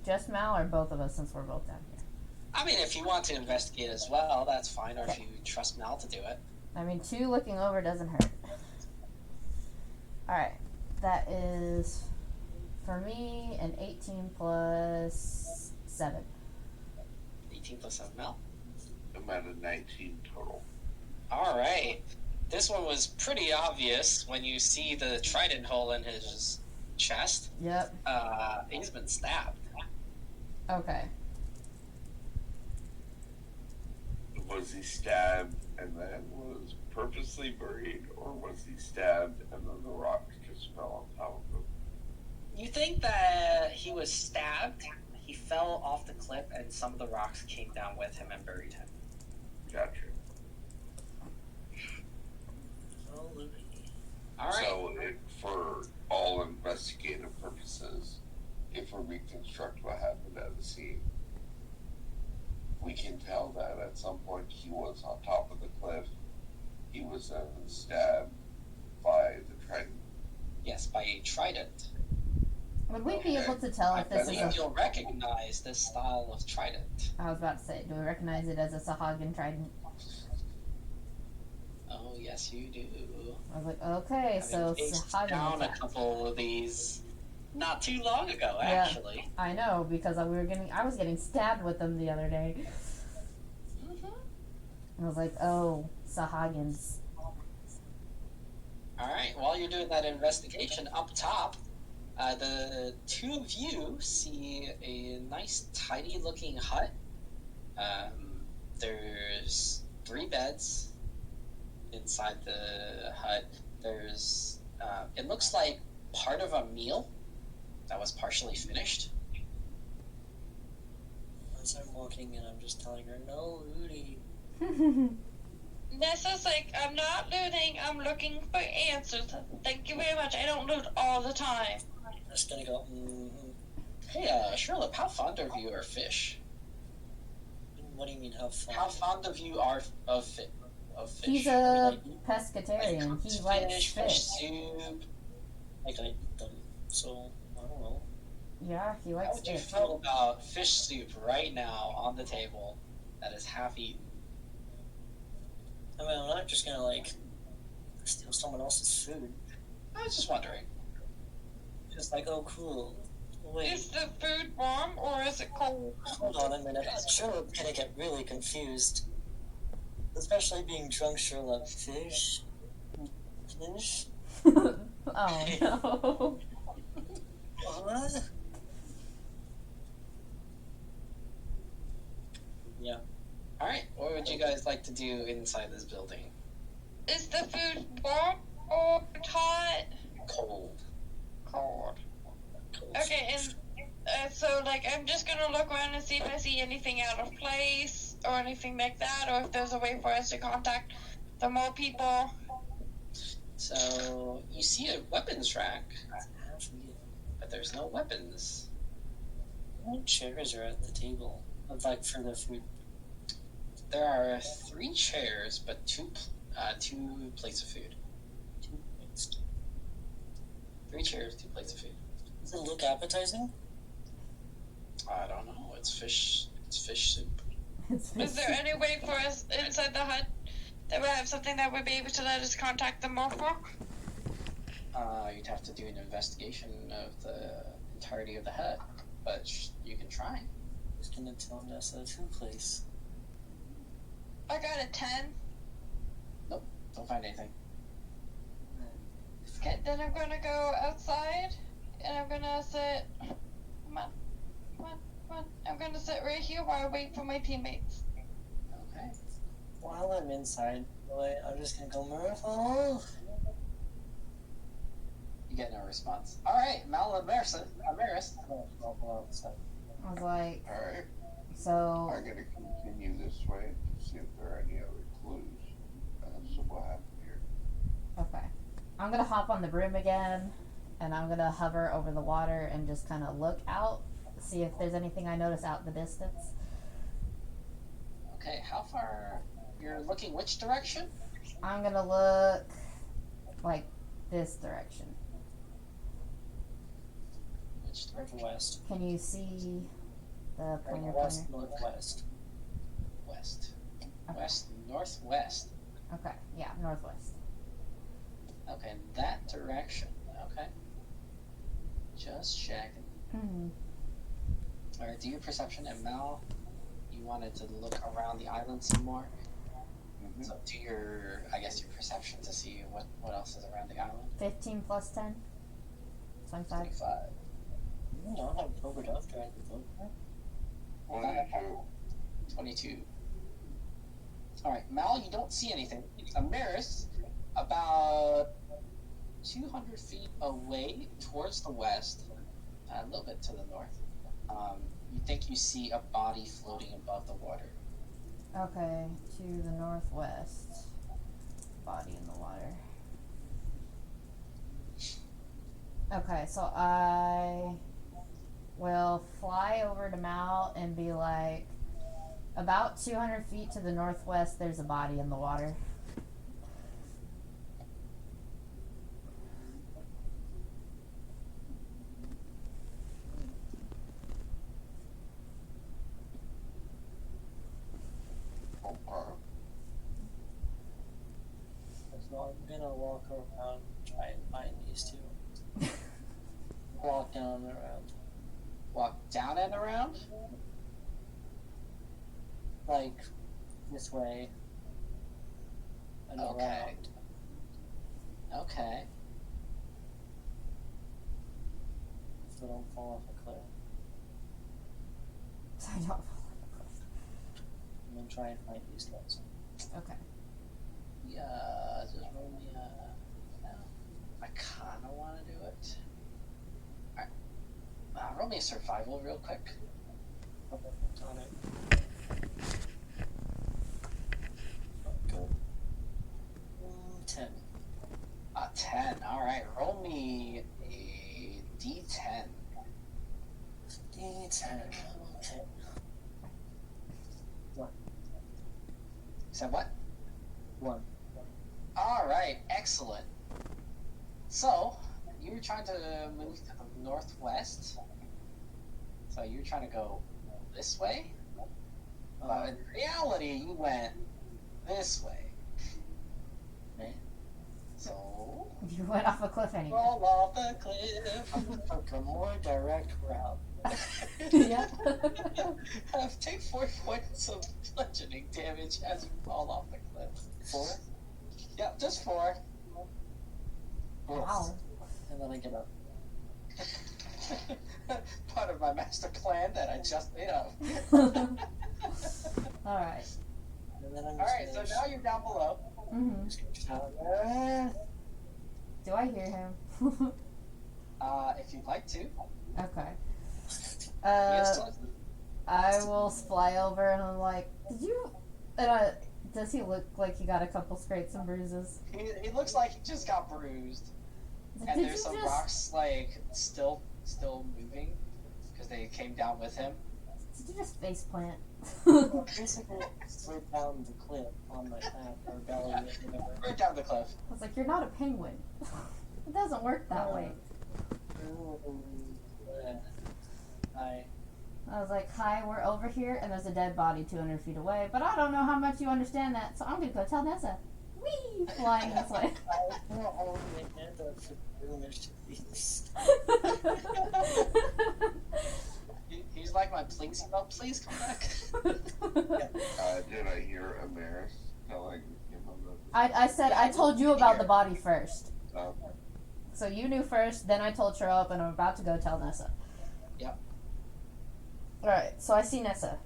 Just Mal or both of us since we're both down here? I mean, if you want to investigate as well, that's fine, or if you trust Mal to do it. I mean, 2 looking over doesn't hurt. Alright. That is, for me, an 18 plus 7. 18 plus 7 Mal. I'm at a 19 total. Alright. This one was pretty obvious when you see the trident hole in his chest. Yep. He's been stabbed. Okay. Was he stabbed and then was purposely buried, or was he stabbed and then the rock just fell on top of him? You think that he was stabbed, he fell off the cliff, and some of the rocks came down with him and buried him. Gotcha. No looting. Alright. So, for all investigative purposes, if we reconstruct what happened at the scene, we can tell that at some point he was on top of the cliff. He was then stabbed by the trident. Yes, by a trident. Would we be able to tell if I this is believe a... you'll recognize this style of trident. I was about to say, do we recognize it as a Sahagin trident? Oh, yes, you do. I was like, okay, so faced Sahagin down a attack. couple of these not too long ago, Yeah. actually. I know, because I was getting stabbed with them the other day. I was like, oh, Sahagins. Alright, while you're doing that investigation, up top, the 2 of you see a nice, tidy-looking hut. There's 3 beds inside the hut. There's, it looks like part of a meal that was partially finished. As I'm walking in, I'm just telling her, no looting. Nessa's like, I'm not looting, I'm looking for answers. Thank you very much. I don't loot all the time. I'm just gonna go, Hey, Sherlock, how fond of you are fish? What do you mean, how fun? How fond of you are of fish? He's I a mean, pescatarian. cooked He likes fish fish. soup. Like, I eat them, so, I don't know. Yeah, he How likes would you fish. feel about fish soup right now on the table that is half eaten? I mean, I'm not just gonna, like, steal someone else's food. I was just wondering. Just like, oh, cool. Wait, Is the food warm or is it cold? hold on a minute. I'm sure I'm gonna get really confused. Especially being drunk, Sherlock. Fish? Fish? Oh no. What? Yeah. Alright, what would you guys like to do inside this building? Is the food warm or hot? Cold. Cold. Okay, and so like I'm just gonna look around and see if I see anything out of place or anything like that, or if there's a way for us to contact the more people. So, you see a weapons rack, Half of you. but there's no weapons. What chairs are at the table? Like, for the food? There are 3 chairs, but two plates of food. 2 plates. 3 chairs, 2 plates of food. Does it look appetizing? I don't know. It's fish. It's fish soup. Is there any way for us inside the hut that would have something that would be able to let us contact the Merfolk? You'd have to do an investigation of the entirety of the hut, but you can try. Just gonna tell Nessa to place. I got a 10. Don't find anything. Okay, then I'm gonna go outside and I'm gonna sit. Come on. I'm gonna sit right here while I wait for my teammates. Okay. While I'm inside, I'm just gonna go Merfolk. You get no response. All right, Amaris. I'll go outside. I was like, Alright, so I'm gonna continue this way to see if there are any other clues as to what happened here. okay. I'm gonna hop on the broom again, and I'm gonna hover over the water and just kind of look out, see if there's anything I notice out in the distance. Okay, how far? You're looking which direction? I'm gonna look like this direction. Which direction? Northwest. Can you see the pointer? West, northwest. West. Okay. West, northwest. Okay, yeah, northwest. Okay, that direction. Okay. Just checking. Hmm. Alright, do your perception, and Mal, you wanted to look around the island some more. Mm-hmm. So do your, I guess, your perception to see what else is around the island. 15 plus 10? 25. 25. You don't have overdose during the boat. 22. 22. Alright, Mal, you don't see anything. Amaris, about 200 feet away towards the west, a little bit to the north, you think you see a body floating above the water. Okay, to the northwest. Body in the water. Okay, so I will fly over to Mal and be like, about 200 feet to the northwest, there's a body in the water. So I'm gonna walk around and try and find these two. Walk down and around. Walk down and around? Like, this way. And Okay. around. Okay. So don't fall off a cliff. I don't know. I'm gonna try and find these guys. Okay. Yeah, just roll me no. I kinda wanna do it. Alright. Roll me a survival real quick. Okay, on it. Go. 10. 10. Alright, roll me a d10. D10. Okay. Said what? 1. Alright, excellent. So, you were trying to move to the northwest. So you're trying to go this way? But in reality, you went this way. Okay. So, You went off a cliff anyway. roll off the cliff. I'm gonna take a more direct route. Yeah. Take 4 points of bludgeoning damage as you fall off the cliff. 4. Yep, just 4. Wow. And then I get up. Part of my master plan that I just made up. Alright. And then I'm just Alright, so gonna now you're down below. Mm-hmm. just gonna shout, Do I hear him? If you'd like to. Okay. Yes, I will fly over and I'm like, did you... does he look like he got a couple scrapes and bruises? he looks like he just got bruised. And Did there's you some just... rocks, like, still moving. Because they came down with him. Did you just face plant? Basically, straight down the cliff on my back or belly or whatever. Right down the cliff. I was like, you're not a penguin. It doesn't work that way. I I was like, hi, we're over here, and there's a dead body 200 feet away, but I don't know how much you understand that, so I'm gonna go tell Nessa. Whee! Flying this way. I will only hand up for rumors to these. He's like my please, please come back. Did I hear Amaris telling him about I said, I told you about the body first. this? So you knew first, then I told Sherlock, and I'm about to go tell Nessa. Yep. Alright, so I see Nessa.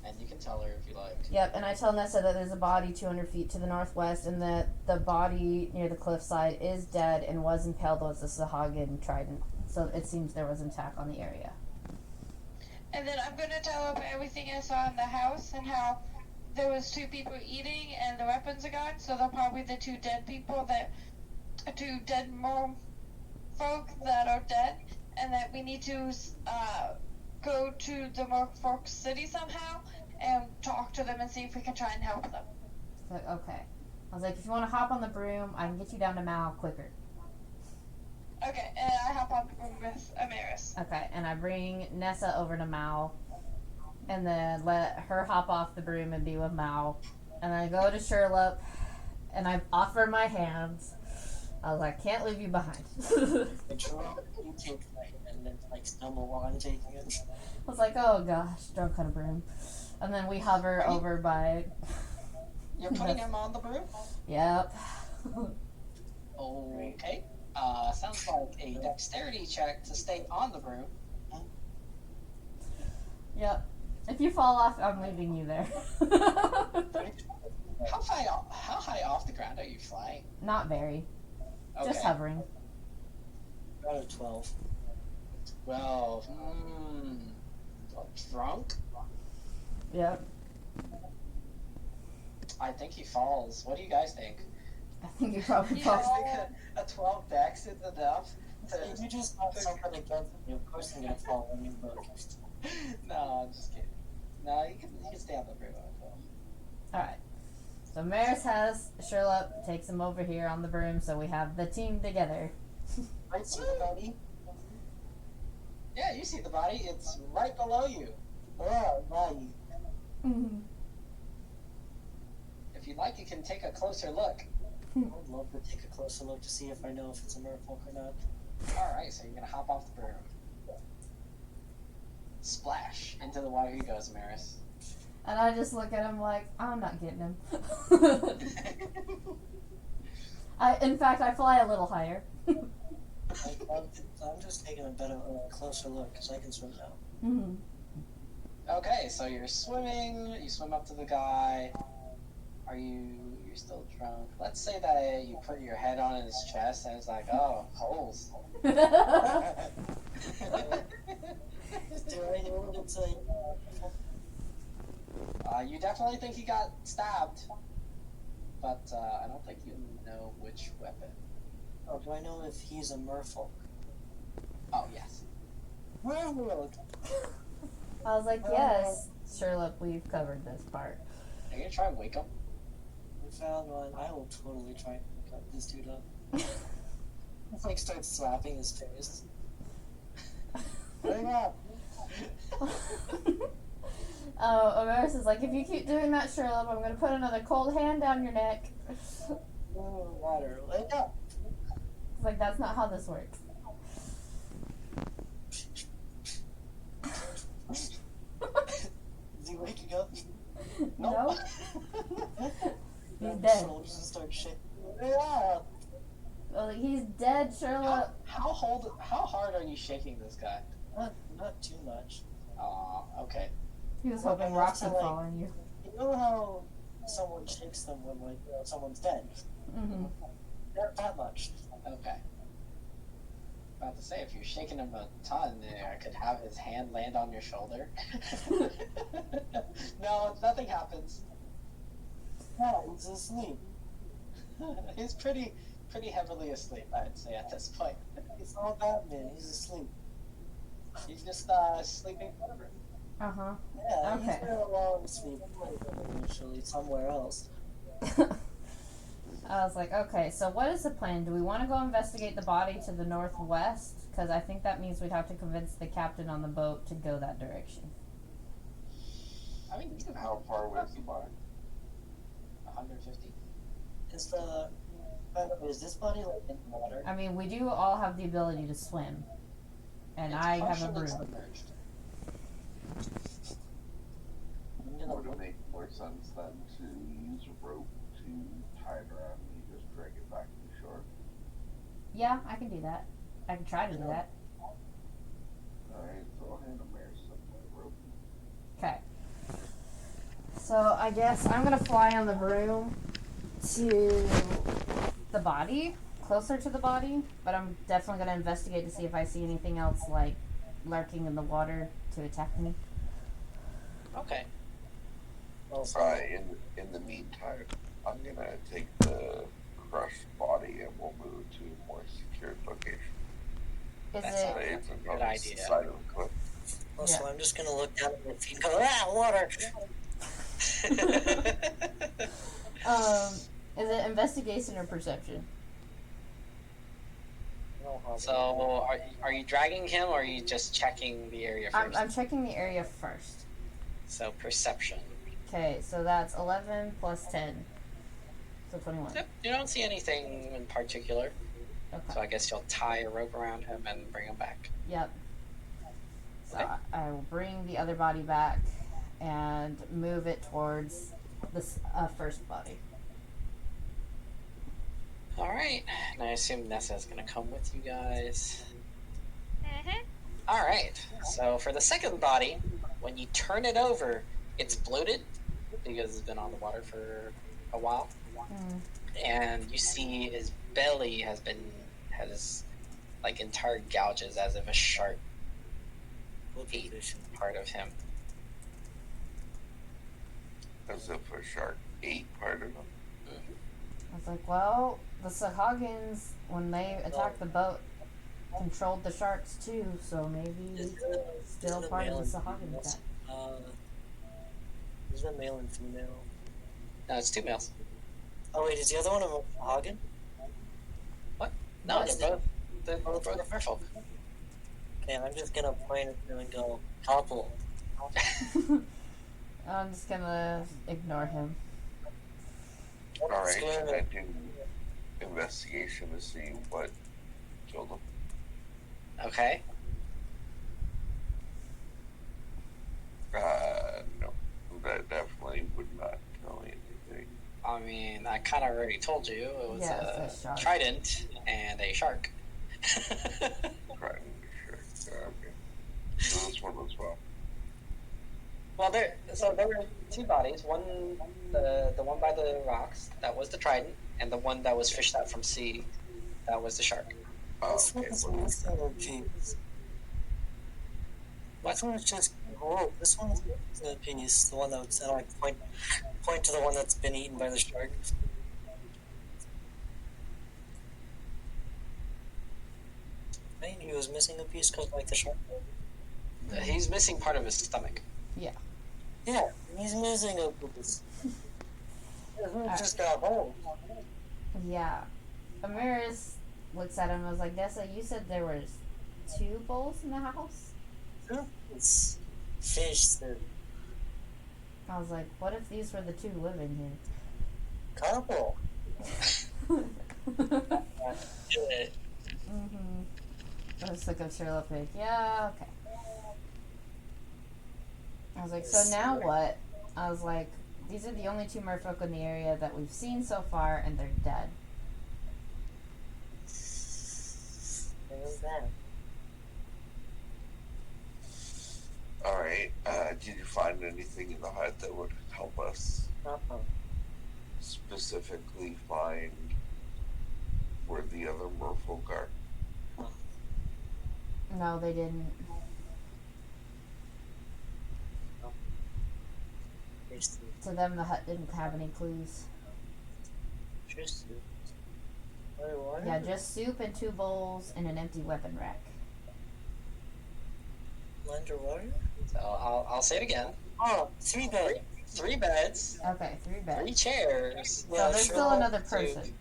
And you can tell her if you like. Yep, and I tell Nessa that there's a body 200 feet to the northwest, and that the body near the cliffside is dead and was impaled with a Sahagin trident. So it seems there was an attack on the area. And then I'm gonna tell them everything I saw in the house and how there was 2 people eating and the weapons are gone. So they're probably the 2 dead people that 2 dead merfolk that are dead, and that we need to go to the Merfolk city somehow and talk to them and see if we can try and help them. Like, okay. I was like, if you want to hop on the broom, I can get you down to Mal quicker. Okay, and I hop on with Amaris. Okay, and I bring Nessa over to Mal, and then let her hop off the broom and be with Mal. And I go to Sherlock, and I offer my hands. I was like, can't leave you behind. You take my hand and then like stumble while I'm taking it. I was like, oh gosh, drunk on a broom. And then we hover over by... You're putting him on the broom? Yep. Okay. Sounds like a dexterity check to stay on the broom. Yep. If you fall off, I'm leaving you there. How high off the ground are you flying? Not very. Okay. Just hovering. Out of 12. Well, drunk? Yep. I think he falls. What do you guys think? I think you probably You fall. guys think a 12 dex is enough? If you just have something against me, of course I'm gonna fall when you look. No, I'm just kidding. No, you can stay on the broom. Alright. So Maris has Sherlock, takes him over here on the broom, so we have the team together. I see the body. Yeah, you see the body. It's right below you. Oh, body. Mm-hmm. If you'd like, you can take a closer look. I'd love to take a closer look to see if I know if it's a merfolk or not. Alright, so you're gonna hop off the broom. Splash into the water he goes, Amaris. And I just look at him like, I'm not getting him. In fact, I fly a little higher. I'm just taking a better, closer look because I can swim now. Mm-hmm. Okay, so you're swimming, you swim up to the guy. You're still drunk. Let's say that you put your head on his chest and it's like, oh, holes. Do I know what it's like? You definitely think he got stabbed, but I don't think you know which weapon. Oh, do I know if he's a merfolk? Oh, yes. Merfolk! I was like, yes, Sherlock, we've covered this part. Are you gonna try and wake him? We found one. I will totally try and cut this dude up. Like, start slapping his face. Wake up! Amaris is like, if you keep doing that, Sherlock, I'm gonna put another cold hand down your neck. Oh, water. Wake up! It's like, that's not how this works. Is he waking up? No. He's Grab his dead. shoulders and start shaking. Yeah. Well, he's dead, Sherlock. How hard are you shaking this guy? Not too much. Okay. He was hoping Enough rocks to, would like- fall on you. You know how someone shakes them when, like, someone's dead? Mm-hmm. Not that much. Okay. About to say, if you're shaking him a ton, I could have his hand land on your shoulder. No, nothing happens. No, he's asleep. He's pretty heavily asleep, I'd say, at this point. He's not Batman. He's asleep. He's just sleeping forever. Uh-huh. Yeah, Okay. he's got a long sweet point initially somewhere else. I was like, okay, so what is the plan? Do we want to go investigate the body to the northwest? Because I think that means we'd have to convince the captain on the boat to go that direction. I mean, How far away is the body? 150. Is this body like in water? I mean, we do all have the ability to swim. And It's I have a partially broom. submerged. Would it make more sense then to use a rope to tie it around and you just drag it back to the shore? Yeah, I can do that. I can try to do that. Alright, so I'll hand a mare some rope. Okay. So I guess I'm gonna fly on the broom to the body, closer to the body, but I'm definitely gonna investigate to see if I see anything else like lurking in the water to attack me. Okay. Also, In the meantime, I'm gonna take the crushed body and we'll move it to a more secured location. Is That's it? It's Good on the idea. side of the cliff. also Yeah. I'm just gonna look down at my feet and go, water! Is it investigation or perception? So, are you dragging him, or are you just checking the area first? I'm checking the area first. So, perception. Okay, so that's 11 plus 10. So 21. Yep, you don't see anything in particular. Okay. So, I guess you'll tie a rope around him and bring him back. Yep. So Okay. I will bring the other body back and move it towards this first body. Alright, and I assume Nessa's gonna come with you guys. Mm-hmm. Alright, so for the second body, when you turn it over, it's bloated because it's been on the water for a while. Mm. And you see his belly has like entire gouges as if a shark ate part of him. As if a shark ate part of them. I was like, well, the Sahagins, when they attacked the boat, controlled the sharks too, so maybe still part of the Sahagin attack. Is that male and female? No, it's two males. Oh wait, is the other one a Hagen? No, Yes. they're both merfolk. Okay, I'm just gonna point at them and go, couple. I'm just gonna ignore him. Alright, Let's go can I ahead. do investigation to see what killed him? Okay. No. That definitely would not tell me anything. I mean, I kind of already told you it was Yeah, it's a shark. trident and a shark. Right, sure. Okay. So this one as well. Well, there were two bodies. One, the one by the rocks, that was the trident, and the one that was fished out from sea, that was the shark. Oh, This okay. one's missing a piece. This one's just, this one's missing a piece. The one that's, and I point to the one that's been eaten by the shark. I knew he was missing a piece because like the shark. He's missing part of his stomach. Yeah, he's missing a piece. It's just a hole. Yeah. Amiris looks at him and was like, Nessa, you said there was 2 bowls in the house? It's fish that I was like, what if these were the 2 living here? couple. Mm-hmm. I was like, Sherlock Pig. Yeah, okay. I was like, so now what? I was like, these are the only 2 merfolk in the area that we've seen so far, and they're dead. What was that? Alright, did you find anything in the hut that would help us specifically find where the other merfolk are? No, they didn't. To them, the hut didn't have any clues. Just wait, what? Yeah, just soup and 2 bowls and an empty weapon rack. Underwater? So I'll say it again. Oh, 3 bed. Three beds, Okay, 3 beds. 3 chairs. So Yeah, there's sure. still another Duke. person.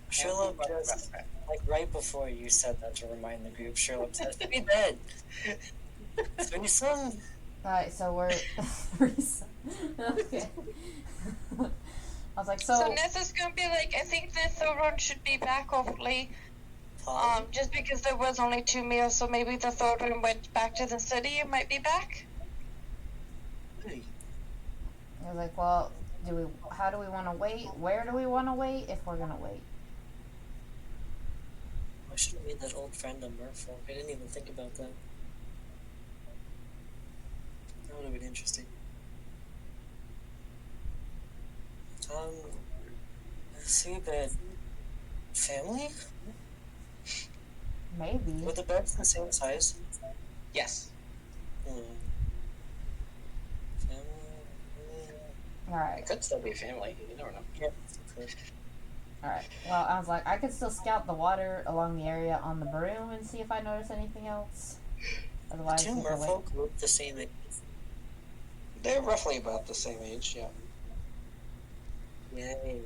Sherlock just, like, right before you said that to remind the group, Sherlock said, 3 bed. 3 son. Alright, so we're. Okay. I was like, So Nessa's gonna be like, I think the third one should be back, hopefully. Just because there was only 2 meals, so maybe the third one went back to the city and might be back. Hey, I was like, well, how do we want to wait? Where do we want to wait if we're gonna wait? I should have made that old friend a merfolk. I didn't even think about that. That would have been interesting. 3 bed family? Maybe. Were the beds the same size? Yes. Family. Alright. It could still be a family. You never know. Yeah. Okay. Alright. Well, I was like, I could still scout the water along the area on the broom and see if I notice anything else. Otherwise, 2 we can wait. merfolk look the same age. They're roughly about the same age. Yeah. Yay.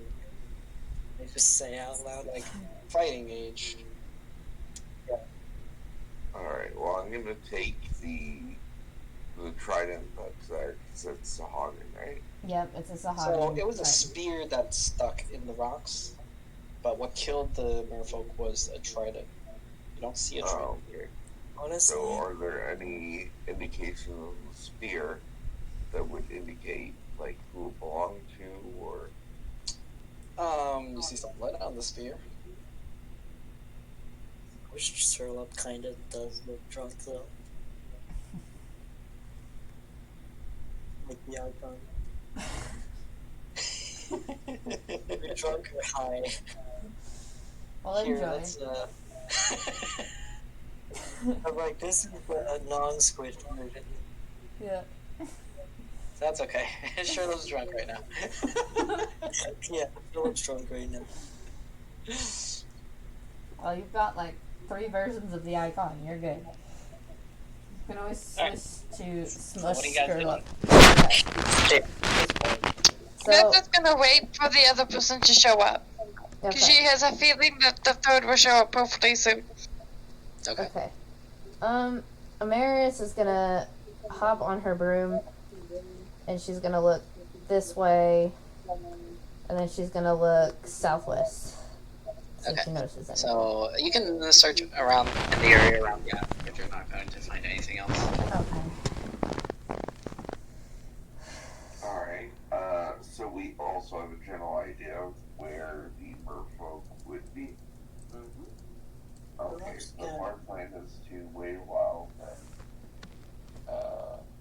I just say out loud, like, Fighting age. Alright, well, I'm gonna take the trident that's there, because it's Sahagin, right? Yep, it's a Sahagin. So it was a Right. spear that stuck in the rocks, but what killed the merfolk was a trident. You don't see a trident here. honestly, So are there any indications of the spear that would indicate, like, who it belonged to, or... You see some blood on the spear. which Sherlock kinda does look drunk though. Like the icon. Either drunk or high. Well, Here, enjoy. let's I'm like, this is a non-squid version. Yeah. That's okay. Sherlock's drunk right now. Yeah, Philip's drunk right now. Well, you've got like 3 versions of the icon. You're good. You can always switch to Smush What are you guys Sherlock. doing? So, Nessa's gonna wait for the other person to show up. Because okay. she has a feeling that the third will show up hopefully soon. Okay. Okay. Amaris is gonna hop on her broom, and she's gonna look this way, and then she's gonna look southwest. See if Okay. she notices anything. So you can search around in the area around the island if you're not going to find anything else. Okay. Alright, so we also have a general idea of where the merfolk would be. Okay, so our plan is to wait a while, then,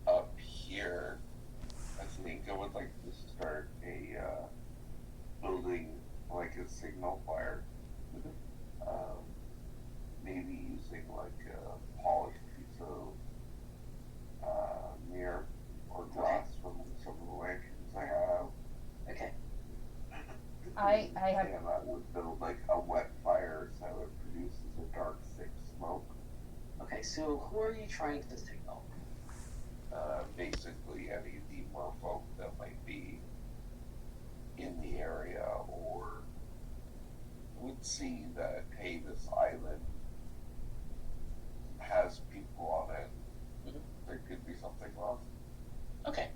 up here, I think I would like to start a, building, like a signal fire. Maybe using, like, a polished piece of, mirror or glass from some of the lanterns I have. Okay. I have. And I would build, like, a wet fire so it produces a dark, thick smoke. Okay, so who are you trying to signal? Basically any of the merfolk that might be in the area or would see that, hey, this island has people on it. Mhm. There could be something wrong. Okay.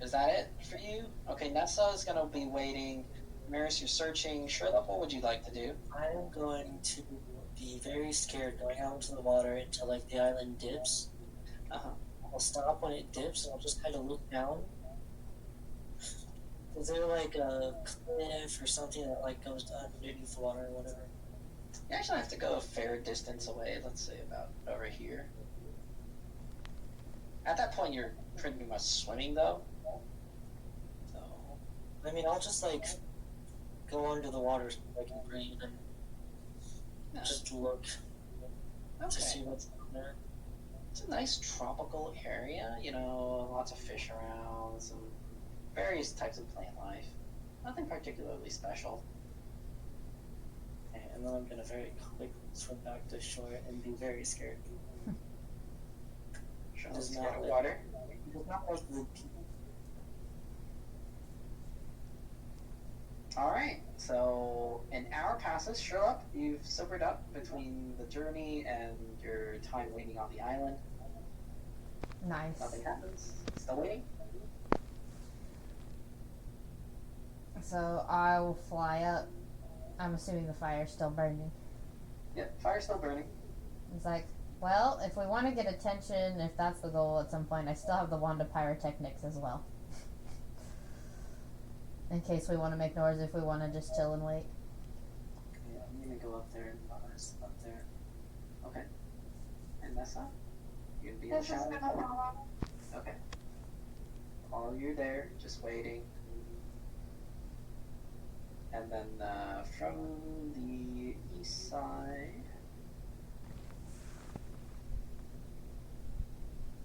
Is that it for you? Okay, Nessa is gonna be waiting. Maris, you're searching. Sherlock, what would you like to do? I'm going to be very scared going out into the water until like the island dips. Uh-huh. I'll stop when it dips and I'll just kind of look down. Is there like a cliff or something that like goes underneath the water or whatever? You actually have to go a fair distance away. Let's say about over here. At that point, you're pretty much swimming, though. So, I mean, I'll just like go under the water so I can breathe and yeah. just look to see Okay. what's down there. It's a nice tropical area. You know, lots of fish around, some various types of plant life. Nothing particularly special. Okay, and then I'm gonna very quickly swim back to shore and be very scared. Charlotte's Does scared not of like water. does not like the people. Alright, so an hour passes. Sherlock, you've sobered up between the journey and your time waiting on the island. Nice. Nothing happens. Still waiting? So I will fly up. I'm assuming the fire's still burning. Yep, fire's still burning. It's like, well, if we want to get attention, if that's the goal at some point, I still have the wand of pyrotechnics as well. In case we want to make noise, if we want to just chill and wait. Okay, I'm gonna go up there and buzz up there. Okay. And Nessa? You're gonna be in the shadow? Okay. While you're there, just waiting. And then from the east side,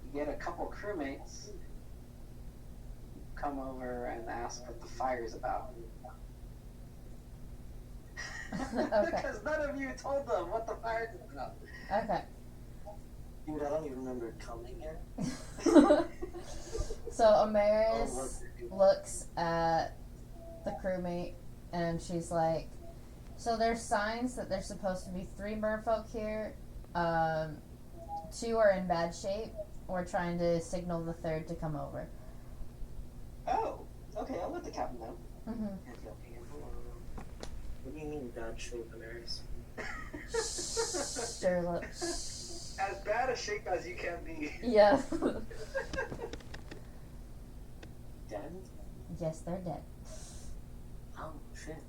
you get a couple crewmates come over and ask what the fire's about. Okay. Because none of you told them what the fire's about. Okay. Dude, I don't even remember coming here. So Amaris looks at the crewmate and she's like, so there's signs that there's supposed to be 3 merfolk here. 2 are in bad shape. We're trying to signal the 3rd to come over. Oh, okay, I'll let the captain know. Mm-hmm. What do you mean bad shape, Amaris? Sherlock. As bad a shape as you can be. Yeah. Dead? Yes, they're dead. Oh, shit.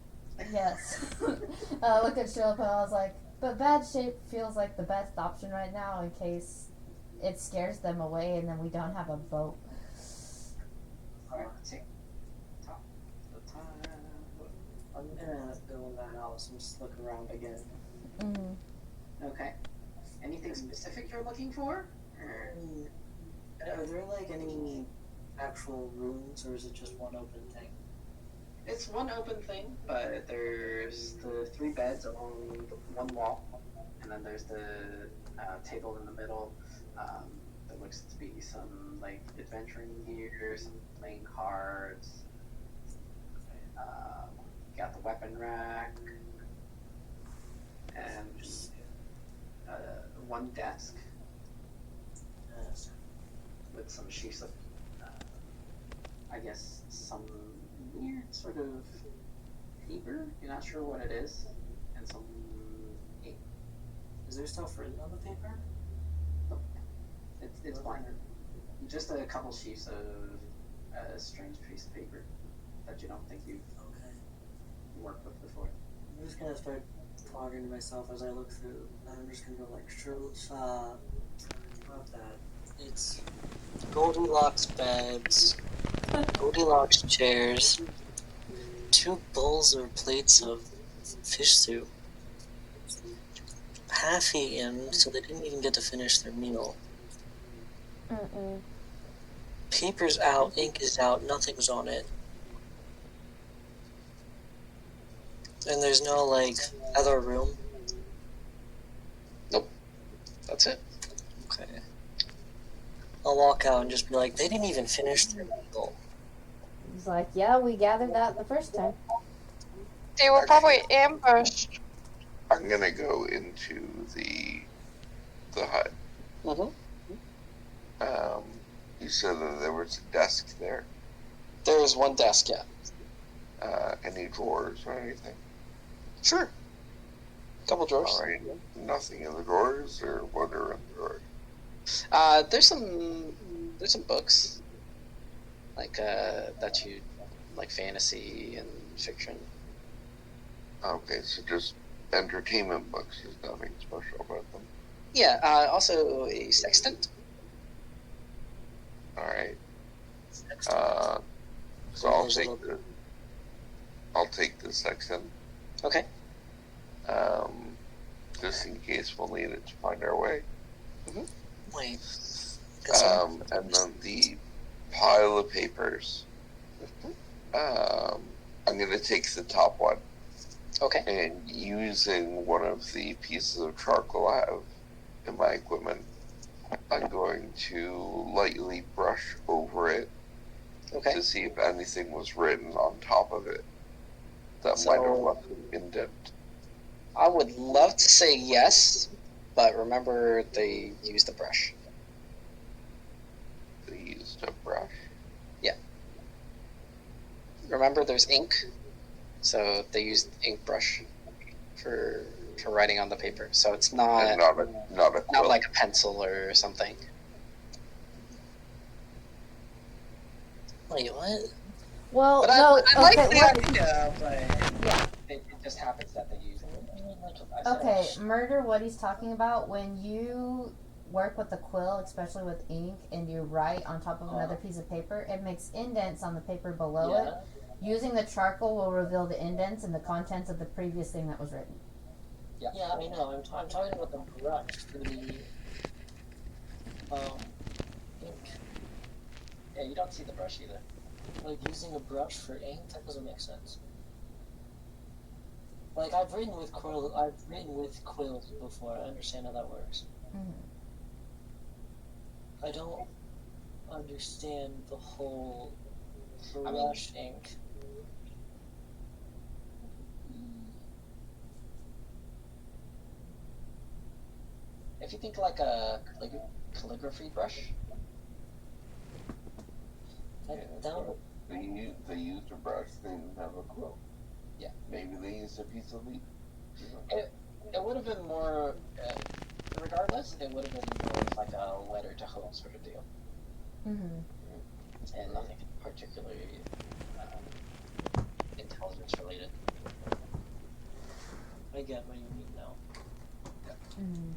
Yes. Look at Sherlock and I was like, but bad shape feels like the best option right now in case it scares them away and then we don't have a boat. Alright, tick tock, the time. I'm gonna go in the house and just look around again. Mm-hmm. Okay. Anything specific you're looking for? Or... Are there like any actual rooms, or is it just one open thing? It's one open thing, but there's the 3 beds along the one wall, and then there's the table in the middle. That looks to be some like adventuring gear, some playing cards. Got the weapon rack, and one desk Yes. with some sheets of, I guess, some weird sort of paper. You're not sure what it is, and some ink. Is there stuff written on the paper? It's blank. Just a couple sheets of a strange piece of paper that you don't think you've Okay. worked with before. I'm just gonna start talking to myself as I look through, and I'm just gonna go like, about that. It's Goldilocks beds, Goldilocks chairs, 2 bowls or plates of fish soup, half eaten, so they didn't even get to finish their meal. Paper's out, ink is out, nothing's on it. And there's no, like, other room. That's it. Okay. I'll walk out and just be like, they didn't even finish their meal. He's like, yeah, we gathered that the first time. They were probably ambushed. I'm gonna go into the hut. Mm-hmm. You said that there was a desk there. There's one desk, yeah. Any drawers or anything? Sure. Couple drawers. All right. Nothing in the drawers, or what are in the drawers? There's some books, like that you like fantasy and fiction. Okay, so just entertainment books. There's nothing special about them. Yeah. Also a sextant. All right. Sextant. So I'll take the sextant. Okay. Just in case we'll need it to find our way. Wait. And then the pile of papers. I'm gonna take the top one. Okay. And using one of the pieces of charcoal I have in my equipment, I'm going to lightly brush over it Okay. to see if anything was written on top of it that So- might have left an indent. I would love to say yes, but remember they used a brush. They used a brush. Remember there's ink, so they used ink brush for writing on the paper. So it's And not not a quill. not like a pencil or something. Wait, what? Well, But no, I like okay, the what- idea. But yeah. it just happens that they use it. Okay, Murder, what he's talking about, when you work with a quill, especially with ink, and you write on top of another piece of paper, it makes indents on the paper below it. Using the charcoal will reveal the indents and the contents of the previous thing that was written. Yeah, I know. I'm talking about the brush for the ink. Yeah, you don't see the brush either. Like using a brush for ink, that doesn't make sense. Like I've written with quills before. I understand how that works. Mhm. I don't understand the whole I mean- brush ink. If you think like a calligraphy brush, I don't. They used a brush. They didn't have a quill. Yeah. Maybe they used a piece of leaf. it would have been more. Regardless, it would have been more of like a letter to home sort of deal, Mm-hmm. and nothing particularly intelligence related. I get what you mean now. Mm-hmm.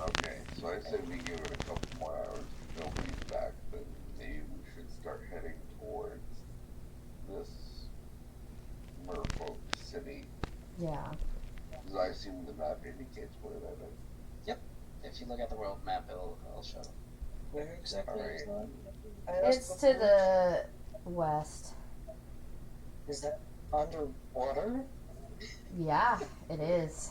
Okay, so I said we give it a couple more hours. If nobody's back, then maybe we should start heading towards this Merfolk city. Yeah. Because I assume the map indicates where that is. If you look at the world map, it'll show. Where exactly is Alright. that? I asked It's to before. the west. Is that underwater? Yeah, it is.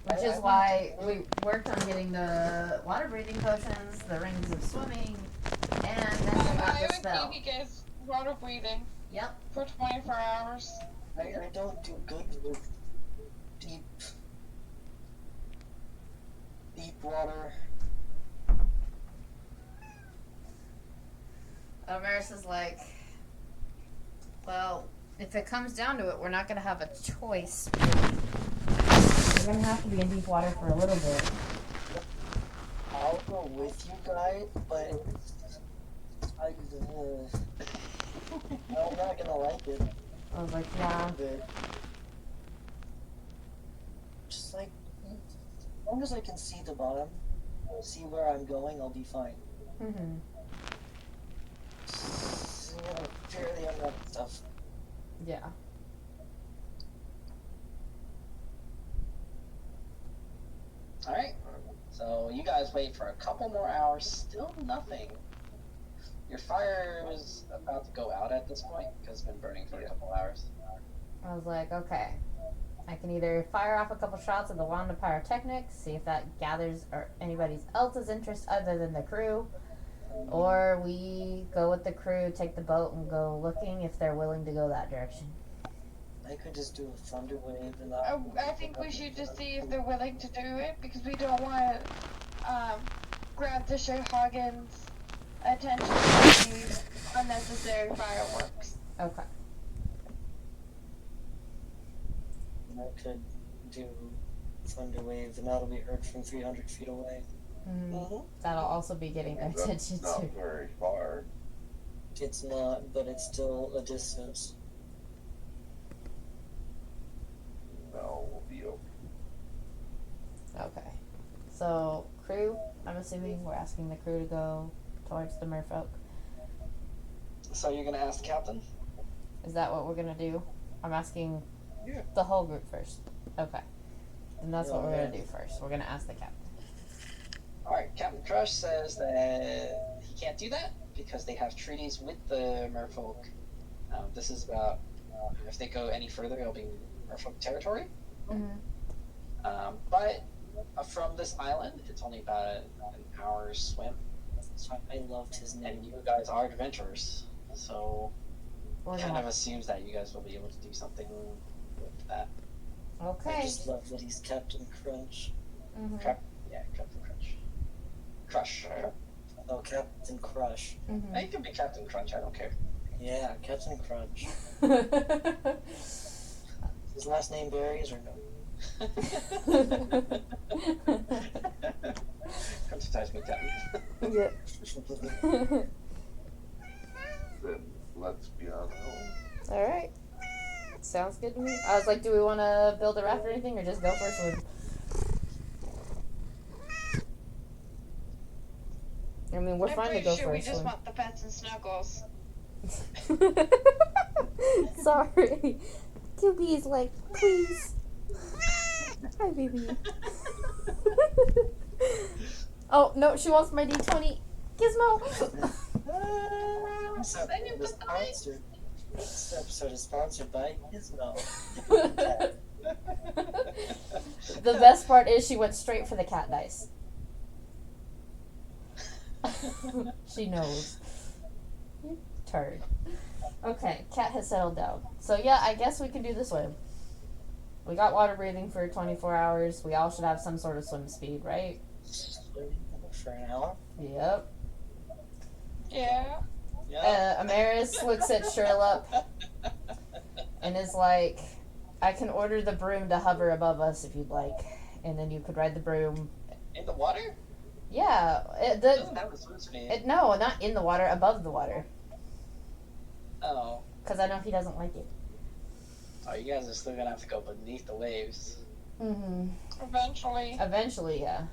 Which I is why we worked on getting the water breathing potions, the rings of swimming, and then we got I the would spell. think he gets water breathing Yep. for 24 hours. I don't do good with deep water. Omaris is like, well, if it comes down to it, we're not going to have a choice. We're going to have to be in deep water for a little bit. I'll go with you guys, but I'm not gonna like it. I was like, yeah. But just like, as long as I can see the bottom, see where I'm going, I'll be fine. Mm-hmm. Fairly unwrapped stuff. Yeah. All right. So you guys wait for a couple more hours. Still nothing. Your fire is about to go out at this point because it's been burning for a couple hours. I was like, okay. I can either fire off a couple shots of the wand of pyrotechnics, see if that gathers or anybody else's interest other than the crew, or we go with the crew, take the boat, and go looking if they're willing to go that direction. I could just do a thunder wave and I think we should just see if they're willing to do it because we don't want to grab the Shahagins' attention with these unnecessary fireworks. Okay. I could do thunder wave, and that'll be heard from 300 feet away. Mm, that'll also be getting their attention That's not too. very far. It's not, but it's still a distance. No, we'll be okay. Okay. So, crew, I'm assuming we're asking the crew to go towards the merfolk. So you're gonna ask the captain? Is that what we're gonna do? I'm asking Yeah. the whole group first. Okay. Then that's what we're Yeah. gonna do first. We're gonna ask the captain. All right. Captain Crush says that he can't do that because they have treaties with the Merfolk. This is about If they go any further, it'll be Merfolk territory. Mhm. But from this island, it's only about an hour's swim. So I loved his And name. you guys are adventurers, so We're kind of gonna. assumes that you guys will be able to do something with that. I Okay. just love that he's Captain Crunch. Mhm. Captain Crunch. Crush. Oh, Captain Crush. You can be Captain Crunch, I don't care. Yeah, Captain Crunch. Mhm. His last name Berries or no? Crunch me, Captain. Yeah. Then let's be on home. All right. Sounds good to me. I was like, do we want to build a raft or anything, or just go for a swim? I mean, we're I'm fine to pretty go sure for we a just swim. want the pets and snuggles. Sorry. QB is like, please. Hi, baby. Oh, no, she wants my D20. Gizmo! This episode is sponsored by Gizmo. The best part is she went straight for the cat dice. She knows. You turd. Okay, cat has settled down. So yeah, I guess we can do the swim. We got water breathing for 24 hours. We all should have some sort of swim speed, right? For an hour? Yep. Yeah. Amaris looks at Sherlock and is like, I can order the broom to hover above us if you'd like. And then you could ride the broom. In the water? Yeah. It doesn't have a swim speed. No, not in the water, above the water. Oh. Because I know he doesn't like it. Oh, you guys are still gonna have to go beneath the waves. Mm-hmm. Eventually. Eventually, yeah.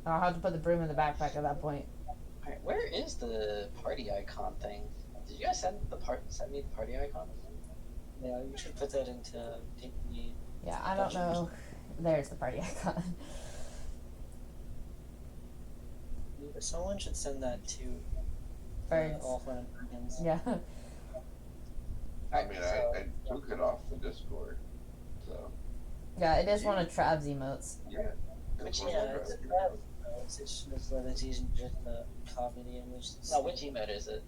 I'll have to put the broom in the backpack at that point. Alright, where is the party icon thing? Did you guys send me the party icon? Yeah, you should put that into the Yeah, I don't know. There's the party icon. Someone should send that to Birds. all fun and dragons. Yeah. I mean, I took it off the Discord, so Yeah, it is one of Trav's emotes. yeah. Which Yeah, it's just that it's using just the copy the image. No, which emote is it?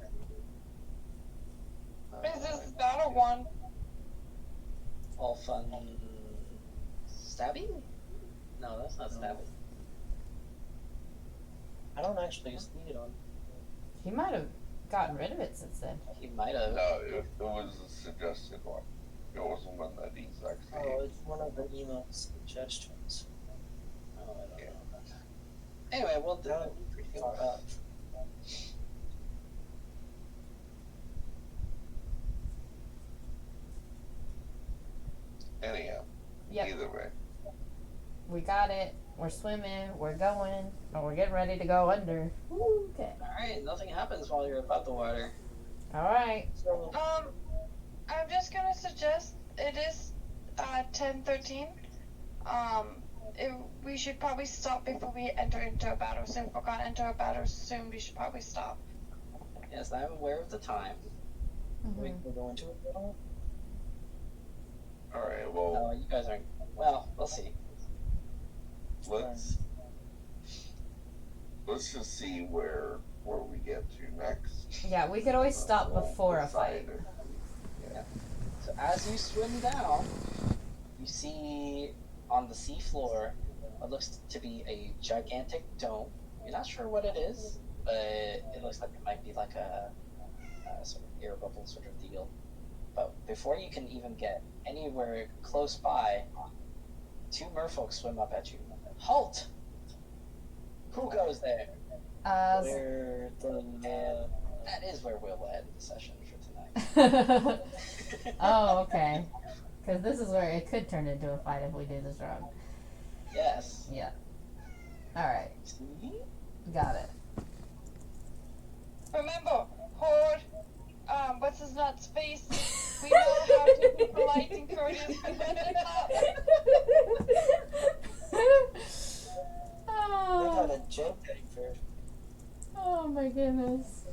Is this battle one? All fun stabbing? No, that's not stabbing. I don't actually see it on. He might have gotten rid of it since then. He might have. No, it was a suggested one. It wasn't one that he's actually. Oh, it's one of the emotes, Judge Twins. Oh, I don't know. Anyway, we'll do That it. would be pretty far up. Anyhow, Yep. either way. We got it. We're swimming. We're going. And we're getting ready to go under. Woo, okay. Alright, nothing happens while you're above the water. Alright. So, I'm just gonna suggest it is 10:13. We should probably stop before we enter into a battle. So if we're gonna enter a battle soon, we should probably stop. Yes, I'm aware of the time. Mhm. we're going to a battle? Alright, well, No, you guys aren't. Well, we'll see. let's just see where we get to next. Yeah, we could always stop We'll before a fight. decide. So as you swim down, you see on the seafloor what looks to be a gigantic dome. You're not sure what it is, but it looks like it might be like a sort of air bubble sort of deal. But before you can even get anywhere close by, two merfolk swim up at you. Halt! Who goes there? Where the That is where we'll end the session for tonight. Oh, okay. Because this is where it could turn into a fight if we do this wrong. Yes. Yeah. Alright. See? Got it. Remember, Horde, what's his nuts face? We know how to be polite and courteous. they got Oh, a joke for oh my goodness.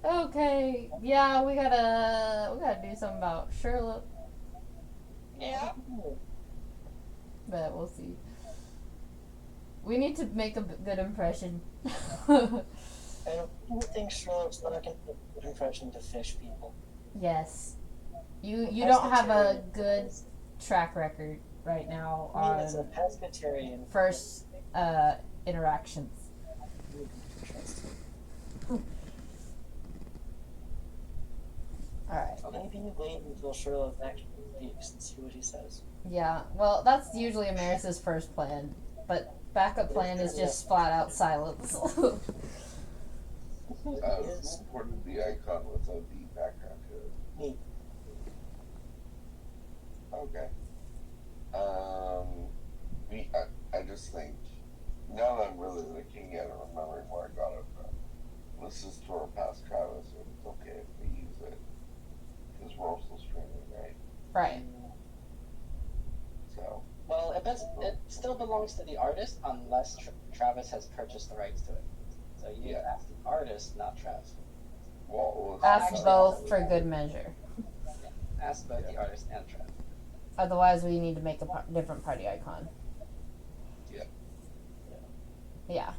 Okay, yeah, we gotta do something about Sherlock, Yeah. but we'll see. We need to make a good impression. I don't think Sherlock's not going to make a good impression to fish people. Yes, you don't have a good track record right now I mean, it's a on pescatarian. first interactions. All right. Well, maybe you wait until Sherlock actually speaks and see what he says. Yeah. Well, that's usually Amaris's first plan, but backup plan is just flat out silence. Supported the icon with a V background to it. Me. Okay. I just think, now that I'm really looking at it, remembering where I got it from, this is to our past Travis, and it's okay if we use it, because we're also streaming, right? Right. So. Well, it still belongs to the artist unless Travis has purchased the rights to it. So you need to ask the artist, not Travis. Well, Ask both for good measure. Ask both the artist and Travis. Otherwise, we need to make a different party icon. Yeah. Yeah.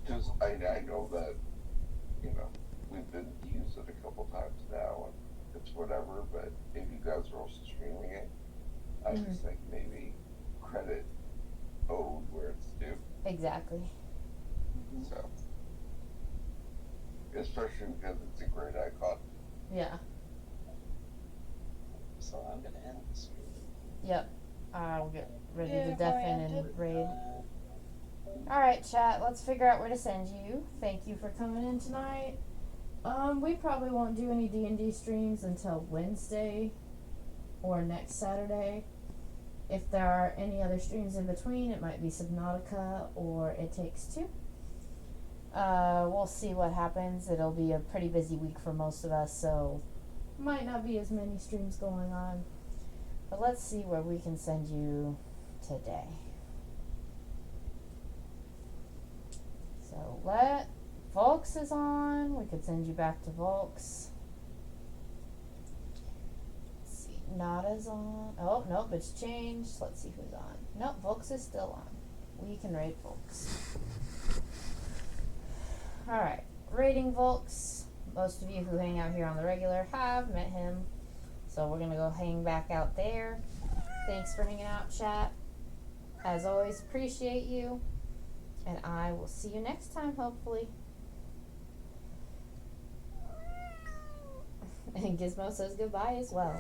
Because I know that, we've been used it a couple times now, and it's whatever, but if you guys are also streaming it, I just think maybe credit owed where it's due. Exactly. So. Especially because it's a great icon. Yeah. So I'm going to end the stream. Yep. I'll get ready to deafen and raid. Alright, chat, let's figure out where to send you. Thank you for coming in tonight. We probably won't do any D&D streams until Wednesday or next Saturday. If there are any other streams in between, it might be Subnautica or It Takes Two. We'll see what happens. It'll be a pretty busy week for most of us, so might not be as many streams going on. But let's see where we can send you today. So Volks is on. We could send you back to Volks. Let's see. Nada's on. Oh, nope, it's changed. Let's see who's on. Nope, Volks is still on. We can raid Volks. Alright. Raiding Volks. Most of you who hang out here on the regular have met him. So we're going to go hang back out there. Thanks for hanging out, chat. As always, appreciate you. And I will see you next time, hopefully. And Gizmo says goodbye as well.